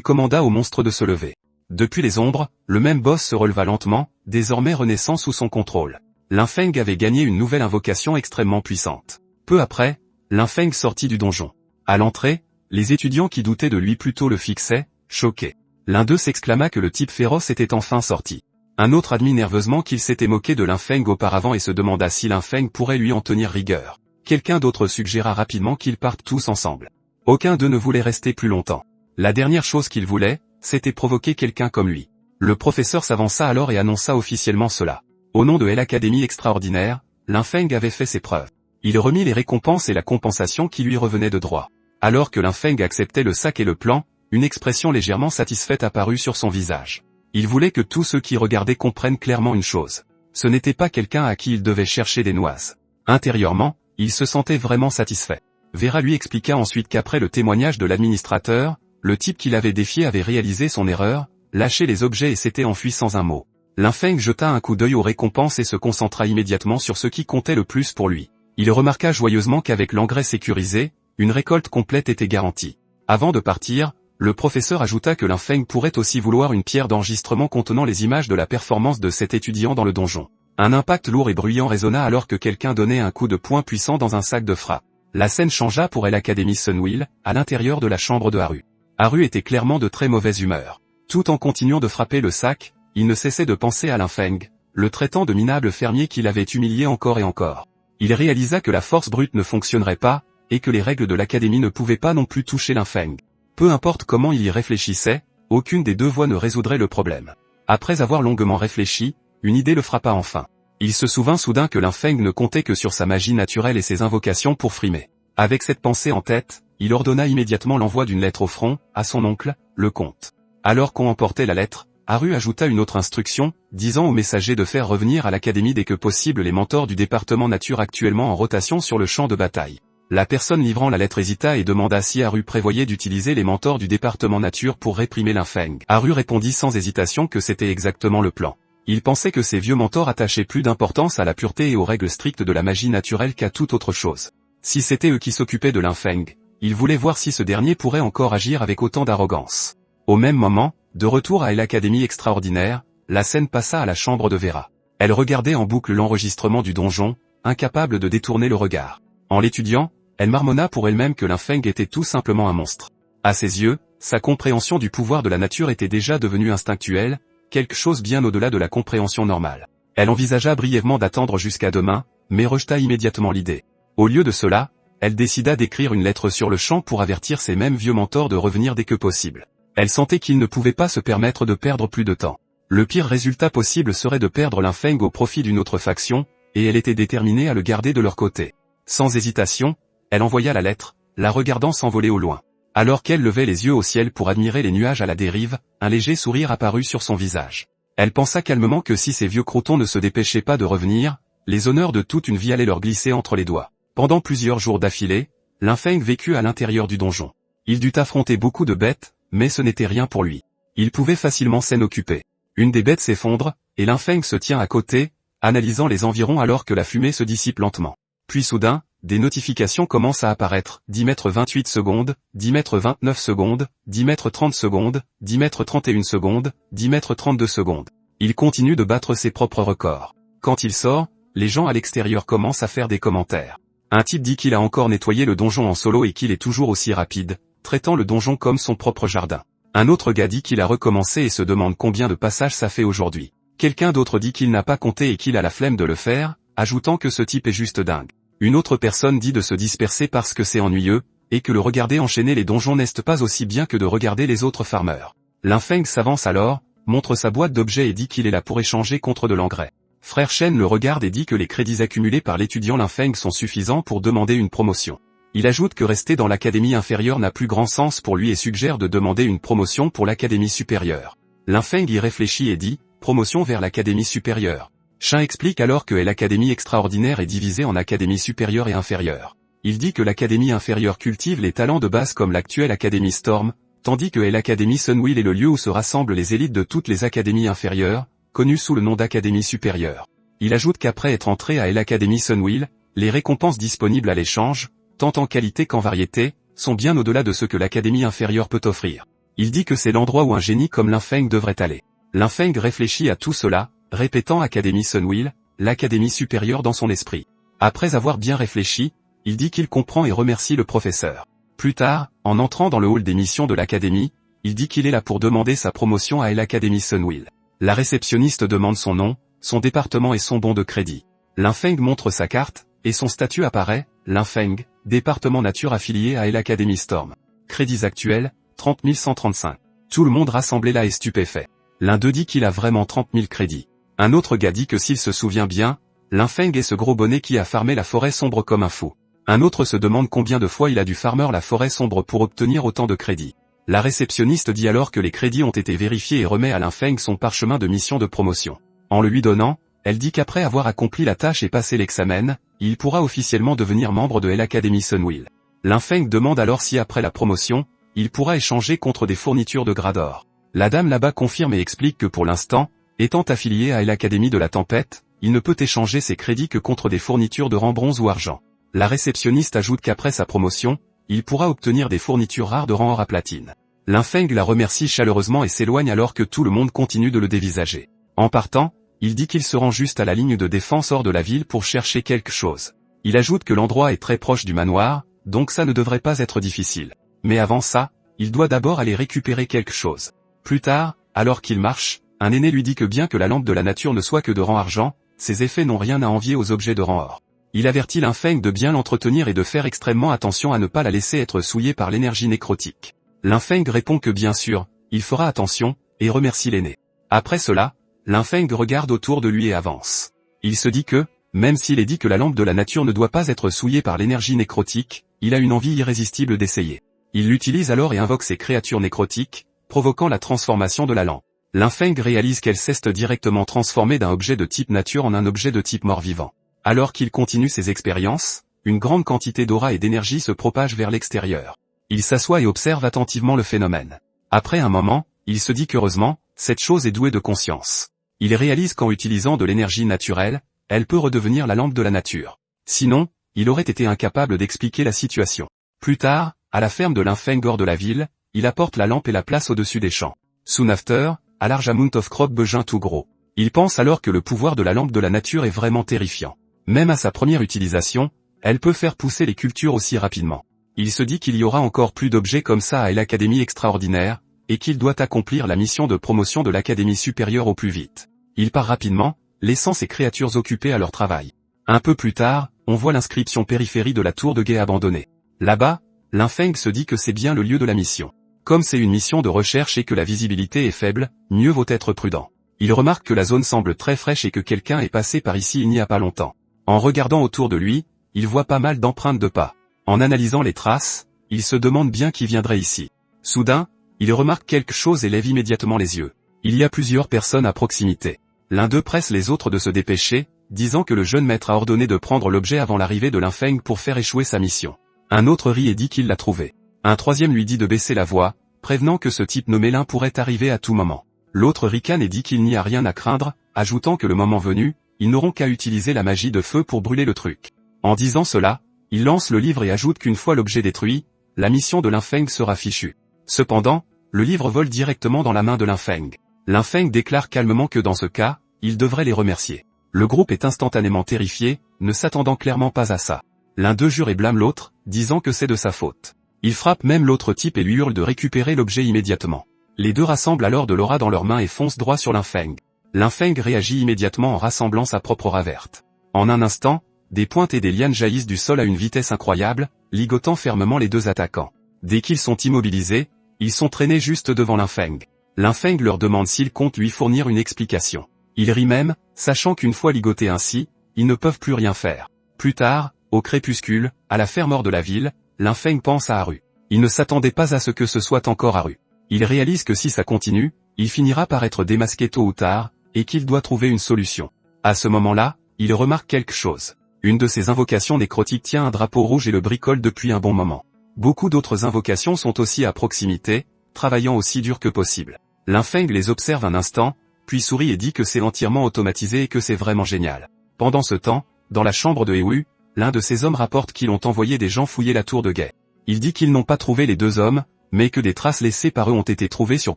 commanda au monstre de se lever. Depuis les ombres, le même boss se releva lentement, désormais renaissant sous son contrôle. Linfeng avait gagné une nouvelle invocation extrêmement puissante. Peu après, Linfeng sortit du donjon. À l'entrée, les étudiants qui doutaient de lui plutôt le fixaient, choqués. L'un d'eux s'exclama que le type féroce était enfin sorti. Un autre admit nerveusement qu'il s'était moqué de Linfeng auparavant et se demanda si Linfeng pourrait lui en tenir rigueur. Quelqu'un d'autre suggéra rapidement qu'ils partent tous ensemble. Aucun d'eux ne voulait rester plus longtemps. La dernière chose qu'il voulait, c'était provoquer quelqu'un comme lui. Le professeur s'avança alors et annonça officiellement cela. Au nom de l'Académie extraordinaire, Linfeng avait fait ses preuves. Il remit les récompenses et la compensation qui lui revenaient de droit. Alors que Linfeng acceptait le sac et le plan, une expression légèrement satisfaite apparut sur son visage. Il voulait que tous ceux qui regardaient comprennent clairement une chose. Ce n'était pas quelqu'un à qui il devait chercher des noises. Intérieurement, il se sentait vraiment satisfait. Vera lui expliqua ensuite qu'après le témoignage de l'administrateur, le type qui l'avait défié avait réalisé son erreur, lâché les objets et s'était enfui sans un mot. Linfeng jeta un coup d'œil aux récompenses et se concentra immédiatement sur ce qui comptait le plus pour lui. Il remarqua joyeusement qu'avec l'engrais sécurisé, une récolte complète était garantie. Avant de partir, le professeur ajouta que Linfeng pourrait aussi vouloir une pierre d'enregistrement contenant les images de la performance de cet étudiant dans le donjon. Un impact lourd et bruyant résonna alors que quelqu'un donnait un coup de poing puissant dans un sac de frappe. La scène changea pour l'Académie Sunwheel, à l'intérieur de la chambre de Haru. Haru était clairement de très mauvaise humeur. Tout en continuant de frapper le sac, il ne cessait de penser à Linfeng, le traitant de minable fermier qui l'avait humilié encore et encore. Il réalisa que la force brute ne fonctionnerait pas, et que les règles de l'Académie ne pouvaient pas non plus toucher Linfeng. Peu importe comment il y réfléchissait, aucune des deux voies ne résoudrait le problème. Après avoir longuement réfléchi, une idée le frappa enfin. Il se souvint soudain que Linfeng ne comptait que sur sa magie naturelle et ses invocations pour frimer. Avec cette pensée en tête, il ordonna immédiatement l'envoi d'une lettre au front, à son oncle, le comte. Alors qu'on emportait la lettre, Haru ajouta une autre instruction, disant au messager de faire revenir à l'Académie dès que possible les mentors du département nature actuellement en rotation sur le champ de bataille. La personne livrant la lettre hésita et demanda si Haru prévoyait d'utiliser les mentors du département nature pour réprimer Linfeng. Haru répondit sans hésitation que c'était exactement le plan. Il pensait que ces vieux mentors attachaient plus d'importance à la pureté et aux règles strictes de la magie naturelle qu'à toute autre chose. Si c'était eux qui s'occupaient de Linfeng, il voulait voir si ce dernier pourrait encore agir avec autant d'arrogance. Au même moment, de retour à l'Académie extraordinaire, la scène passa à la chambre de Vera. Elle regardait en boucle l'enregistrement du donjon, incapable de détourner le regard. En l'étudiant, elle marmonna pour elle-même que Linfeng était tout simplement un monstre. À ses yeux, sa compréhension du pouvoir de la nature était déjà devenue instinctuelle, quelque chose bien au-delà de la compréhension normale. Elle envisagea brièvement d'attendre jusqu'à demain, mais rejeta immédiatement l'idée. Au lieu de cela, elle décida d'écrire une lettre sur le champ pour avertir ses mêmes vieux mentors de revenir dès que possible. Elle sentait qu'ils ne pouvaient pas se permettre de perdre plus de temps. Le pire résultat possible serait de perdre Linfeng au profit d'une autre faction, et elle était déterminée à le garder de leur côté. Sans hésitation, elle envoya la lettre, la regardant s'envoler au loin. Alors qu'elle levait les yeux au ciel pour admirer les nuages à la dérive, un léger sourire apparut sur son visage. Elle pensa calmement que si ces vieux croutons ne se dépêchaient pas de revenir, les honneurs de toute une vie allaient leur glisser entre les doigts. Pendant plusieurs jours d'affilée, Linfeng vécut à l'intérieur du donjon. Il dut affronter beaucoup de bêtes, mais ce n'était rien pour lui. Il pouvait facilement s'en occuper. Une des bêtes s'effondre, et Linfeng se tient à côté, analysant les environs alors que la fumée se dissipe lentement. Puis soudain, des notifications commencent à apparaître, 10 mètres 28 secondes, 10 mètres 29 secondes, 10 mètres 30 secondes, 10 mètres 31 secondes, 10 mètres 32 secondes. Il continue de battre ses propres records. Quand il sort, les gens à l'extérieur commencent à faire des commentaires. Un type dit qu'il a encore nettoyé le donjon en solo et qu'il est toujours aussi rapide, traitant le donjon comme son propre jardin. Un autre gars dit qu'il a recommencé et se demande combien de passages ça fait aujourd'hui. Quelqu'un d'autre dit qu'il n'a pas compté et qu'il a la flemme de le faire, ajoutant que ce type est juste dingue. Une autre personne dit de se disperser parce que c'est ennuyeux, et que le regarder enchaîner les donjons n'est pas aussi bien que de regarder les autres farmers. Linfeng s'avance alors, montre sa boîte d'objets et dit qu'il est là pour échanger contre de l'engrais. Frère Shen le regarde et dit que les crédits accumulés par l'étudiant Linfeng sont suffisants pour demander une promotion. Il ajoute que rester dans l'académie inférieure n'a plus grand sens pour lui et suggère de demander une promotion pour l'académie supérieure. Linfeng y réfléchit et dit, promotion vers l'académie supérieure. Shen explique alors que l'académie extraordinaire est divisée en académie supérieure et inférieure. Il dit que l'académie inférieure cultive les talents de base comme l'actuelle académie Storm, tandis que l'académie Sunwheel est le lieu où se rassemblent les élites de toutes les académies inférieures, connues sous le nom d'académie supérieure. Il ajoute qu'après être entré à l'académie Sunwheel, les récompenses disponibles à l'échange, tant en qualité qu'en variété, sont bien au-delà de ce que l'académie inférieure peut offrir. Il dit que c'est l'endroit où un génie comme Linfeng devrait aller. Linfeng réfléchit à tout cela, répétant Académie Sunwheel, l'académie supérieure dans son esprit. Après avoir bien réfléchi, il dit qu'il comprend et remercie le professeur. Plus tard, en entrant dans le hall des missions de l'académie, il dit qu'il est là pour demander sa promotion à l'académie Sunwheel. La réceptionniste demande son nom, son département et son bon de crédit. Linfeng montre sa carte, et son statut apparaît, Linfeng, département nature affilié à l'académie Storm. Crédits actuels, 30 135. Tout le monde rassemblé là est stupéfait. L'un d'eux dit qu'il a vraiment 30 000 crédits. Un autre gars dit que s'il se souvient bien, Linfeng est ce gros bonnet qui a farmé la forêt sombre comme un fou. Un autre se demande combien de fois il a dû farmer la forêt sombre pour obtenir autant de crédits. La réceptionniste dit alors que les crédits ont été vérifiés et remet à Linfeng son parchemin de mission de promotion. En le lui donnant, elle dit qu'après avoir accompli la tâche et passé l'examen, il pourra officiellement devenir membre de l'Académie Sunwheel. Linfeng demande alors si après la promotion, il pourra échanger contre des fournitures de Grador. La dame là-bas confirme et explique que pour l'instant, étant affilié à l'Académie de la Tempête, il ne peut échanger ses crédits que contre des fournitures de rang bronze ou argent. La réceptionniste ajoute qu'après sa promotion, il pourra obtenir des fournitures rares de rang or à platine. Linfeng la remercie chaleureusement et s'éloigne alors que tout le monde continue de le dévisager. En partant, il dit qu'il se rend juste à la ligne de défense hors de la ville pour chercher quelque chose. Il ajoute que l'endroit est très proche du manoir, donc ça ne devrait pas être difficile. Mais avant ça, il doit d'abord aller récupérer quelque chose. Plus tard, alors qu'il marche, un aîné lui dit que bien que la lampe de la nature ne soit que de rang argent, ses effets n'ont rien à envier aux objets de rang or. Il avertit Linfeng de bien l'entretenir et de faire extrêmement attention à ne pas la laisser être souillée par l'énergie nécrotique. Linfeng répond que bien sûr, il fera attention, et remercie l'aîné. Après cela, Linfeng regarde autour de lui et avance. Il se dit que, même s'il est dit que la lampe de la nature ne doit pas être souillée par l'énergie nécrotique, il a une envie irrésistible d'essayer. Il l'utilise alors et invoque ses créatures nécrotiques, provoquant la transformation de la lampe. Linfeng réalise qu'elle s'est directement transformée d'un objet de type nature en un objet de type mort-vivant. Alors qu'il continue ses expériences, une grande quantité d'aura et d'énergie se propage vers l'extérieur. Il s'assoit et observe attentivement le phénomène. Après un moment, il se dit qu'heureusement, cette chose est douée de conscience. Il réalise qu'en utilisant de l'énergie naturelle, elle peut redevenir la lampe de la nature. Sinon, il aurait été incapable d'expliquer la situation. Plus tard, à la ferme de Linfeng hors de la ville, il apporte la lampe et la place au-dessus des champs. Soon after, a large amount of crop besoin tout gros. Il pense alors que le pouvoir de la lampe de la nature est vraiment terrifiant. Même à sa première utilisation, elle peut faire pousser les cultures aussi rapidement. Il se dit qu'il y aura encore plus d'objets comme ça à l'Académie extraordinaire, et qu'il doit accomplir la mission de promotion de l'Académie supérieure au plus vite. Il part rapidement, laissant ses créatures occupées à leur travail. Un peu plus tard, on voit l'inscription périphérie de la tour de guet abandonnée. Là-bas, Linfeng se dit que c'est bien le lieu de la mission. Comme c'est une mission de recherche et que la visibilité est faible, mieux vaut être prudent. Il remarque que la zone semble très fraîche et que quelqu'un est passé par ici il n'y a pas longtemps. En regardant autour de lui, il voit pas mal d'empreintes de pas. En analysant les traces, il se demande bien qui viendrait ici. Soudain, il remarque quelque chose et lève immédiatement les yeux. Il y a plusieurs personnes à proximité. L'un d'eux presse les autres de se dépêcher, disant que le jeune maître a ordonné de prendre l'objet avant l'arrivée de Linfeng pour faire échouer sa mission. Un autre rit et dit qu'il l'a trouvé. Un troisième lui dit de baisser la voix, prévenant que ce type nommé Lin pourrait arriver à tout moment. L'autre ricane et dit qu'il n'y a rien à craindre, ajoutant que le moment venu, ils n'auront qu'à utiliser la magie de feu pour brûler le truc. En disant cela, il lance le livre et ajoute qu'une fois l'objet détruit, la mission de Linfeng sera fichue. Cependant, le livre vole directement dans la main de Linfeng. Linfeng déclare calmement que dans ce cas, il devrait les remercier. Le groupe est instantanément terrifié, ne s'attendant clairement pas à ça. L'un d'eux jure et blâme l'autre, disant que c'est de sa faute. Il frappe même l'autre type et lui hurle de récupérer l'objet immédiatement. Les deux rassemblent alors de l'aura dans leurs mains et foncent droit sur Linfeng. Linfeng réagit immédiatement en rassemblant sa propre aura verte. En un instant, des pointes et des lianes jaillissent du sol à une vitesse incroyable, ligotant fermement les deux attaquants. Dès qu'ils sont immobilisés, ils sont traînés juste devant Linfeng. Linfeng leur demande s'ils comptent lui fournir une explication. Il rit même, sachant qu'une fois ligotés ainsi, ils ne peuvent plus rien faire. Plus tard, au crépuscule, à la fermeur de la ville, Linfeng pense à Haru. Il ne s'attendait pas à ce que ce soit encore Haru. Il réalise que si ça continue, il finira par être démasqué tôt ou tard, et qu'il doit trouver une solution. À ce moment-là, il remarque quelque chose. Une de ses invocations nécrotiques tient un drapeau rouge et le bricole depuis un bon moment. Beaucoup d'autres invocations sont aussi à proximité, travaillant aussi dur que possible. Linfeng les observe un instant, puis sourit et dit que c'est entièrement automatisé et que c'est vraiment génial. Pendant ce temps, dans la chambre de Ewu, l'un de ses hommes rapporte qu'ils ont envoyé des gens fouiller la tour de guet. Il dit qu'ils n'ont pas trouvé les deux hommes, mais que des traces laissées par eux ont été trouvées sur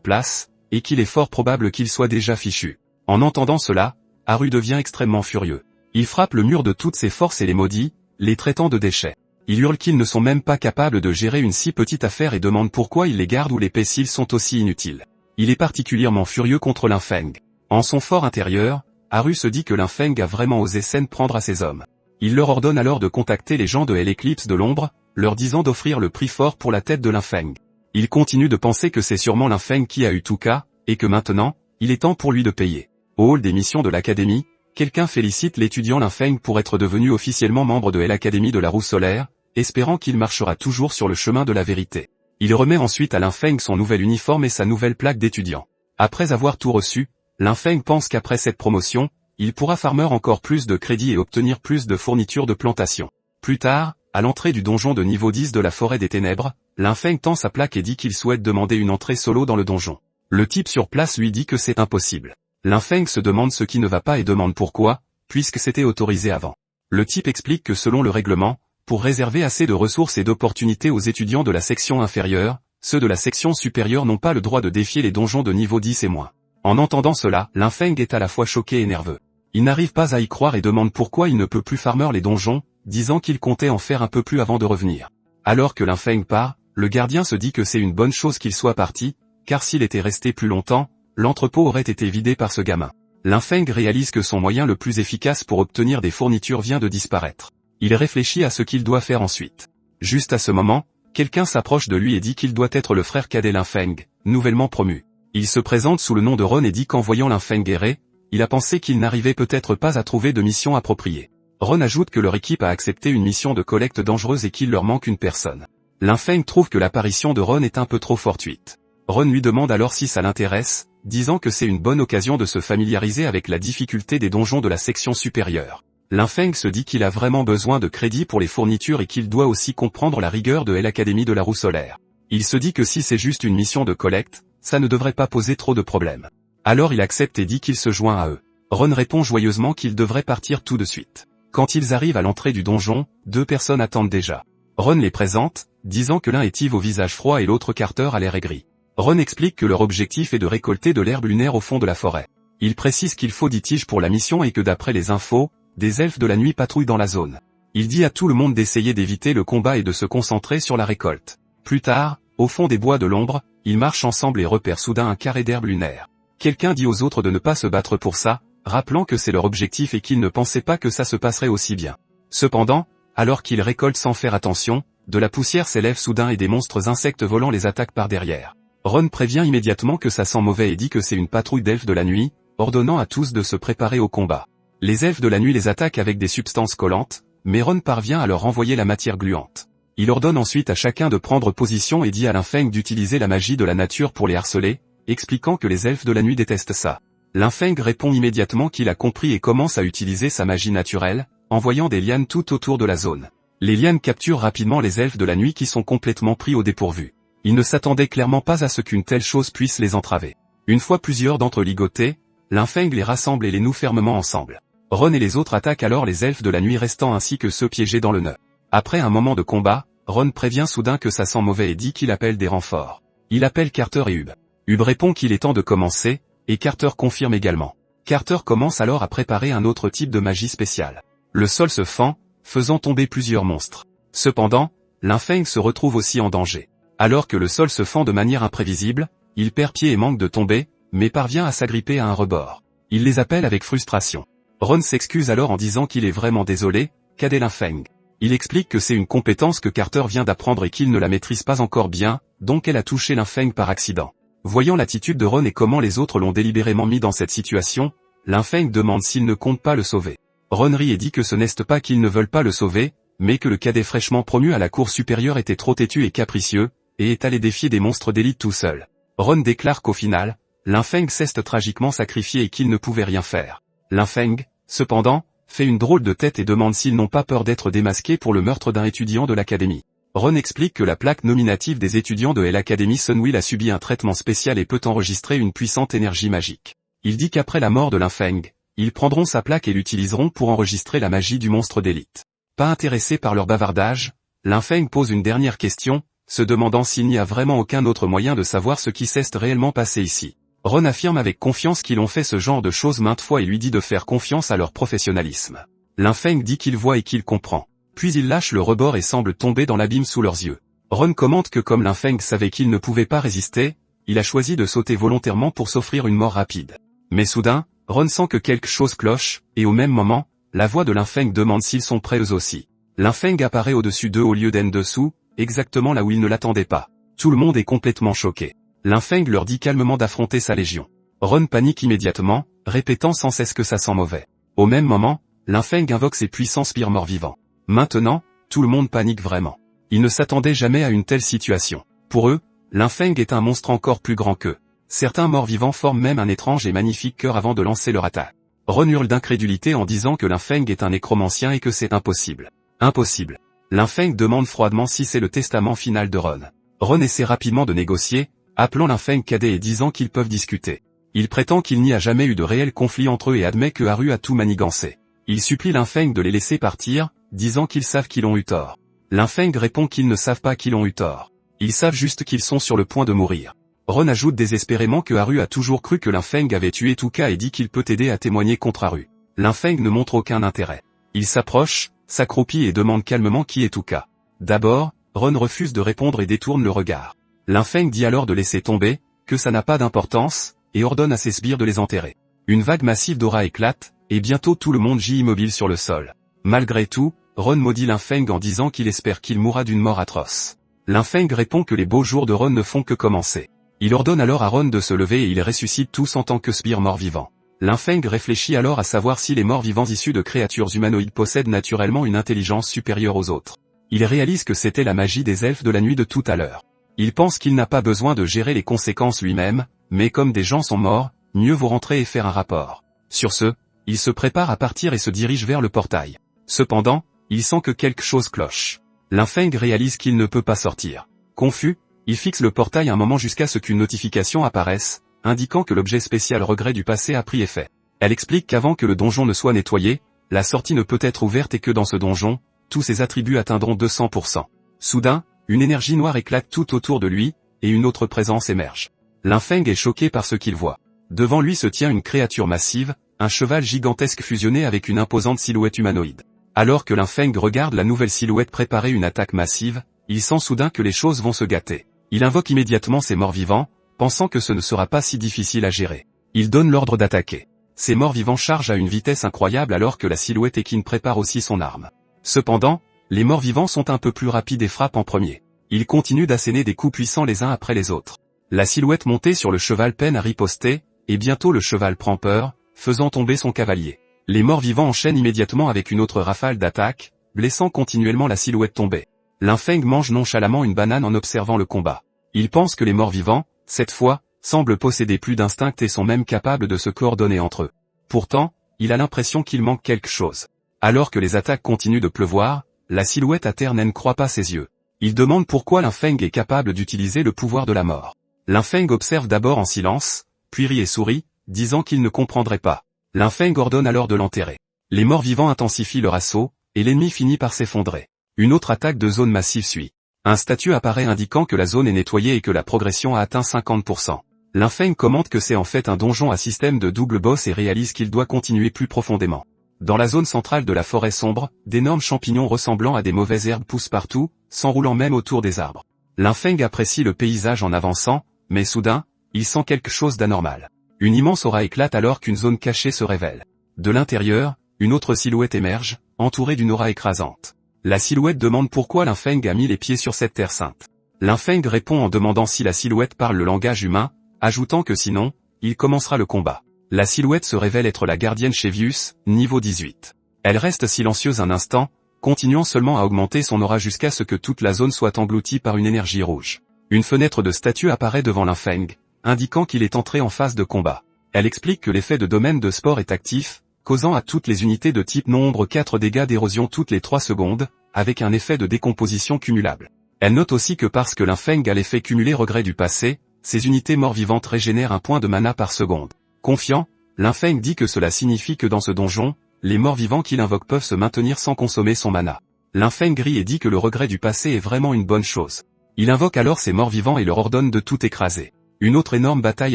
place, et qu'il est fort probable qu'ils soient déjà fichus. En entendant cela, Haru devient extrêmement furieux. Il frappe le mur de toutes ses forces et les maudit, les traitant de déchets. Il hurle qu'ils ne sont même pas capables de gérer une si petite affaire et demande pourquoi ils les gardent ou les paient s'ils sont aussi inutiles. Il est particulièrement furieux contre Linfeng. En son fort intérieur, Haru se dit que Linfeng a vraiment osé s'en prendre à ses hommes. Il leur ordonne alors de contacter les gens de l'Éclipse de l'ombre, leur disant d'offrir le prix fort pour la tête de Linfeng. Il continue de penser que c'est sûrement Linfeng qui a eu tout cas, et que maintenant, il est temps pour lui de payer. Au hall des missions de l'Académie, quelqu'un félicite l'étudiant Linfeng pour être devenu officiellement membre de l'Académie de la Roue Solaire, espérant qu'il marchera toujours sur le chemin de la vérité. Il remet ensuite à Linfeng son nouvel uniforme et sa nouvelle plaque d'étudiant. Après avoir tout reçu, Linfeng pense qu'après cette promotion, il pourra farmer encore plus de crédits et obtenir plus de fournitures de plantation. Plus tard, à l'entrée du donjon de niveau 10 de la forêt des ténèbres, Linfeng tend sa plaque et dit qu'il souhaite demander une entrée solo dans le donjon. Le type sur place lui dit que c'est impossible. Linfeng se demande ce qui ne va pas et demande pourquoi, puisque c'était autorisé avant. Le type explique que selon le règlement, pour réserver assez de ressources et d'opportunités aux étudiants de la section inférieure, ceux de la section supérieure n'ont pas le droit de défier les donjons de niveau 10 et moins. En entendant cela, Linfeng est à la fois choqué et nerveux. Il n'arrive pas à y croire et demande pourquoi il ne peut plus farmer les donjons, disant qu'il comptait en faire un peu plus avant de revenir. Alors que Linfeng part, le gardien se dit que c'est une bonne chose qu'il soit parti, car s'il était resté plus longtemps, l'entrepôt aurait été vidé par ce gamin. Linfeng réalise que son moyen le plus efficace pour obtenir des fournitures vient de disparaître. Il réfléchit à ce qu'il doit faire ensuite. Juste à ce moment, quelqu'un s'approche de lui et dit qu'il doit être le frère cadet Linfeng, nouvellement promu. Il se présente sous le nom de Ron et dit qu'en voyant Linfeng errer, il a pensé qu'il n'arrivait peut-être pas à trouver de mission appropriée. Ron ajoute que leur équipe a accepté une mission de collecte dangereuse et qu'il leur manque une personne. Linfeng trouve que l'apparition de Ron est un peu trop fortuite. Ron lui demande alors si ça l'intéresse, disant que c'est une bonne occasion de se familiariser avec la difficulté des donjons de la section supérieure. Linfeng se dit qu'il a vraiment besoin de crédit pour les fournitures et qu'il doit aussi comprendre la rigueur de l'Académie de la Roue Solaire. Il se dit que si c'est juste une mission de collecte, ça ne devrait pas poser trop de problèmes. Alors il accepte et dit qu'il se joint à eux. Ron répond joyeusement qu'il devrait partir tout de suite. Quand ils arrivent à l'entrée du donjon, deux personnes attendent déjà. Ron les présente, disant que l'un est Yves au visage froid et l'autre Carter à l'air aigri. Ron explique que leur objectif est de récolter de l'herbe lunaire au fond de la forêt. Il précise qu'il faut 10 tiges pour la mission et que d'après les infos, des elfes de la nuit patrouillent dans la zone. Il dit à tout le monde d'essayer d'éviter le combat et de se concentrer sur la récolte. Plus tard, au fond des bois de l'ombre, ils marchent ensemble et repèrent soudain un carré d'herbe lunaire. Quelqu'un dit aux autres de ne pas se battre pour ça, rappelant que c'est leur objectif et qu'ils ne pensaient pas que ça se passerait aussi bien. Cependant, alors qu'ils récoltent sans faire attention, de la poussière s'élève soudain et des monstres insectes volants les attaquent par derrière. Ron prévient immédiatement que ça sent mauvais et dit que c'est une patrouille d'elfes de la nuit, ordonnant à tous de se préparer au combat. Les elfes de la nuit les attaquent avec des substances collantes, mais Ron parvient à leur renvoyer la matière gluante. Il ordonne ensuite à chacun de prendre position et dit à Linfeng d'utiliser la magie de la nature pour les harceler, expliquant que les elfes de la nuit détestent ça. Linfeng répond immédiatement qu'il a compris et commence à utiliser sa magie naturelle, envoyant des lianes tout autour de la zone. Les lianes capturent rapidement les elfes de la nuit qui sont complètement pris au dépourvu. Ils ne s'attendaient clairement pas à ce qu'une telle chose puisse les entraver. Une fois plusieurs d'entre eux ligotés, Linfeng les rassemble et les noue fermement ensemble. Ron et les autres attaquent alors les elfes de la nuit restants ainsi que ceux piégés dans le nœud. Après un moment de combat, Ron prévient soudain que ça sent mauvais et dit qu'il appelle des renforts. Il appelle Carter et Hub. Hub répond qu'il est temps de commencer, et Carter confirme également. Carter commence alors à préparer un autre type de magie spéciale. Le sol se fend, faisant tomber plusieurs monstres. Cependant, Linfeng se retrouve aussi en danger. Alors que le sol se fend de manière imprévisible, il perd pied et manque de tomber, mais parvient à s'agripper à un rebord. Il les appelle avec frustration. Ron s'excuse alors en disant qu'il est vraiment désolé, cadet Linfeng. Il explique que c'est une compétence que Carter vient d'apprendre et qu'il ne la maîtrise pas encore bien, donc elle a touché Linfeng par accident. Voyant l'attitude de Ron et comment les autres l'ont délibérément mis dans cette situation, Linfeng demande s'il ne compte pas le sauver. Ron rit et dit que ce n'est pas qu'ils ne veulent pas le sauver, mais que le cadet fraîchement promu à la cour supérieure était trop têtu et capricieux, et est allé défier des monstres d'élite tout seul. Ron déclare qu'au final, Linfeng s'est tragiquement sacrifié et qu'il ne pouvait rien faire. Linfeng, cependant, fait une drôle de tête et demande s'ils n'ont pas peur d'être démasqués pour le meurtre d'un étudiant de l'académie. Ron explique que la plaque nominative des étudiants de l'Académie Sunwheel a subi un traitement spécial et peut enregistrer une puissante énergie magique. Il dit qu'après la mort de Linfeng, ils prendront sa plaque et l'utiliseront pour enregistrer la magie du monstre d'élite. Pas intéressé par leur bavardage, Linfeng pose une dernière question, se demandant s'il n'y a vraiment aucun autre moyen de savoir ce qui s'est réellement passé ici. Ron affirme avec confiance qu'ils ont fait ce genre de choses maintes fois et lui dit de faire confiance à leur professionnalisme. Linfeng dit qu'il voit et qu'il comprend. Puis il lâche le rebord et semble tomber dans l'abîme sous leurs yeux. Ron commente que comme Linfeng savait qu'il ne pouvait pas résister, il a choisi de sauter volontairement pour s'offrir une mort rapide. Mais soudain, Ron sent que quelque chose cloche, et au même moment, la voix de Linfeng demande s'ils sont prêts eux aussi. Linfeng apparaît au-dessus d'eux au lieu d'en dessous, exactement là où ils ne l'attendaient pas. Tout le monde est complètement choqué. Linfeng leur dit calmement d'affronter sa légion. Ron panique immédiatement, répétant sans cesse que ça sent mauvais. Au même moment, Linfeng invoque ses puissants spires morts-vivants. Maintenant, tout le monde panique vraiment. Ils ne s'attendaient jamais à une telle situation. Pour eux, Linfeng est un monstre encore plus grand qu'eux. Certains morts-vivants forment même un étrange et magnifique cœur avant de lancer leur attaque. Ron hurle d'incrédulité en disant que Linfeng est un nécromancien et que c'est impossible. Impossible. Linfeng demande froidement si c'est le testament final de Ron. Ron essaie rapidement de négocier, appelant Linfeng cadet et disant qu'ils peuvent discuter. Il prétend qu'il n'y a jamais eu de réel conflit entre eux et admet que Haru a tout manigancé. Il supplie Linfeng de les laisser partir, disant qu'ils savent qu'ils ont eu tort. Linfeng répond qu'ils ne savent pas qu'ils ont eu tort. Ils savent juste qu'ils sont sur le point de mourir. Ron ajoute désespérément que Haru a toujours cru que Linfeng avait tué Tuka et dit qu'il peut aider à témoigner contre Haru. Linfeng ne montre aucun intérêt. Il s'approche, s'accroupit et demande calmement qui est Tuka. D'abord, Ron refuse de répondre et détourne le regard. Linfeng dit alors de laisser tomber, que ça n'a pas d'importance, et ordonne à ses sbires de les enterrer. Une vague massive d'aura éclate, et bientôt tout le monde gît immobile sur le sol. Malgré tout, Ron maudit Linfeng en disant qu'il espère qu'il mourra d'une mort atroce. Linfeng répond que les beaux jours de Ron ne font que commencer. Il ordonne alors à Ron de se lever et ils ressuscitent tous en tant que sbires morts-vivants. Linfeng réfléchit alors à savoir si les morts-vivants issus de créatures humanoïdes possèdent naturellement une intelligence supérieure aux autres. Il réalise que c'était la magie des elfes de la nuit de tout à l'heure. Il pense qu'il n'a pas besoin de gérer les conséquences lui-même, mais comme des gens sont morts, mieux vaut rentrer et faire un rapport. Sur ce, il se prépare à partir et se dirige vers le portail. Cependant, il sent que quelque chose cloche. Linfeng réalise qu'il ne peut pas sortir. Confus, il fixe le portail un moment jusqu'à ce qu'une notification apparaisse, indiquant que l'objet spécial regret du passé a pris effet. Elle explique qu'avant que le donjon ne soit nettoyé, la sortie ne peut être ouverte et que dans ce donjon, tous ses attributs atteindront 200%. Soudain, une énergie noire éclate tout autour de lui, et une autre présence émerge. Linfeng est choqué par ce qu'il voit. Devant lui se tient une créature massive, un cheval gigantesque fusionné avec une imposante silhouette humanoïde. Alors que Linfeng regarde la nouvelle silhouette préparer une attaque massive, il sent soudain que les choses vont se gâter. Il invoque immédiatement ses morts-vivants, pensant que ce ne sera pas si difficile à gérer. Il donne l'ordre d'attaquer. Ces morts-vivants chargent à une vitesse incroyable alors que la silhouette équine prépare aussi son arme. Cependant, les morts-vivants sont un peu plus rapides et frappent en premier. Ils continuent d'asséner des coups puissants les uns après les autres. La silhouette montée sur le cheval peine à riposter, et bientôt le cheval prend peur, faisant tomber son cavalier. Les morts-vivants enchaînent immédiatement avec une autre rafale d'attaque, blessant continuellement la silhouette tombée. Linfeng mange nonchalamment une banane en observant le combat. Il pense que les morts-vivants, cette fois, semblent posséder plus d'instinct et sont même capables de se coordonner entre eux. Pourtant, il a l'impression qu'il manque quelque chose. Alors que les attaques continuent de pleuvoir, la silhouette à terre ne croit pas ses yeux. Il demande pourquoi Linfeng est capable d'utiliser le pouvoir de la mort. Linfeng observe d'abord en silence, puis rit et sourit, disant qu'il ne comprendrait pas. Linfeng ordonne alors de l'enterrer. Les morts-vivants intensifient leur assaut, et l'ennemi finit par s'effondrer. Une autre attaque de zone massive suit. Un statut apparaît indiquant que la zone est nettoyée et que la progression a atteint 50%. Linfeng commente que c'est en fait un donjon à système de double boss et réalise qu'il doit continuer plus profondément. Dans la zone centrale de la forêt sombre, d'énormes champignons ressemblant à des mauvaises herbes poussent partout, s'enroulant même autour des arbres. Linfeng apprécie le paysage en avançant, mais soudain, il sent quelque chose d'anormal. Une immense aura éclate alors qu'une zone cachée se révèle. De l'intérieur, une autre silhouette émerge, entourée d'une aura écrasante. La silhouette demande pourquoi Linfeng a mis les pieds sur cette terre sainte. Linfeng répond en demandant si la silhouette parle le langage humain, ajoutant que sinon, il commencera le combat. La silhouette se révèle être la gardienne Chevius, niveau 18. Elle reste silencieuse un instant, continuant seulement à augmenter son aura jusqu'à ce que toute la zone soit engloutie par une énergie rouge. Une fenêtre de statue apparaît devant Linfeng, indiquant qu'il est entré en phase de combat. Elle explique que l'effet de domaine de sport est actif, causant à toutes les unités de type nombre 4 dégâts d'érosion toutes les 3 secondes, avec un effet de décomposition cumulable. Elle note aussi que parce que Linfeng a l'effet cumulé regret du passé, ces unités mort-vivantes régénèrent un point de mana par seconde. Confiant, Linfeng dit que cela signifie que dans ce donjon, les morts-vivants qu'il invoque peuvent se maintenir sans consommer son mana. Linfeng rit et dit que le regret du passé est vraiment une bonne chose. Il invoque alors ses morts-vivants et leur ordonne de tout écraser. Une autre énorme bataille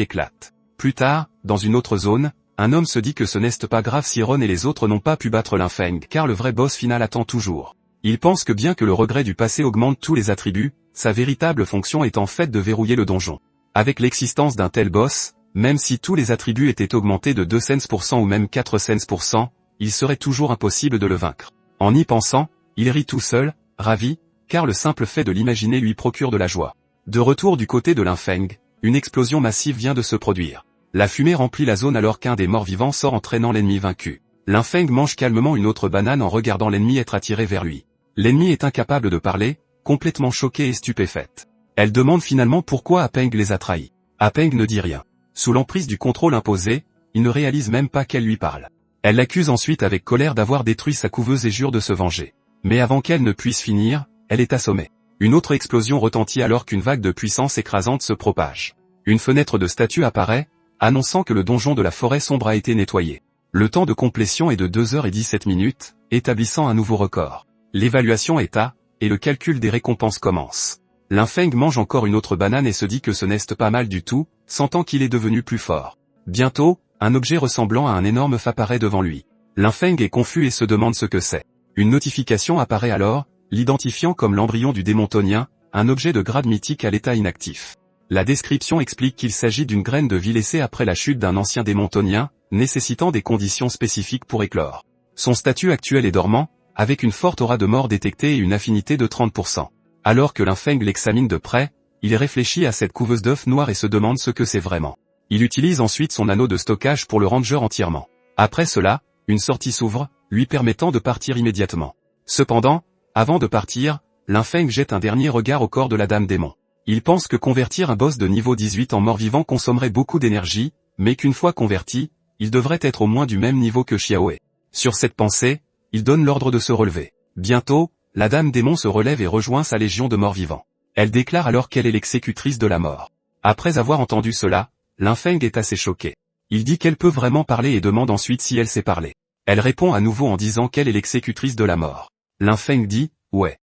éclate. Plus tard, dans une autre zone, un homme se dit que ce n'est pas grave si Ron et les autres n'ont pas pu battre Linfeng car le vrai boss final attend toujours. Il pense que bien que le regret du passé augmente tous les attributs, sa véritable fonction est en fait de verrouiller le donjon. Avec l'existence d'un tel boss, même si tous les attributs étaient augmentés de 2% ou même 4%, il serait toujours impossible de le vaincre. En y pensant, il rit tout seul, ravi, car le simple fait de l'imaginer lui procure de la joie. De retour du côté de Linfeng, une explosion massive vient de se produire. La fumée remplit la zone alors qu'un des morts-vivants sort entraînant l'ennemi vaincu. Linfeng mange calmement une autre banane en regardant l'ennemi être attiré vers lui. L'ennemi est incapable de parler, complètement choquée et stupéfaite. Elle demande finalement pourquoi Apeng les a trahis. Apeng ne dit rien. Sous l'emprise du contrôle imposé, il ne réalise même pas qu'elle lui parle. Elle l'accuse ensuite avec colère d'avoir détruit sa couveuse et jure de se venger. Mais avant qu'elle ne puisse finir, elle est assommée. Une autre explosion retentit alors qu'une vague de puissance écrasante se propage. Une fenêtre de statue apparaît, annonçant que le donjon de la forêt sombre a été nettoyé. Le temps de complétion est de 2h17, établissant un nouveau record. L'évaluation est à, et le calcul des récompenses commence. Linfeng mange encore une autre banane et se dit que ce n'est pas mal du tout, sentant qu'il est devenu plus fort. Bientôt, un objet ressemblant à un énorme œuf apparaît devant lui. Linfeng est confus et se demande ce que c'est. Une notification apparaît alors, l'identifiant comme l'embryon du démontonien, un objet de grade mythique à l'état inactif. La description explique qu'il s'agit d'une graine de vie laissée après la chute d'un ancien démontonien, nécessitant des conditions spécifiques pour éclore. Son statut actuel est dormant, avec une forte aura de mort détectée et une affinité de 30%. Alors que Linfeng l'examine de près, il réfléchit à cette couveuse d'œufs noirs et se demande ce que c'est vraiment. Il utilise ensuite son anneau de stockage pour le ranger entièrement. Après cela, une sortie s'ouvre, lui permettant de partir immédiatement. Cependant, avant de partir, Linfeng jette un dernier regard au corps de la dame démon. Il pense que convertir un boss de niveau 18 en mort-vivant consommerait beaucoup d'énergie, mais qu'une fois converti, il devrait être au moins du même niveau que Xiaohe. Sur cette pensée, il donne l'ordre de se relever. Bientôt, la dame démon se relève et rejoint sa légion de morts-vivants. Elle déclare alors qu'elle est l'exécutrice de la mort. Après avoir entendu cela, Linfeng est assez choqué. Il dit qu'elle peut vraiment parler et demande ensuite si elle sait parler. Elle répond à nouveau en disant qu'elle est l'exécutrice de la mort. Linfeng dit, ouais.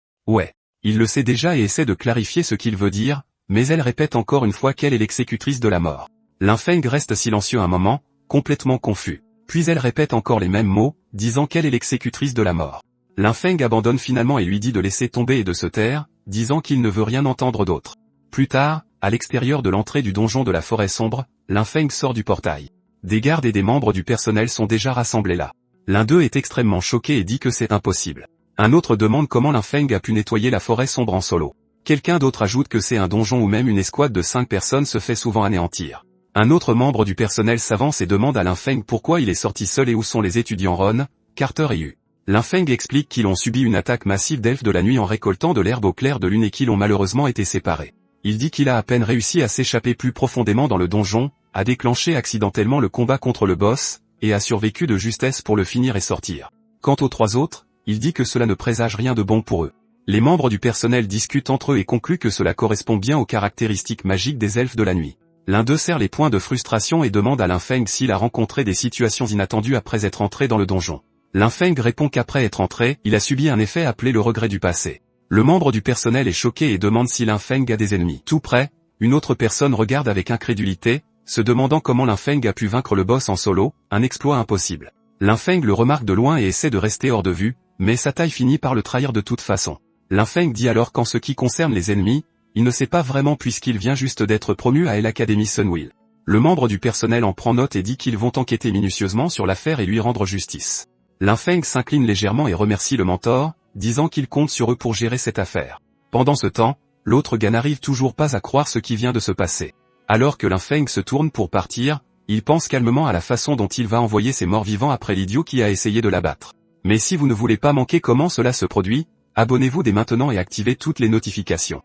Il le sait déjà et essaie de clarifier ce qu'il veut dire, mais elle répète encore une fois qu'elle est l'exécutrice de la mort. Lin Feng reste silencieux un moment, complètement confus. Puis elle répète encore les mêmes mots, disant qu'elle est l'exécutrice de la mort. Lin Feng abandonne finalement et lui dit de laisser tomber et de se taire, disant qu'il ne veut rien entendre d'autre. Plus tard, à l'extérieur de l'entrée du donjon de la forêt sombre, Lin Feng sort du portail. Des gardes et des membres du personnel sont déjà rassemblés là. L'un d'eux est extrêmement choqué et dit que c'est impossible. Un autre demande comment Lin Feng a pu nettoyer la forêt sombre en solo. Quelqu'un d'autre ajoute que c'est un donjon où même une escouade de 5 personnes se fait souvent anéantir. Un autre membre du personnel s'avance et demande à Lin Feng pourquoi il est sorti seul et où sont les étudiants Ron, Carter et Yu. Lin Feng explique qu'ils ont subi une attaque massive d'elfes de la nuit en récoltant de l'herbe au clair de lune et qu'ils ont malheureusement été séparés. Il dit qu'il a à peine réussi à s'échapper plus profondément dans le donjon, a déclenché accidentellement le combat contre le boss, et a survécu de justesse pour le finir et sortir. Quant aux 3 autres, il dit que cela ne présage rien de bon pour eux. Les membres du personnel discutent entre eux et concluent que cela correspond bien aux caractéristiques magiques des elfes de la nuit. L'un d'eux serre les poings de frustration et demande à Lin Feng s'il a rencontré des situations inattendues après être entré dans le donjon. Lin Feng répond qu'après être entré, il a subi un effet appelé le regret du passé. Le membre du personnel est choqué et demande si Lin Feng a des ennemis. Tout près, une autre personne regarde avec incrédulité, se demandant comment Lin Feng a pu vaincre le boss en solo, un exploit impossible. Lin Feng le remarque de loin et essaie de rester hors de vue, mais sa taille finit par le trahir de toute façon. Lin Feng dit alors qu'en ce qui concerne les ennemis, il ne sait pas vraiment puisqu'il vient juste d'être promu à l'Académie Sunwheel. Le membre du personnel en prend note et dit qu'ils vont enquêter minutieusement sur l'affaire et lui rendre justice. Lin Feng s'incline légèrement et remercie le mentor, disant qu'il compte sur eux pour gérer cette affaire. Pendant ce temps, l'autre gars n'arrive toujours pas à croire ce qui vient de se passer. Alors que Lin Feng se tourne pour partir, il pense calmement à la façon dont il va envoyer ses morts vivants après l'idiot qui a essayé de l'abattre. Mais si vous ne voulez pas manquer comment cela se produit, abonnez-vous dès maintenant et activez toutes les notifications.